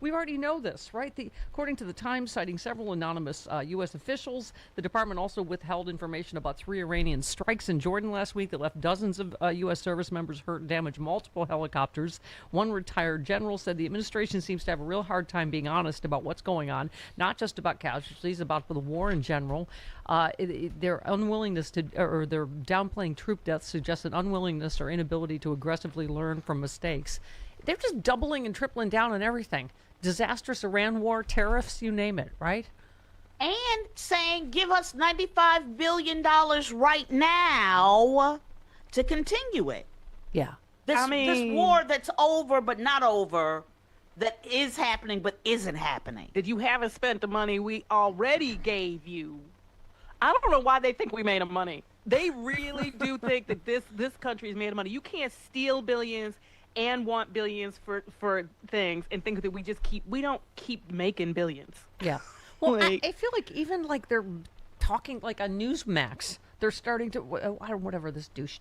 we already know this, right? According to the Times, citing several anonymous U.S. officials, the department also withheld information about 3 Iranian strikes in Jordan last week that left dozens of U.S. service members hurt and damaged multiple helicopters. One retired general said the administration seems to have a real hard time being honest about what's going on, not just about casualties, about the war in general. Their unwillingness or their downplaying troop deaths suggests an unwillingness or inability to aggressively learn from mistakes. They're just doubling and tripling down on everything. Disastrous Iran war, tariffs, you name it, right? And saying, give us $95 billion right now to continue it. Yeah. This war that's over but not over, that is happening but isn't happening. That you haven't spent the money we already gave you. I don't know why they think we made them money. They really do think that this country is made of money. You can't steal billions and want billions for things and think that we don't keep making billions. Yeah. Well, I feel like even like they're talking like on Newsmax, they're starting to, whatever this douche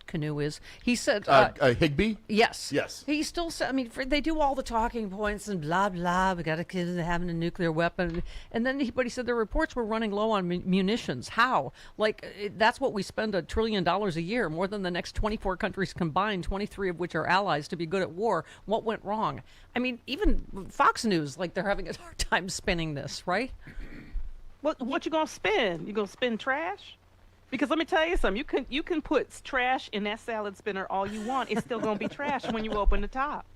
canoe is. He said Higbee? Yes. Yes. He still said, I mean, they do all the talking points and blah, blah. We got a kid having a nuclear weapon. And then but he said the reports were running low on munitions. How? Like, that's what we spend $1 trillion a year, more than the next 24 countries combined, 23 of which are allies to be good at war. What went wrong? I mean, even Fox News, like, they're having a hard time spinning this, right? What you gonna spin? You gonna spin trash? Because let me tell you something, you can put trash in that salad spinner all you want. It's still going to be trash when you open the top.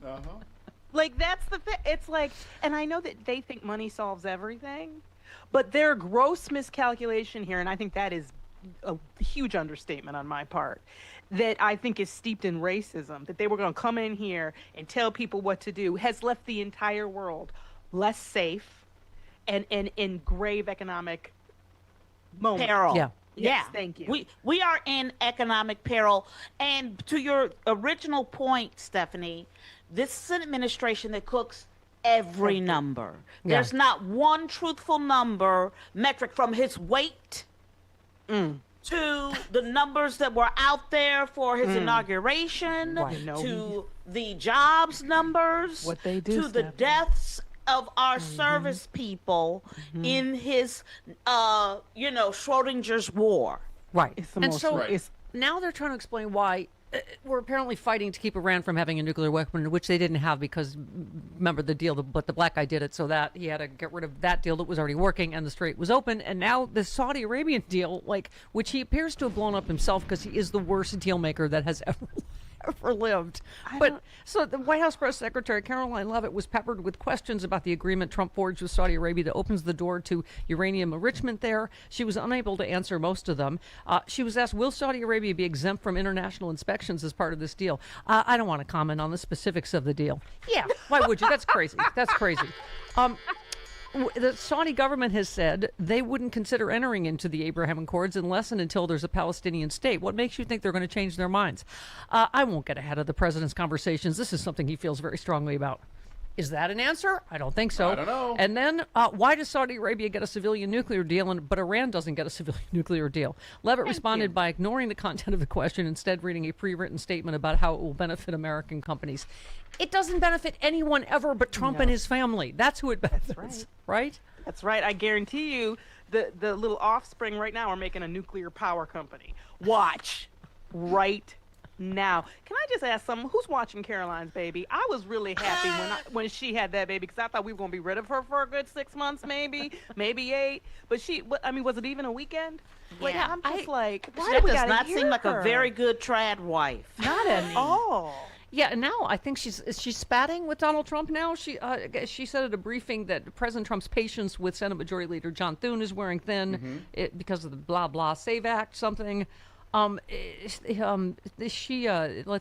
Like, that's the thing. It's like, and I know that they think money solves everything, but their gross miscalculation here, and I think that is a huge understatement on my part, that I think is steeped in racism, that they were going to come in here and tell people what to do, has left the entire world less safe and in grave economic moments. Peril. Yeah. Yes, thank you. We are in economic peril. And to your original point, Stephanie, this is an administration that cooks every number. There's not one truthful metric from his weight to the numbers that were out there for his inauguration, to the jobs numbers, what they do, to the deaths of our service people in his, Schrodinger's war. Right. It's the and most, so now they're trying to explain why we're apparently fighting to keep Iran from having a nuclear weapon, which they didn't have because, remember the deal, but the black guy did it so that he had to get rid of that deal that was already working and the strait was open. And now the Saudi Arabian deal, which he appears to have blown up himself because he is the worst deal maker that has ever lived. So the White House Press Secretary Caroline Leavitt was peppered with questions about the agreement Trump forged with Saudi Arabia that opens the door to uranium enrichment there. She was unable to answer most of them. She was asked, will Saudi Arabia be exempt from international inspections as part of this deal? I don't want to comment on the specifics of the deal. Yeah, why would you? That's crazy. That's crazy. The Saudi government has said they wouldn't consider entering into the Abraham Accords unless and until there's a Palestinian state. What makes you think they're going to change their minds? I won't get ahead of the president's conversations. This is something he feels very strongly about. Is that an answer? I don't think so. I don't know. And then, why does Saudi Arabia get a civilian nuclear deal, but Iran doesn't get a civilian nuclear deal? Leavitt responded by ignoring the content of the question, instead reading a pre-written statement about how it will benefit American companies. It doesn't benefit anyone ever but Trump and his family. That's who it benefits, right? That's right. I guarantee you the little offspring right now are making a nuclear power company. Watch right now. Can I just ask someone who's watching Caroline's baby? I was really happy when she had that baby because I thought we were going to be rid of her for a good 6 months, maybe 8. But was it even a weekend? Like, Yeah. I'm just like, why That do we does gotta not hear seem like her? a very good trad wife. Not at all. Yeah, and now I think she's spatting with Donald Trump now. She said at a briefing that President Trump's patience with Senate Majority Leader John Thune is wearing thin because of the blah blah Save Act something. Let's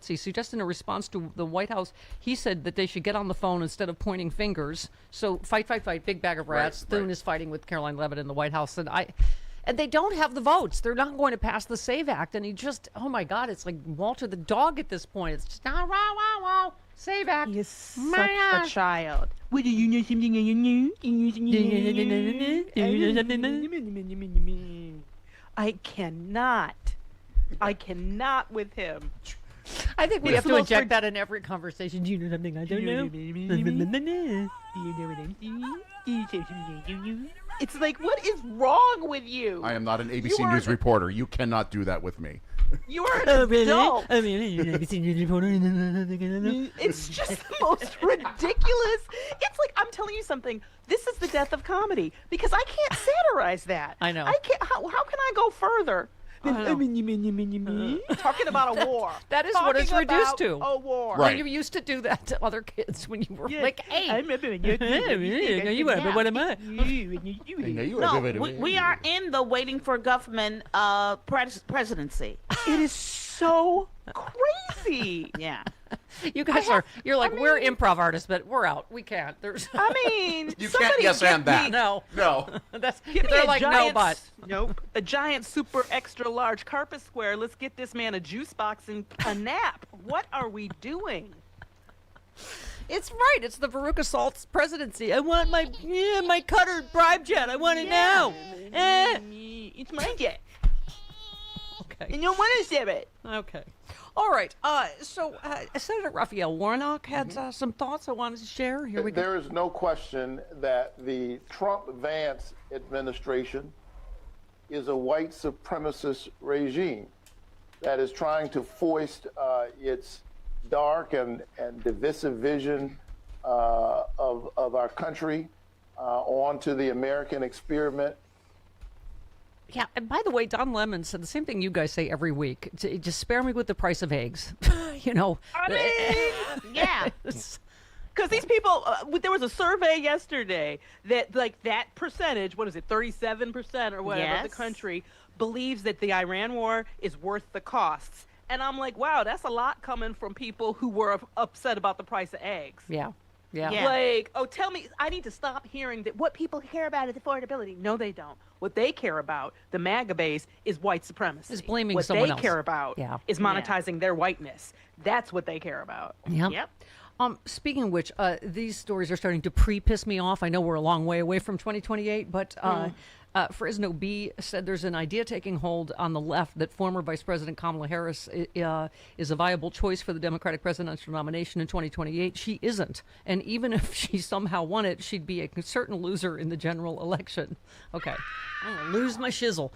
see, so just in a response to the White House, he said that they should get on the phone instead of pointing fingers. So fight, big bag of rats. Thune is fighting with Caroline Leavitt in the White House. And they don't have the votes. They're not going to pass the SAVE Act. And he just, oh my God, it's like Walter the dog at this point. It's just, wow, wow, wow, SAVE Act. He is such a child. What do you know something you know? I cannot with him. I think we have to inject that in every conversation. Do you know something I don't know? It's like, what is wrong with you? I am not an ABC News reporter. You cannot do that with me. You are an adult. It's just the most ridiculous. It's like, I'm telling you something. This is the death of comedy because I can't satirize that. I know. I can't. How can I go further? Talking about a war. That is what it's reduced to. A war. Right. And you used to do that to other kids when you were like 8. I remember when you but what am I? No, we are in the waiting for government presidency. It is so crazy. Yeah. You guys you're like, we're improv artists, but we're out. We can't. There's. I mean, you can't yes and that. No. They're like, giant, no, but. Nope. A giant, super extra large carpet square. Let's get this man a juice box and a nap. What are we doing? It's right. It's the Veruca Salt's presidency. I want my Cutter bribe jet. I want it now. It's my jet. Okay. And you want to share it. Okay. All right. So Senator Raphael Warnock had some thoughts I wanted to share. Here we go. There is no question that the Trump-Vance administration is a white supremacist regime that is trying to foist its dark and divisive vision of our country onto the American experiment. Yeah, and by the way, Don Lemon said the same thing you guys say every week. Just spare me with the price of eggs. You know. I mean, yeah. Because these people, there was a survey yesterday that, like, that percentage, what is it, 37% or whatever of the country believes that the Iran war is worth the costs. And I'm like, wow, that's a lot coming from people who were upset about the price of eggs. Yeah. Yeah. Like, oh, tell me, I need to stop hearing that what people care about is affordability. No, they don't. What they care about, the MAGA base, is white supremacy. Is blaming what someone else. else. What they care about is monetizing their whiteness. That's what they care about. Yep. Speaking of which, these stories are starting to pre-piss me off. I know we're a long way away from 2028, but Fresno Bee said there's an idea taking hold on the left that former Vice President Kamala Harris is a viable choice for the Democratic presidential nomination in 2028. She isn't. And even if she somehow won it, she'd be a certain loser in the general election. Okay. I'm going to lose my shizzle.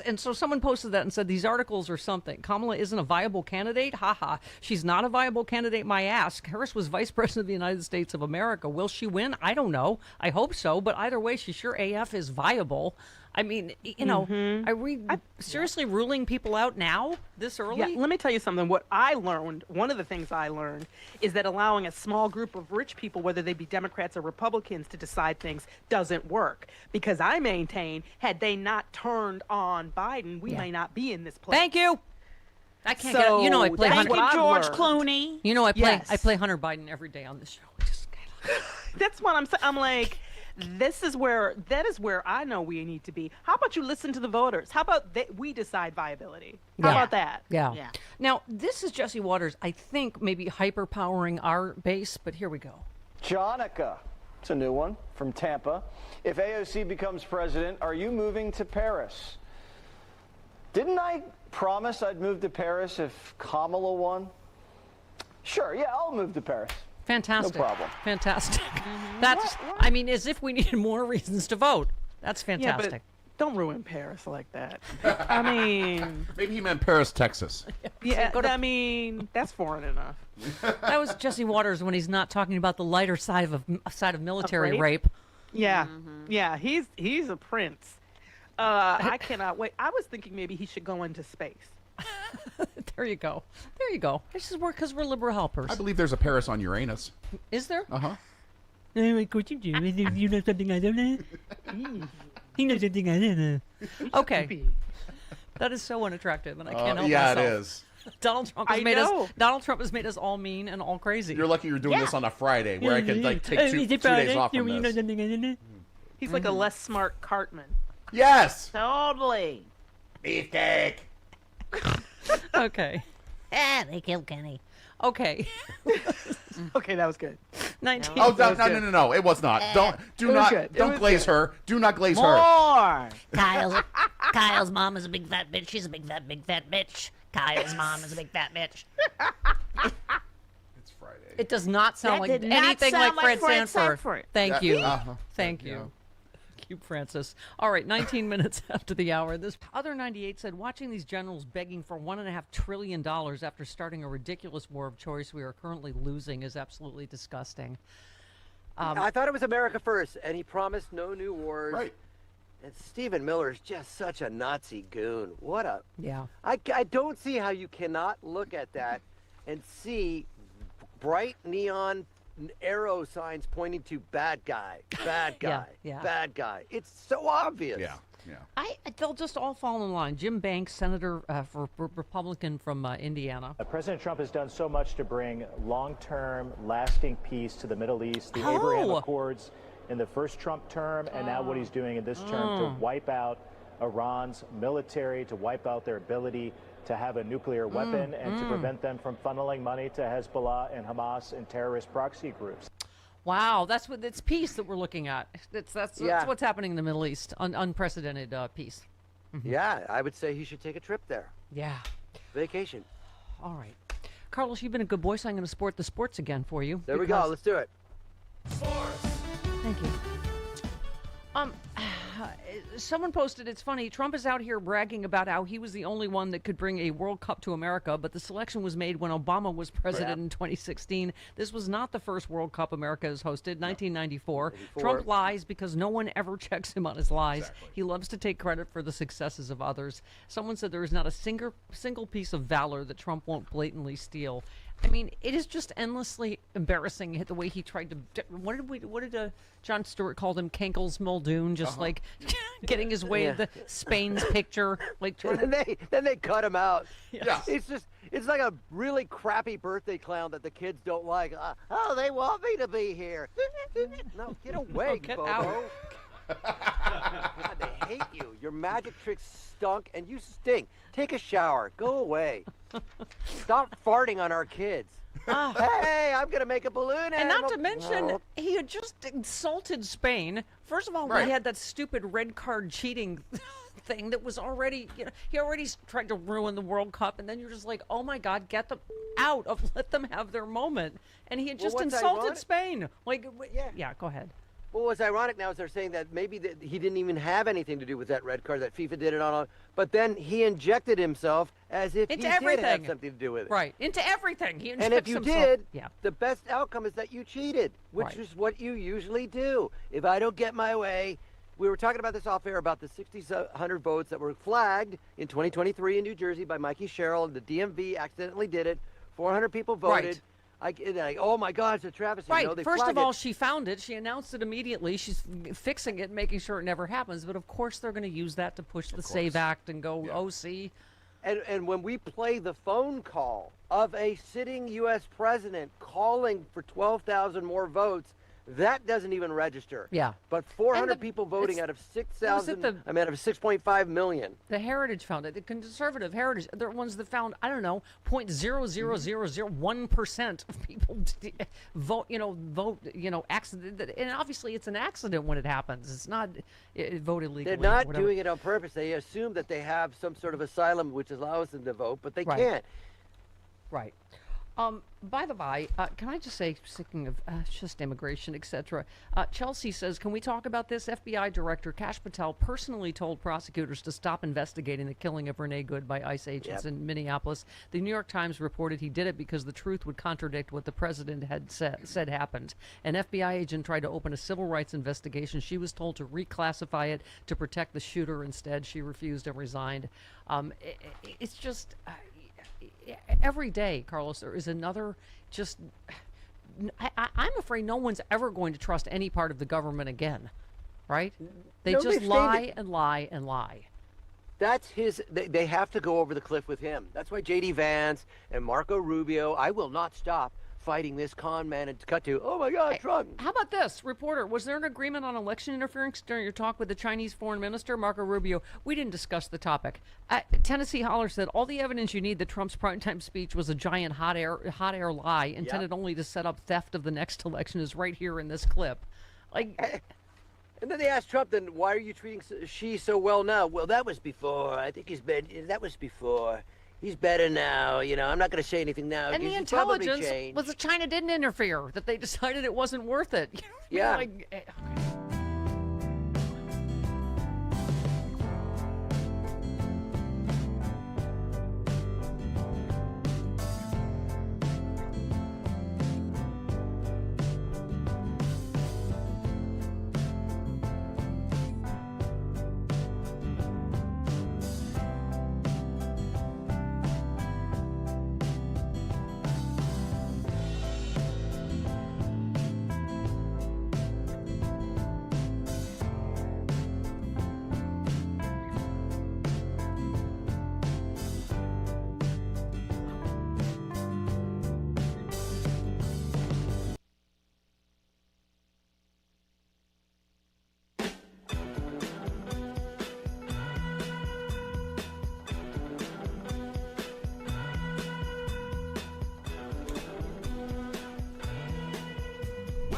And so someone posted that and said, these articles are something. Kamala isn't a viable candidate? Ha. She's not a viable candidate, my ass. Harris was Vice President of the United States of America. Will she win? I don't know. I hope so. But either way, she sure AF is viable. I mean, you know, are we seriously ruling people out now, this early? Yeah, let me tell you something. What I learned, one of the things I learned, is that allowing a small group of rich people, whether they be Democrats or Republicans, to decide things doesn't work. Because I maintain, had they not turned on Biden, we may not be in this place. Thank you. I can't get it. You know, I play Thank you, George Clooney. You know, I play Hunter Biden every day on this show. That's what I'm saying. I'm like, that is where I know we need to be. How about you listen to the voters? How about we decide viability? How about that? Yeah. Now, this is Jesse Waters, I think, maybe hyper-powering our base, but here we go. Jonica, it's a new one from Tampa. If AOC becomes president, are you moving to Paris? Didn't I promise I'd move to Paris if Kamala won? Sure, yeah, I'll move to Paris. Fantastic. No problem. Fantastic. That's, I mean, as if we needed more reasons to vote. That's fantastic. Yeah, but don't ruin Paris like that. I mean... Maybe he meant Paris, Texas. Yeah, I mean, that's foreign enough. That was Jesse Waters when he's not talking about the lighter side of military rape. Yeah. Yeah, he's a prince. I cannot wait. I was thinking maybe he should go into space. There you go. This is because we're liberal helpers. I believe there's a Paris on Uranus. Is there? Uh-huh. What you do? You know something I don't know? He knows something I don't know. Okay. That is so unattractive, and I can't help yeah, myself. it is. Donald Trump has made us all mean and all crazy. You're lucky you're doing this on a Friday where I can like take two days off from this. He's like a less smart Hartmann. Yes. Totally. Beefcake. Okay. They killed Kenny. Okay. Okay, that was good. 19. Oh no! It was not. Don't glaze her. Do not glaze her. More. Kyle's mom is a big fat bitch. She's a big fat bitch. Kyle's mom is a big fat bitch. It's Friday. It does not sound That like did not anything sound like Fred Fred Sanford. Sanford. Thank you. Thank you. Thank you, Francis. All right, 19 minutes after the hour. This other 98 said, watching these generals begging for $1.5 trillion after starting a ridiculous war of choice we are currently losing is absolutely disgusting. I thought it was America first, and he promised no new wars. Right. And Stephen Miller is just such a Nazi goon. What a... Yeah. I don't see how you cannot look at that and see bright neon arrow signs pointing to bad guy, bad guy, bad guy. It's so obvious. Yeah. They'll just all fall in line. Jim Banks, Senator for Republican from Indiana. President Trump has done so much to bring long-term, lasting peace to the Middle East. The Abraham Accords in the first Trump term, and now what he's doing in this term to wipe out Iran's military, to wipe out their ability to have a nuclear weapon, and to prevent them from funneling money to Hezbollah and Hamas and terrorist proxy groups. Wow, it's peace that we're looking at. That's what's happening in the Middle East. Unprecedented peace. Yeah, I would say he should take a trip there. Yeah. Vacation. All right. Carlos, you've been a good boy, so I'm going to sport the sports again for you. There we go. Let's do it. Thank you. Someone posted, it's funny, Trump is out here bragging about how he was the only one that could bring a World Cup to America, but the selection was made when Obama was president in 2016. This was not the first World Cup America has hosted, 1994. Trump lies because no one ever checks him on his lies. Exactly. He loves to take credit for the successes of others. Someone said there is not a single piece of valor that Trump won't blatantly steal. I mean, it is just endlessly embarrassing the way he tried to. What did Jon Stewart call him? Kankles Muldoon, just like getting his way to Spain's picture, like. And then they cut him out. Yeah. It's like a really crappy birthday clown that the kids don't like. Oh, they want me to be here. No, get away, get Bobo. out. God, they hate you. Your magic tricks stunk, and you stink. Take a shower. Go away. Stop farting on our kids. Hey, I'm gonna make a balloon. And not to mention, he had just insulted Spain. First of all, we had that stupid red card cheating thing that was already, he already tried to ruin the World Cup, and then you're just like, oh my God, get them out of, let them have their moment. And he had just insulted Spain. Like, yeah, go ahead. Well, what's ironic now is they're saying that maybe he didn't even have anything to do with that red card, that FIFA did it on, but then he injected himself as if he did have something to do with it. Right, into everything. He And if you himself. did, the best outcome is that you cheated, which is what you usually do. If I don't get my way, we were talking about this off air about the 6,100 votes that were flagged in 2023 in New Jersey by Mikey Sherrill, and the DMV accidentally did it. 400 people voted. Oh my God, it's a travesty. Right. They First of flagged all, it. she found it. She announced it immediately. She's fixing it, making sure it never happens. But of course, they're going to use that to push the SAVE Act and go, oh, see. And when we play the phone call of a sitting U.S. president calling for 12,000 more votes, that doesn't even register. Yeah. But 400 people voting out of 6,000, out of 6.5 million. The Heritage found it. The conservative Heritage, they're ones that found, I don't know, 0.00001% of people vote, accident. And obviously it's an accident when it happens. It's not voted legally. They're not doing it on purpose. They assume that they have some sort of asylum which allows them to vote, but they can't. Right. By the by, can I just say, speaking of just immigration, etc., Chelsea says, can we talk about this? FBI Director Kash Patel personally told prosecutors to stop investigating the killing of Renee Good by ICE agents in Minneapolis. The New York Times reported he did it because the truth would contradict what the president had said happened. An FBI agent tried to open a civil rights investigation. She was told to reclassify it to protect the shooter. Instead, she refused and resigned. It's just... every day, Carlos, there is another just... I'm afraid no one's ever going to trust any part of the government again, right? They just lie and lie and lie. That's his. They have to go over the cliff with him. That's why J.D. Vance and Marco Rubio. I will not stop fighting this con man. And cut to, oh my God, Trump. How about this, reporter? Was there an agreement on election interference during your talk with the Chinese foreign minister, Marco Rubio? We didn't discuss the topic. Tennessee Holler said all the evidence you need that Trump's primetime speech was a giant hot air lie intended only to set up theft of the next election is right here in this clip. Like. And then they asked Trump, then why are you treating Xi so well now? Well, that was before. I think that was before. He's better now. I'm not going to say anything now. And the intelligence was that China didn't interfere, that they decided it wasn't worth it. Yeah.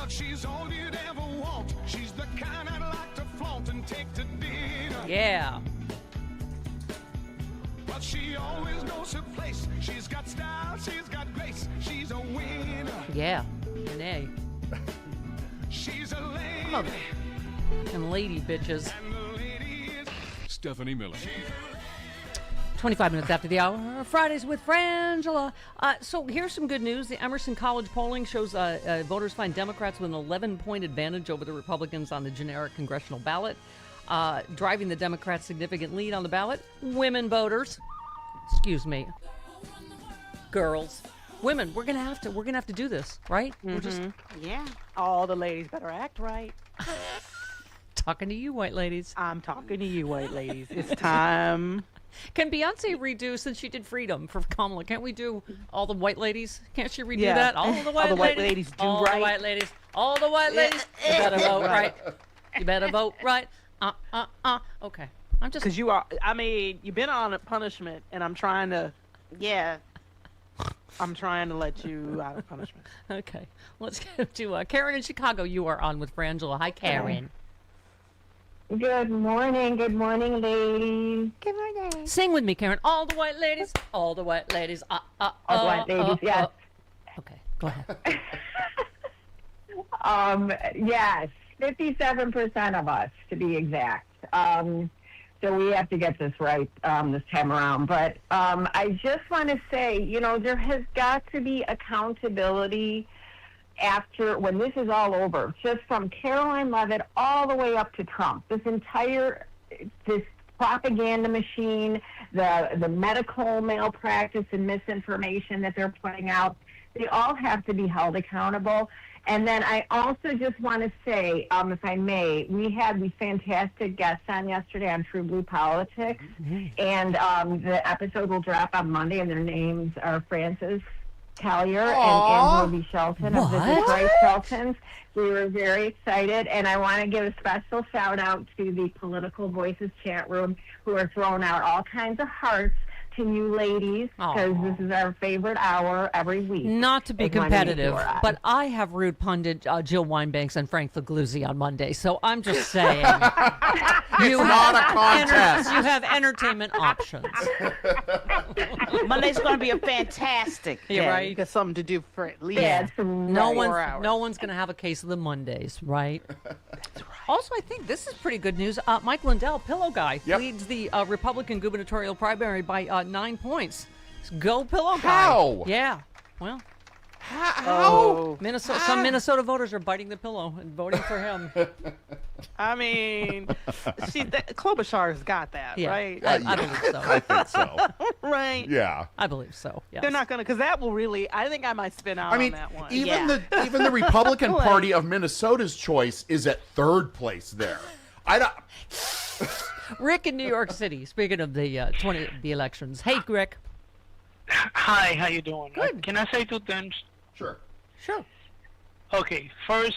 She's all you'd ever want. She's the kind I'd like to flaunt and take to dinner. Yeah. But she always knows her place. She's got style, she's got grace. She's a winner. Yeah. An A. She's a lady. And lady bitches. And the lady is Stephanie Miller. 25 minutes after the hour, Fridays with Frangela. So here's some good news. The Emerson College polling shows voters find Democrats with an 11-point advantage over the Republicans on the generic congressional ballot. Driving the Democrats' significant lead on the ballot, women voters. Excuse me. Girls. Women, we're gonna have to do this, right? Mm-hmm. We're just all the ladies better act right. Talking to you, white ladies. I'm talking to you, white ladies. It's time. Can Beyonce redo, since she did Freedom for Kamala, can't we do all the white ladies? Can't she redo that? All the white ladies do all right. the white ladies. All the white ladies. You better vote right. You better vote right. Okay. I'm just... Because you've been on a punishment, and I'm trying to let you out of punishment. Okay. Let's go to Karen in Chicago. You are on with Frangela. Hi, Karen. Good morning, ladies. Good morning. Sing with me, Karen. All the white ladies. All the white ladies. All the white ladies, yes. Okay, go ahead. Yes, 57% of us, to be exact. So we have to get this right this time around. But I just want to say, there has got to be accountability after, when this is all over, just from Caroline Leavitt all the way up to Trump. This propaganda machine, the medical malpractice and misinformation that they're putting out, they all have to be held accountable. And then I also just want to say, if I may, we had these fantastic guests on yesterday on True Blue Politics, and the episode will drop on Monday, and their names are Francis Collier and Angela B. Shelton of the Detroit Sheltons. We were very excited, and I want to give a special shout out to the Political Voices chat room, who are throwing out all kinds of hearts to you ladies, because this is our favorite hour every week. Not to be competitive, but I have rude pundit Jill Wine-Banks and Frank Figluzzi on Monday, so I'm just saying. It's not a contest. You have entertainment options. Monday's going to be a fantastic day. You're right. You got something to do for at least No 4 hours. No one's going to have a case of the Mondays, right? That's right. Also, I think this is pretty good news. Mike Lindell, pillow guy, leads the Republican gubernatorial primary by 9 points. Go pillow guy. How? Yeah. Well. How? Some Minnesota voters are biting the pillow and voting for him. I mean, Klobuchar's got that, right? I believe so. I think so. Right. Yeah. I believe so. Yes. They're not going to, because that will really, I think I might spin out on that one. Even the Republican Party of Minnesota's choice is at third place there. Rick in New York City. Speaking of the the elections. Hey, Rick. Hi, how you doing? Good. Can I say two things? Sure. Sure. Okay, first,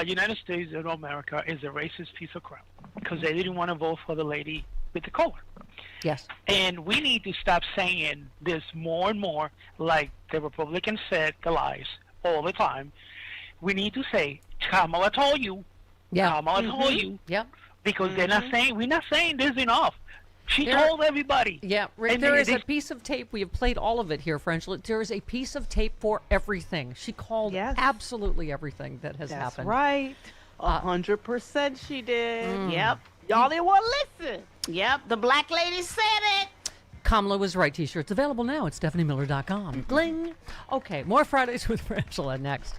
United States of America is a racist piece of crap because they didn't want to vote for the lady with the collar. Yes. And we need to stop saying this more and more, like the Republicans said the lies all the time. We need to say, Kamala told you. Yeah. Kamala told you. Yep. Because we're not saying this enough. She told everybody. Yeah, Rick, And there they- is a piece of tape. We have played all of it here, French. There is a piece of tape for everything. She called absolutely everything that has That's happened. right. 100% she did. Yep. Y'all didn't want to listen. Yep. The black lady said it. Kamala was right t-shirts available now at stephaniemiller.com. Gling. Okay, more Fridays with Frangela next.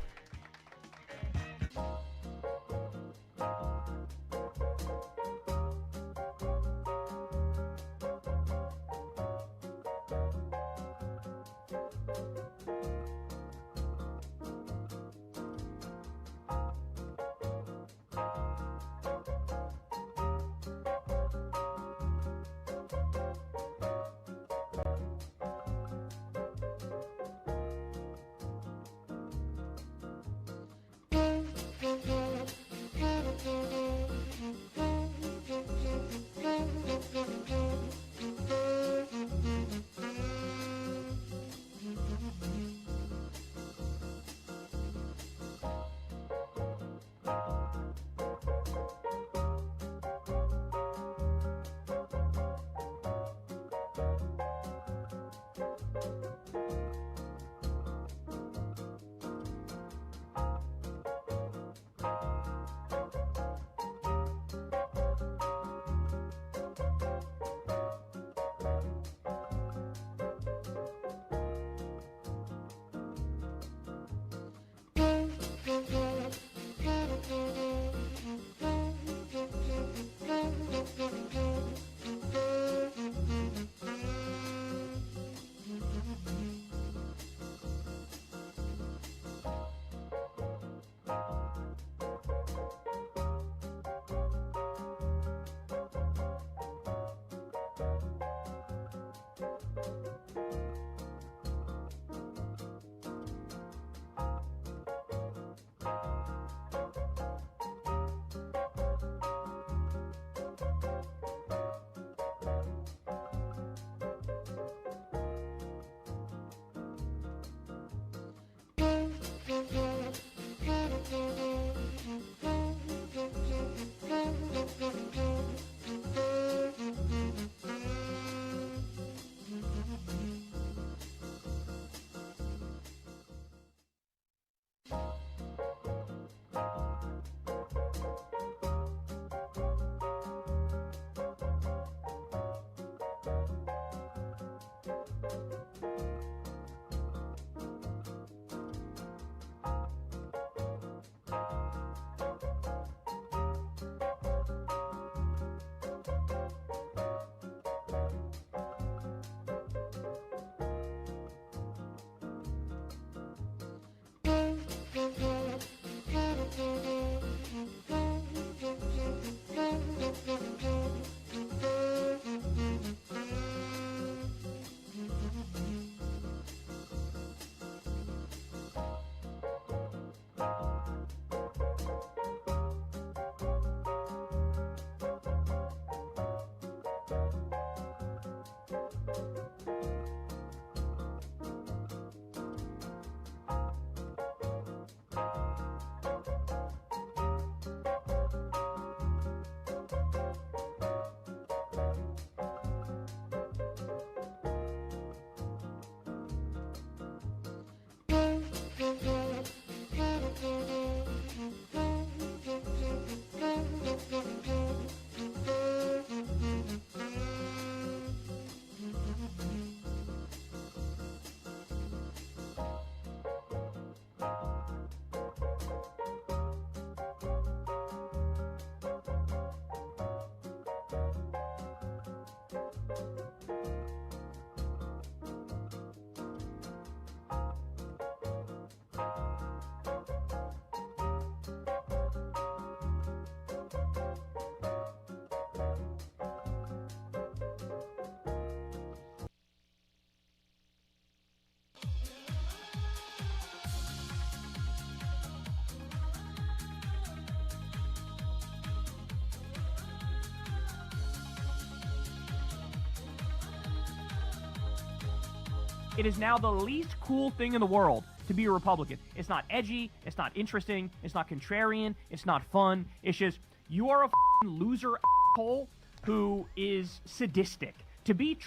It is now the least cool thing in the world to be a Republican. It's not edgy, it's not interesting, it's not contrarian, it's not fun. It's just, you are a loser asshole who is sadistic. To be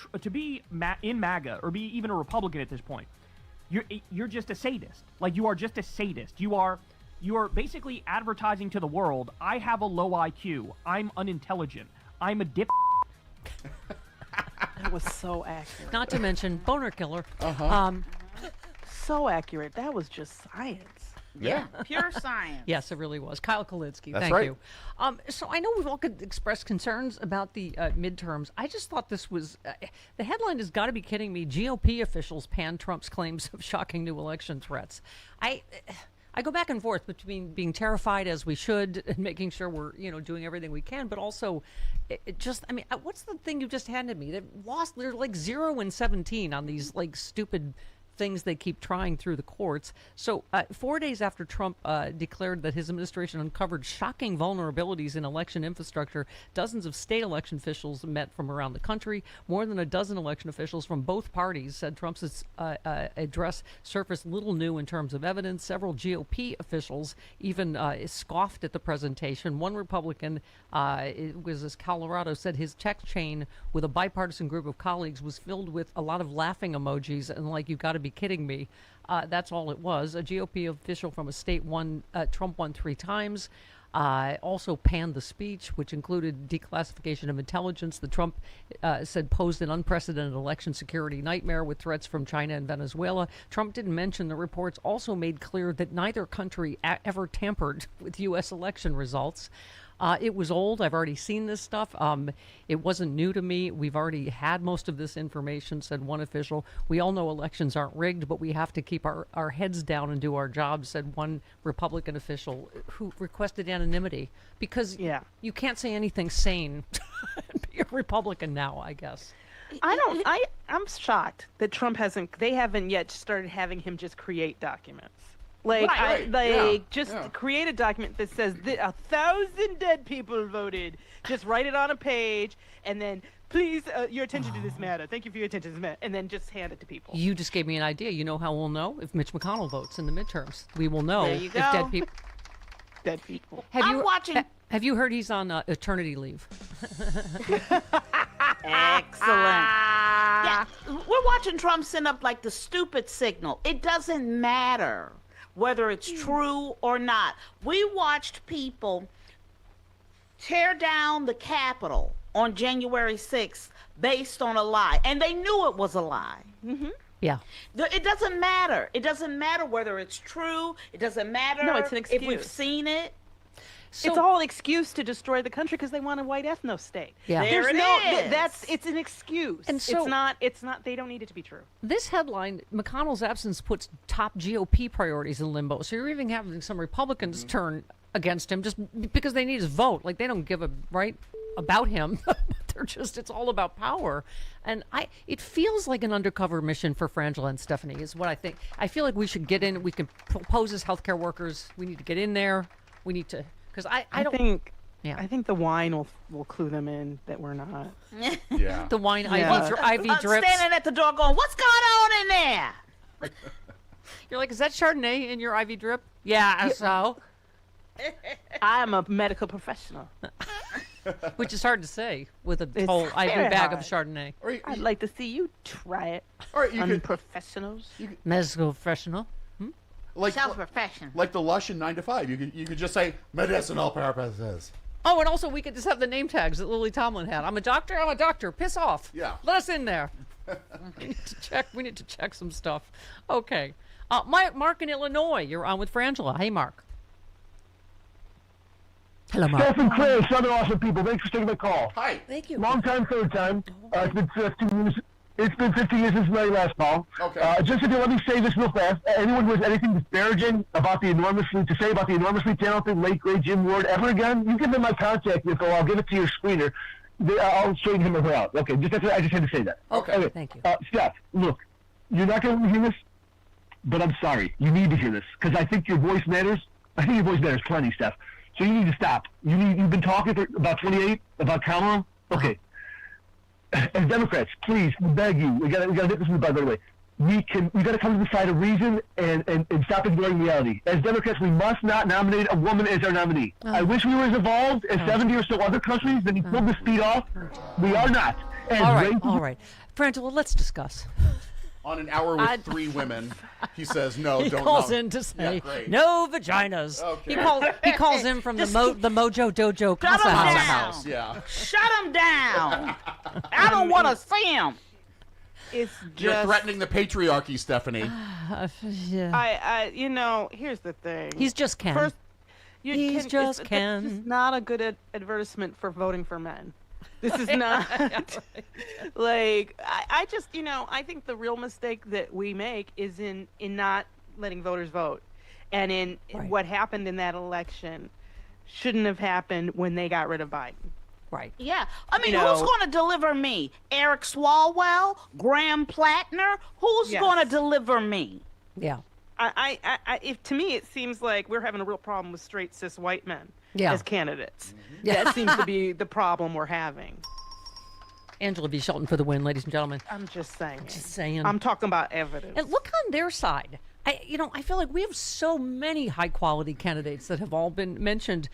in MAGA, or be even a Republican at this point, you're just a sadist. Like, you are just a sadist. You are basically advertising to the world, I have a low IQ, I'm unintelligent, I'm a dip. That was so accurate. Not to mention boner killer. So accurate. That was just science. Yeah, pure science. Yes, it really was. Kyle Kalinsky, That's thank right. you. So I know we've all could express concerns about the midterms. I just thought this was, the headline has got to be kidding me. GOP officials pan Trump's claims of shocking new election threats. I go back and forth between being terrified, as we should, and making sure we're, doing everything we can, but also what's the thing you just handed me? They're like 0-17 on these like stupid things they keep trying through the courts. So 4 days after Trump declared that his administration uncovered shocking vulnerabilities in election infrastructure, dozens of state election officials met from around the country. More than a dozen election officials from both parties said Trump's address surfaced little new in terms of evidence. Several GOP officials even scoffed at the presentation. One Republican, it was as Colorado, said his text chain with a bipartisan group of colleagues was filled with a lot of laughing emojis and like, you got to be kidding me. That's all it was. A GOP official from a state Trump won 3 times. Also panned the speech, which included declassification of intelligence that Trump said posed an unprecedented election security nightmare with threats from China and Venezuela. Trump didn't mention the reports also made clear that neither country ever tampered with U.S. election results. It was old. I've already seen this stuff. It wasn't new to me. We've already had most of this information, said one official. We all know elections aren't rigged, but we have to keep our heads down and do our job, said one Republican official who requested anonymity because you can't say anything sane and be a Republican now, I guess. I'm shocked that Trump they haven't yet started having him just create documents. Create a document that says 1,000 dead people voted. Just write it on a page, and then please, your attention to this matter. Thank you for your attention to this matter, and then just hand it to people. You just gave me an idea. You know how we'll know? If Mitch McConnell votes in the midterms, we will know if dead people. Dead people. Have you heard he's on eternity leave? Excellent. Yeah, we're watching Trump send up like the stupid signal. It doesn't matter whether it's true or not. We watched people tear down the Capitol on January 6th based on a lie, and they knew it was a lie. Mm-hmm. Yeah. It doesn't matter. It doesn't matter whether it's true. It doesn't matter it's an excuse. if we've seen it. So, it's all an excuse to destroy the country because they want a white ethno state. Yeah. It's an excuse. And so, it's not, they don't need it to be true. This headline, McConnell's absence puts top GOP priorities in limbo. So you're even having some Republicans turn against him just because they need his vote. Like, they don't give a right about him. It's all about power. And it feels like an undercover mission for Frangela and Stephanie is what I think. I feel like we should get in. We can pose as healthcare workers. We need to get in there. We need to, because I think the wine will clue them in that we're not. Yeah. The wine IV drips. Standing at the door going, what's going on in there? You're like, is that Chardonnay in your IV drip? Yeah, so. I'm a medical professional. Which is hard to say with a whole IV bag of Chardonnay. I'd like to see you try it. All right, Unprofessionals. Medical professional. Self-profession. Like the Lush in 9 to 5. You could just say medicinal purposes. Oh, and also we could just have the name tags that Lily Tomlin had. I'm a doctor. Piss off. Yeah. Let us in there. We need to check some stuff. Okay. Mark in Illinois. You're on with Frangela. Hey, Mark. Hello, Mark. Steph and Chris, other awesome people. Thanks for taking my call. Hi. Thank you. Long time, third time. It's been 15 years. It's been 15 years since my last call. Okay. Just if you let me say this real fast, anyone who has anything disparaging about the enormously talented late great Jim Ward ever again, you give them my contact info. I'll give it to your screener. I'll straighten him or her out. Okay. I just had to say that. Okay. Thank you. Steph, look, you're not going to hear this, but I'm sorry. You need to hear this because I think your voice matters. I think your voice matters plenty, Steph. So you need to stop. You've been talking for about 28 about Kamala. Okay. As Democrats, please, we beg you. We got to hit this by the way. we got to come to the side of reason and stop ignoring reality. As Democrats, we must not nominate a woman as our nominee. I wish we were as evolved as 70 or so other countries that he pulled the speed off. We are not. All right. Frangela, let's discuss. On an hour with 3 women, he says, no, He don't calls no. in to say, Yeah, no vaginas. Okay. He calls in from the Mojo Dojo Casa House. Yeah. Shut him down. I don't want to see him. It's You're just threatening the patriarchy, Stephanie. I here's the thing. He's just Ken. First, He's just Ken. This is not a good advertisement for voting for men. This is not like I just I think the real mistake that we make is in not letting voters vote, and in what happened in that election shouldn't have happened when they got rid of Biden. Right. Yeah. I mean, who's going to deliver me? Eric Swalwell? Graham Plattner? Who's going to deliver me? Yeah. If to me it seems like we're having a real problem with straight cis white men as candidates. Yeah. That seems to be the problem we're having. Angela V. Shelton for the win, ladies and gentlemen. I'm just saying. Just saying. I'm talking about evidence. And look on their side. I feel like we have so many high-quality candidates that have all been mentioned.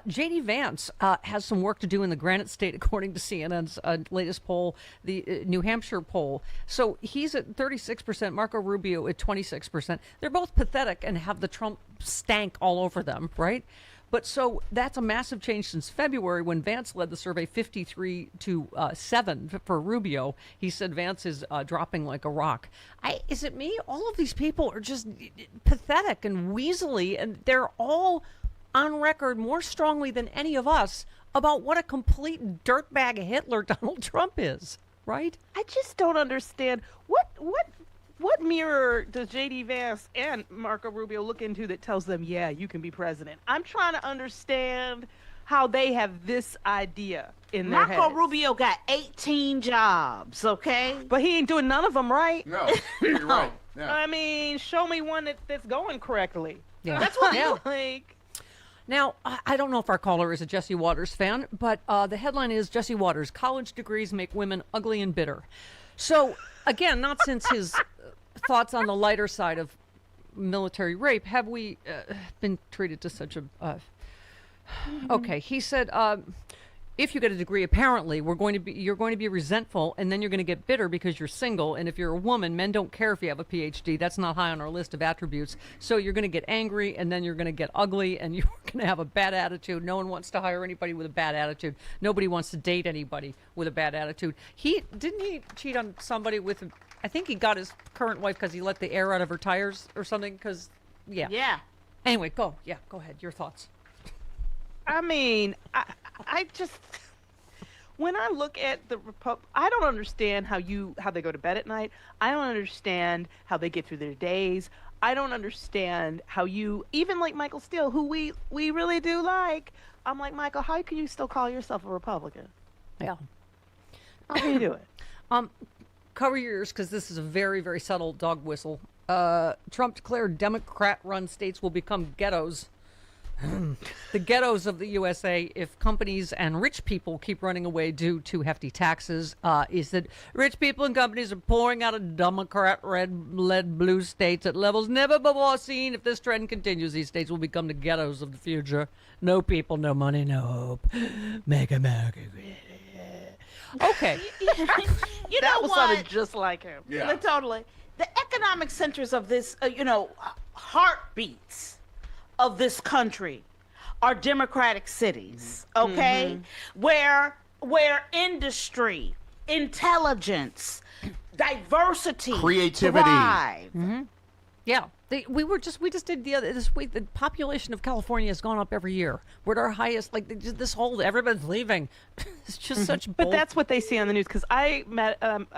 J.D. Vance has some work to do in the Granite State, according to CNN's latest poll, the New Hampshire poll. So he's at 36%, Marco Rubio at 26%. They're both pathetic and have the Trump stank all over them, right? But so that's a massive change since February when Vance led the survey 53-7 for Rubio. He said Vance is dropping like a rock. Is it me? All of these people are just pathetic and weaselly, and they're all on record more strongly than any of us about what a complete dirtbag Hitler Donald Trump is, right? I just don't understand what mirror does J.D. Vance and Marco Rubio look into that tells them, yeah, you can be president? I'm trying to understand how they have this idea in their heads. Marco Rubio got 18 jobs, okay? But he ain't doing none of them right. No, you're right. Yeah. I mean, show me one that's going correctly. Yeah. That's what I like. Now, I don't know if our caller is a Jesse Waters fan, but the headline is Jesse Waters, college degrees make women ugly and bitter. So, again, not since his thoughts on the lighter side of military rape have we been treated to such a... Okay, he said, if you get a degree, apparently, you're going to be resentful, and then you're going to get bitter because you're single, and if you're a woman, men don't care if you have a PhD. That's not high on our list of attributes. So you're going to get angry, and then you're going to get ugly, and you're going to have a bad attitude. No one wants to hire anybody with a bad attitude. Nobody wants to date anybody with a bad attitude. Didn't he cheat on somebody with... I think he got his current wife because he let the air out of her tires or something. Because, yeah. Anyway, go ahead. Your thoughts. I mean, I just, when I look at the I don't understand how they go to bed at night. I don't understand how they get through their days. I don't understand how even like Michael Steele, who we really do like. I'm like, Michael, how can you still call yourself a Republican? Yeah. How can you do it? Cover your ears because this is a very, very subtle dog whistle. Trump declared Democrat-run states will become ghettos. The ghettos of the USA if companies and rich people keep running away due to hefty taxes. Is that rich people and companies are pouring out of Democrat-led blue states at levels never before seen. If this trend continues, these states will become the ghettos of the future. No people, no money, no hope. Make America great. Okay. You that know was what? sounded just like him. Yeah. Totally. The economic centers of this, heartbeats of this country are democratic cities, okay? Where industry, intelligence, diversity, creativity, thrive. Yeah, we just did this week. The population of California has gone up every year. We're at our highest. Like this whole everybody's leaving. It's just such. But that's what they see on the news. Because I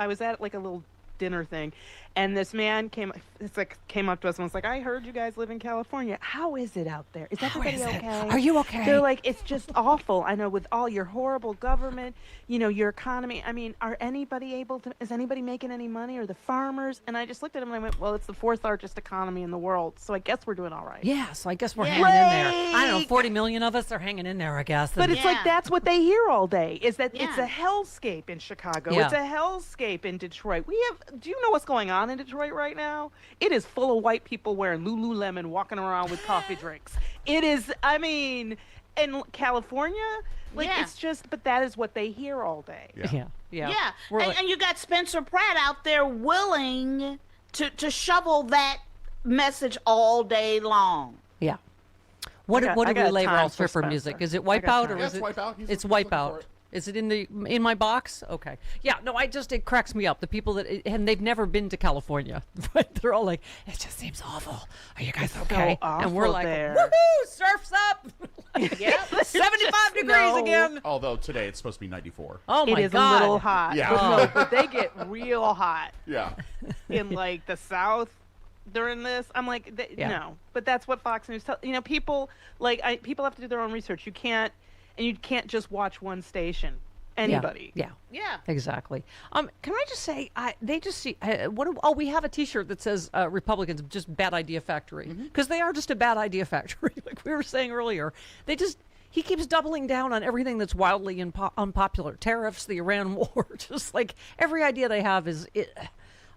was at like a little dinner thing, and this man came up to us and was like, "I heard you guys live in California. How is it out there? Is everybody okay? Are you okay?" They're like, "It's just awful. I know with all your horrible government, your economy. I mean, is anybody making any money? Or the farmers?" And I just looked at him and I went, "Well, it's the 4th largest economy in the world, so I guess we're doing all right." Yeah, so I guess we're hanging in there. I don't know, 40 million of us are hanging in there, I guess. But it's like that's what they hear all day. Is that it's a hellscape in Chicago? Yeah. It's a hellscape in Detroit. Do you know what's going on on in Detroit right now, it is full of white people wearing Lululemon, walking around with coffee drinks. It is, I mean, in California, like it's just, but that is what they hear all day. Yeah. And you got Spencer Pratt out there willing to shovel that message all day long. Yeah. What do we lay Ralph for Spencer. music? Is it Wipeout or Yeah, is it's it? Wipeout. He's It's looking for Wipeout. it. Is it in my box? Okay. Yeah. No, it cracks me up. The people and they've never been to California, but they're all like, it just seems awful. Are you guys okay? And we're like, woohoo! Surf's up. Yeah. 75 degrees again. Although today it's supposed to be 94. Oh my It is God. a little hot. Yeah. But no, but they get real hot Yeah. in like the South during this. I'm like, no. But that's what Fox News tells. You know, people people have to do their own research. You can't just watch one station. Anybody. Yeah. Yeah. Exactly. Can I just say, they just see we have a T-shirt that says Republicans just bad idea factory, because they are just a bad idea factory, like we were saying earlier. He keeps doubling down on everything that's wildly unpopular. Tariffs, the Iran war, just like every idea they have is it.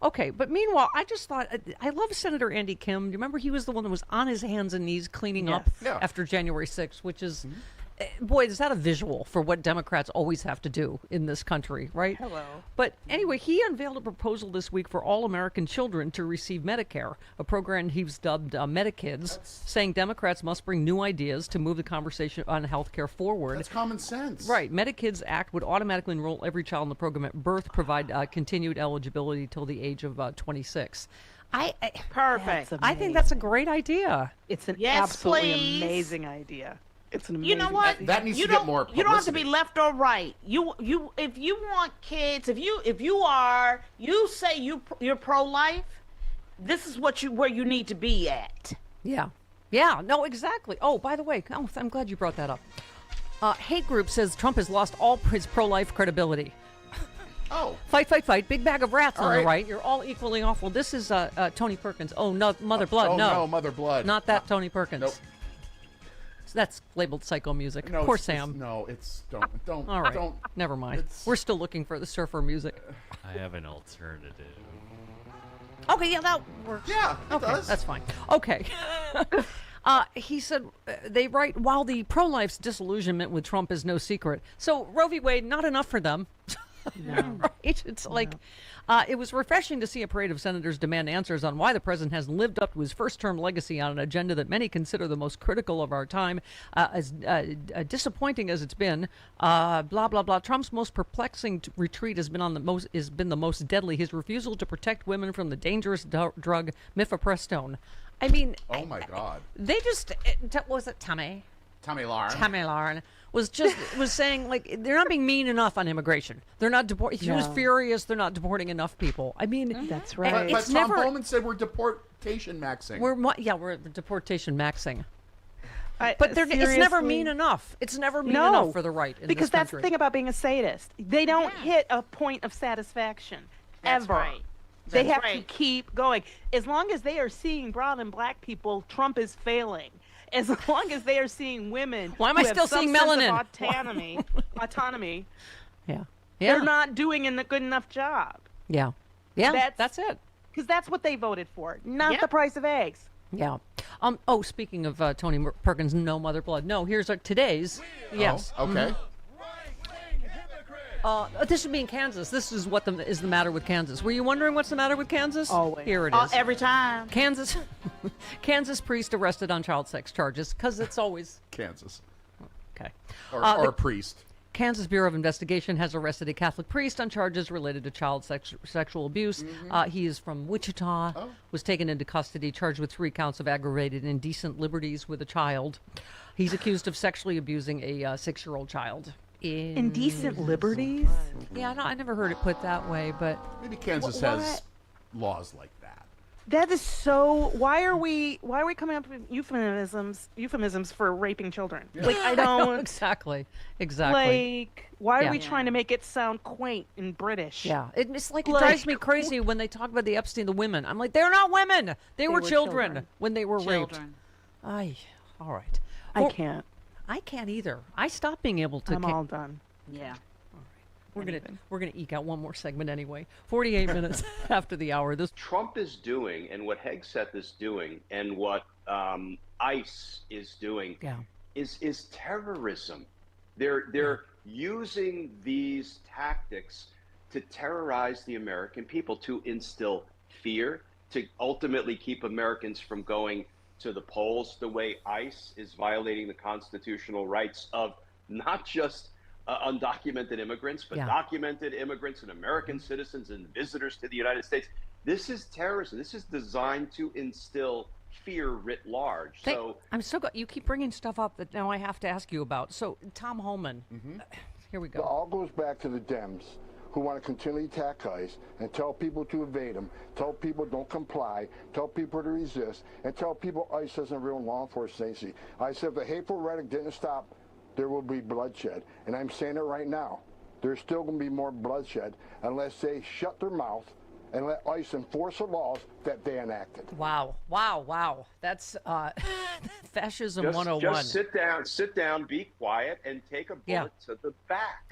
Okay, but meanwhile, I just thought, I love Senator Andy Kim. Do you remember he was the one that was on his hands and knees cleaning up after January 6th, which is, boy, is that a visual for what Democrats always have to do in this country, right? Hello. But anyway, he unveiled a proposal this week for all American children to receive Medicare, a program he's dubbed MediKids, saying Democrats must bring new ideas to move the conversation on health care forward. That's common sense. Right. MediKids Act would automatically enroll every child in the program at birth, provide continued eligibility till the age of 26. Perfect. I think that's a great idea. It's an Yes, absolutely please. amazing idea. It's an amazing You know what? idea. That needs you to get don't, more You don't have to be publicity. left or right. If you want kids, if you say you're pro-life, this is where you need to be at. Yeah. Yeah. No, exactly. Oh, by the way, I'm glad you brought that up. Hate Group says Trump has lost all his pro-life credibility. Oh. Fight, fight, fight. Big bag of rats All on the right. right. You're all equally awful. This is Tony Perkins. Oh, no, Mother Blood. Oh, no. no, Mother Blood. Not that Tony Perkins. Nope. So that's labeled psycho music. No, Poor it's- Sam. No, it's don't. All right. Don't. Never mind. It's- We're still looking for the surfer music. I have an alternative. Okay, yeah, that works. Yeah, it okay, does. that's fine. Okay. He said they write, while the pro-life's disillusionment with Trump is no secret. So Roe v. Wade, not enough for them. Right? It's like, it was refreshing to see a parade of senators demand answers on why the president hasn't lived up to his first-term legacy on an agenda that many consider the most critical of our time. As disappointing as it's been, blah blah blah. Trump's most perplexing retreat has been the most deadly. His refusal to protect women from the dangerous drug mifepristone. I mean, Oh my God. they just was it Tommy Lauren. was saying, like, they're not being mean enough on immigration. They're not deporting. He was No. furious. They're not deporting enough people. I mean, That's But, right. it's Tom never. Bowman said we're deportation maxing. We're deportation maxing. I- But it's never seriously? mean enough. It's never mean No, enough for the right in because this that's the country. thing about being a sadist. They don't hit a point of satisfaction That's ever. right. They That's have right. to keep going. As long as they are seeing brown and black people, Trump is failing. As long as they are seeing women, Why am I who have still some seeing sense of melanin? autonomy, Yeah. they're not doing a good enough job. Yeah. Yeah. That's it. Because that's what they voted for, not Yep. the price of eggs. Yeah. Oh, speaking of Tony Perkins, no Mother Blood. No, here's today's. Yes. Oh, okay. This would be in Kansas. This is what is the matter with Kansas. Were you wondering what's the matter with Kansas? Always. Here it is. Every time. Kansas priest arrested on child sex charges, because it's always Kansas. okay. Or The a priest. Kansas Bureau of Investigation has arrested a Catholic priest on charges related to child sexual abuse. He is from Wichita, was taken into custody, charged with 3 counts of aggravated indecent liberties with a child. He's accused of sexually abusing a 6-year-old child. Indecent liberties? Yeah, no, I never heard it put that way, but Maybe Kansas has laws like that. That is so. Why are we coming up with euphemisms for raping children? Like I don't exactly. Like why Yeah. are we trying to make it sound quaint and British? Yeah, it's like it drives me crazy when they talk about the Epstein, the women. I'm like, they're not women. They were children when they were raped. All right. I can't. I can't either. I stopped being able to. I'm all done. Yeah. We're gonna eke out one more segment anyway. 48 minutes after the hour. This Trump is doing, and what Hegseth is doing, and what ICE is doing, is terrorism. They're using these tactics to terrorize the American people, to instill fear, to ultimately keep Americans from going to the polls, the way ICE is violating the constitutional rights of not just undocumented immigrants, but documented immigrants and American citizens and visitors to the United States. This is terrorism. This is designed to instill fear writ large. I'm so glad you keep bringing stuff up that now I have to ask you about. So, Thom Hartmann, here we go. It all goes back to the Dems, who want to continually attack ICE and tell people to evade them, tell people don't comply, tell people to resist, and tell people ICE isn't real law enforcement agency. I said if the hateful rhetoric didn't stop, there will be bloodshed. And I'm saying it right now. There's still going to be more bloodshed unless they shut their mouth and let ICE enforce the laws that they enacted. Wow. That's fascism 101. Just sit down, be quiet, and take a bullet to the back.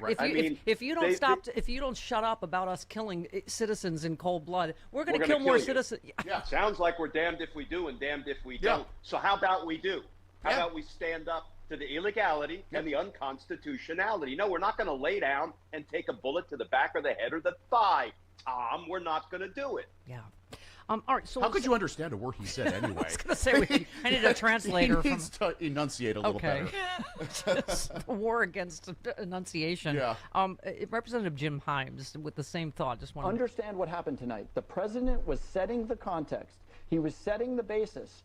If you don't if you don't shut up about us killing citizens in cold blood, we're going to kill more citizens. Yeah, sounds like we're damned if we do and damned if we don't. So how about we do? How about we stand up to the illegality and the unconstitutionality? No, we're not going to lay down and take a bullet to the back or the head or the thigh. Tom, we're not going to do it. Yeah. All right. So how could you understand a word he said anyway? I was going to say I need a translator. He needs to enunciate a little better. The war against enunciation. Yeah. Representative Jim Himes with the same thought. Just want understand what happened tonight. The president was setting the context. He was setting the basis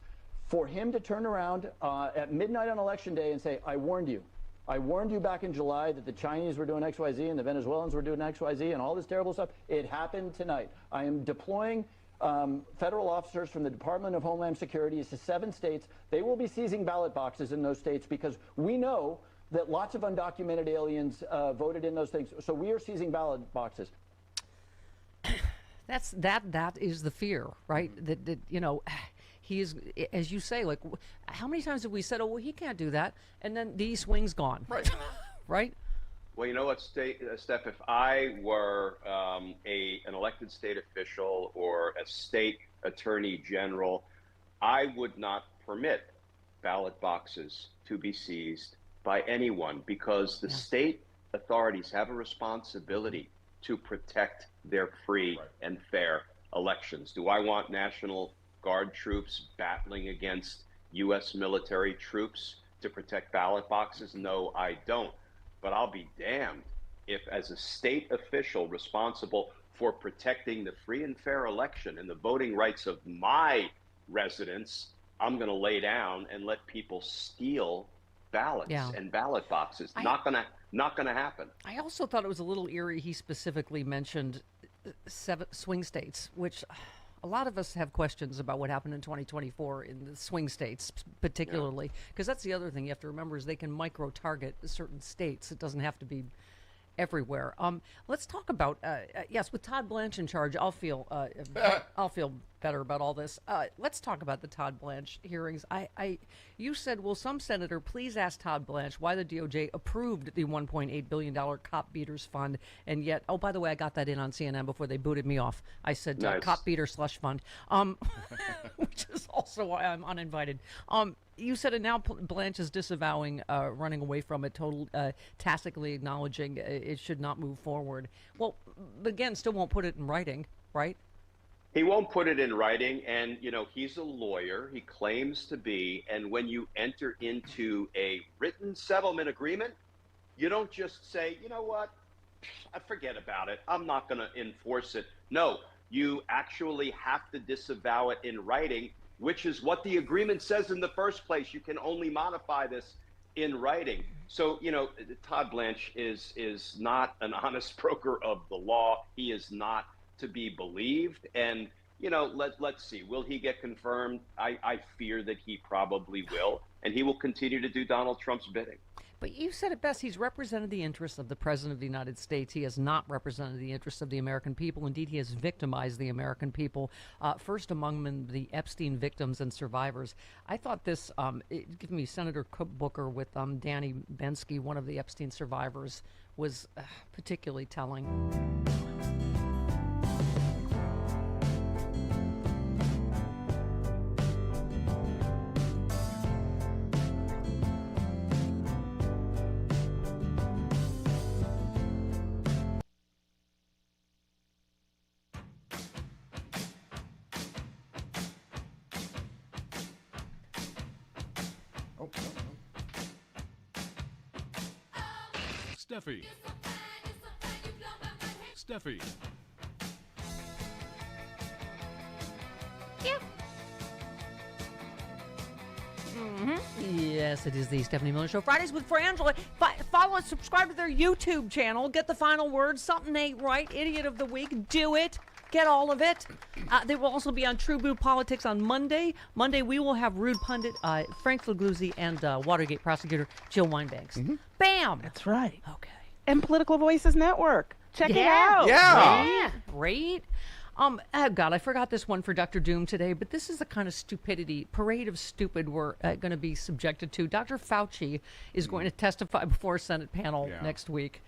for him to turn around at midnight on Election Day and say, "I warned you. I warned you back in July that the Chinese were doing XYZ and the Venezuelans were doing XYZ and all this terrible stuff. It happened tonight. I am deploying federal officers from the Department of Homeland Security to 7 states. They will be seizing ballot boxes in those states because we know that lots of undocumented aliens voted in those things. So we are seizing ballot boxes." That is the fear, right? That you know. He is, as you say, like, how many times have we said, "Oh, well, he can't do that," and then the East Wing's gone, right? Right. Well, you know what, Steph, if I were an elected state official or a state attorney general, I would not permit ballot boxes to be seized by anyone because the state authorities have a responsibility to protect their free and fair elections. Do I want National Guard troops battling against U.S. military troops to protect ballot boxes? No, I don't. But I'll be damned if, as a state official responsible for protecting the free and fair election and the voting rights of my residents, I'm going to lay down and let people steal ballots and ballot boxes. Not going to happen. I also thought it was a little eerie. He specifically mentioned 7 swing states, which a lot of us have questions about what happened in 2024 in the swing states, particularly, because that's the other thing you have to remember is they can micro-target certain states. It doesn't have to be everywhere. Let's talk about yes, with Todd Blanche in charge, I'll feel better about all this. Let's talk about the Todd Blanche hearings. You said, will some senator please ask Todd Blanche why the DOJ approved the $1.8 billion cop beaters fund, and yet, oh, by the way, I got that in on CNN before they booted me off. I said cop beater slush fund, which is also why I'm uninvited. You said it now. Blanche is disavowing, running away from it, tacitly acknowledging it should not move forward. Well, but again, still won't put it in writing, right? He won't put it in writing, and he's a lawyer. He claims to be, and when you enter into a written settlement agreement, you don't just say, you know what, I forget about it. I'm not going to enforce it. No, you actually have to disavow it in writing, which is what the agreement says in the first place. You can only modify this in writing. So, Todd Blanche is not an honest broker of the law. He is not to be believed. And, let's see, will he get confirmed? I fear that he probably will. And he will continue to do Donald Trump's bidding. But you said it best. He's represented the interests of the President of the United States. He has not represented the interests of the American people. Indeed, he has victimized the American people, first among them the Epstein victims and survivors. I thought this, give me Senator Booker with Danny Bensky, one of the Epstein survivors, was particularly telling. Steffi. Steffi. Yes, it is the Stephanie Miller Show. Fridays with Frangela. Follow and subscribe to their YouTube channel. Get the final word. Something ain't right. Idiot of the week. Do it. Get all of it. They will also be on True Blue Politics on Monday. Monday, we will have Rude Pundit, Frank Figliuzzi, and Watergate prosecutor Jill Wine-Banks. Bam! That's right. Okay. And Political Voices Network. Check it out. Yeah. Great. Oh God, I forgot this one for Dr. Doom today, but this is the kind of stupidity, parade of stupid we're going to be subjected to. Dr. Fauci is going to testify before a Senate panel next week.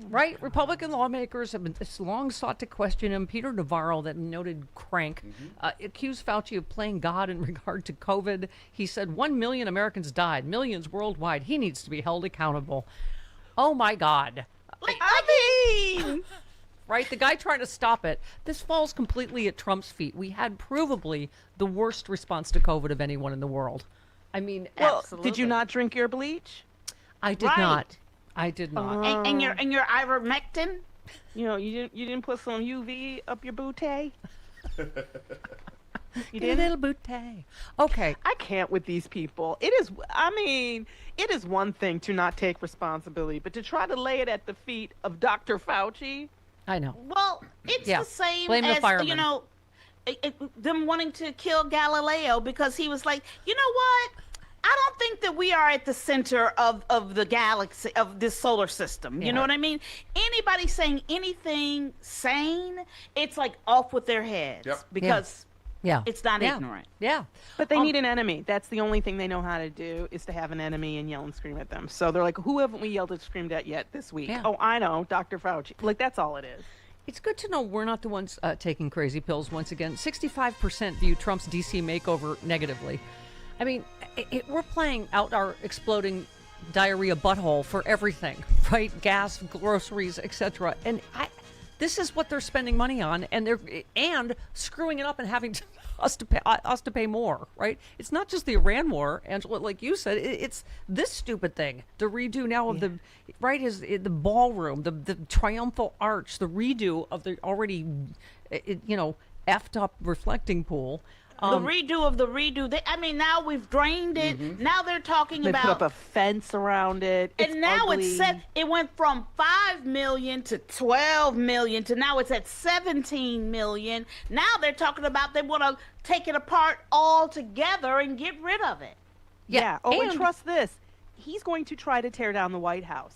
Right? Republican lawmakers have been long sought to question him. Peter Navarro, that noted crank, accused Fauci of playing God in regard to COVID. He said 1 million Americans died, millions worldwide. He needs to be held accountable. Oh, my God. I mean... Right? The guy trying to stop it. This falls completely at Trump's feet. We had provably the worst response to COVID of anyone in the world. I mean, well, absolutely. Did you not drink your bleach? I did not. I did not. And your ivermectin? You know, you didn't put some UV up your bootay? You did? Little bootay. Okay. I can't with these people. It is one thing to not take responsibility, but to try to lay it at the feet of Dr. Fauci. I know. Well, it's the same Blame as, the firemen. them wanting to kill Galileo because he was like, you know what? I don't think that we are at the center of the galaxy, of this solar system. You know what I mean? Anybody saying anything sane, it's like off with their heads. Yep. Because Yeah. it's not ignorant. Yeah. But they need an enemy. That's the only thing they know how to do is to have an enemy and yell and scream at them. So they're like, who haven't we yelled and screamed at yet this week? Yeah. Oh, I know, Dr. Fauci. Like, that's all it is. It's good to know we're not the ones taking crazy pills once again. 65% view Trump's D.C. makeover negatively. I mean, we're playing out our exploding diarrhea butthole for everything, right? Gas, groceries, etc. And this is what they're spending money on, and screwing it up and having us to pay more, right? It's not just the Iran war, Angela, like you said. It's this stupid thing, the redo now of the the ballroom, the triumphal arch, the redo of the already, effed up reflecting pool. The redo of the redo. Now we've drained it. Now they're talking They about put up a fence around it. It's and now ugly. it's set. It went from 5 million to 12 million to now it's at 17 million. Now they're talking about they want to take it apart altogether and get rid of it. Yeah. Oh, and trust this. He's going to try to tear down the White House.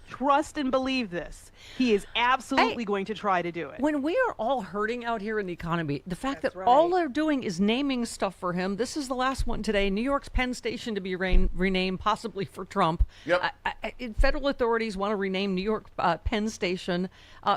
Trust and believe this. He is absolutely going to try to do it. When we are all hurting out here in the economy, the fact that all they're doing is naming stuff for him. This is the last one today. New York's Penn Station to be renamed, possibly for Trump. Yep. Federal authorities want to rename New York Penn Station.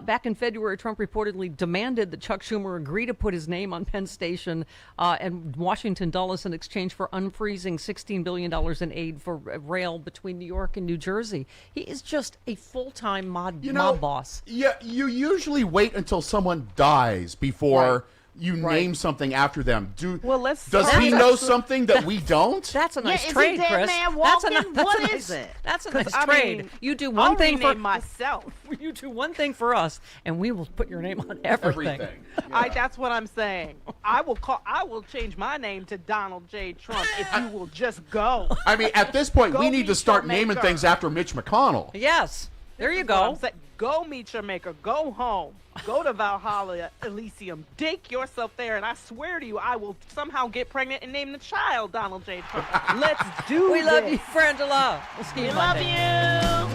Back in February, Trump reportedly demanded that Chuck Schumer agree to put his name on Penn Station and Washington Dulles in exchange for unfreezing $16 billion in aid for rail between New York and New Jersey. He is just a full-time mob boss. Yeah, you usually wait until someone dies before you name something after them. Does he know something that we don't? That's a nice is trade, he dead Chris. man That's walking? What is it? That's a 'Cause, nice trade. You do one thing for myself. You do one thing for us, and we will put your name on everything. That's what I'm saying. I will change my name to Donald J. Trump if you will just go. I mean, at this point, Go we need to meet start your naming maker. things after Mitch McConnell. Yes. There you That's what go. I'm saying. Go meet your maker. Go home. Go to Valhalla Elysium. Dig yourself there, and I swear to you, I will somehow get pregnant and name the child Donald J. Trump. Let's do We this. love you, Frangela. We'll see you We love Monday. you.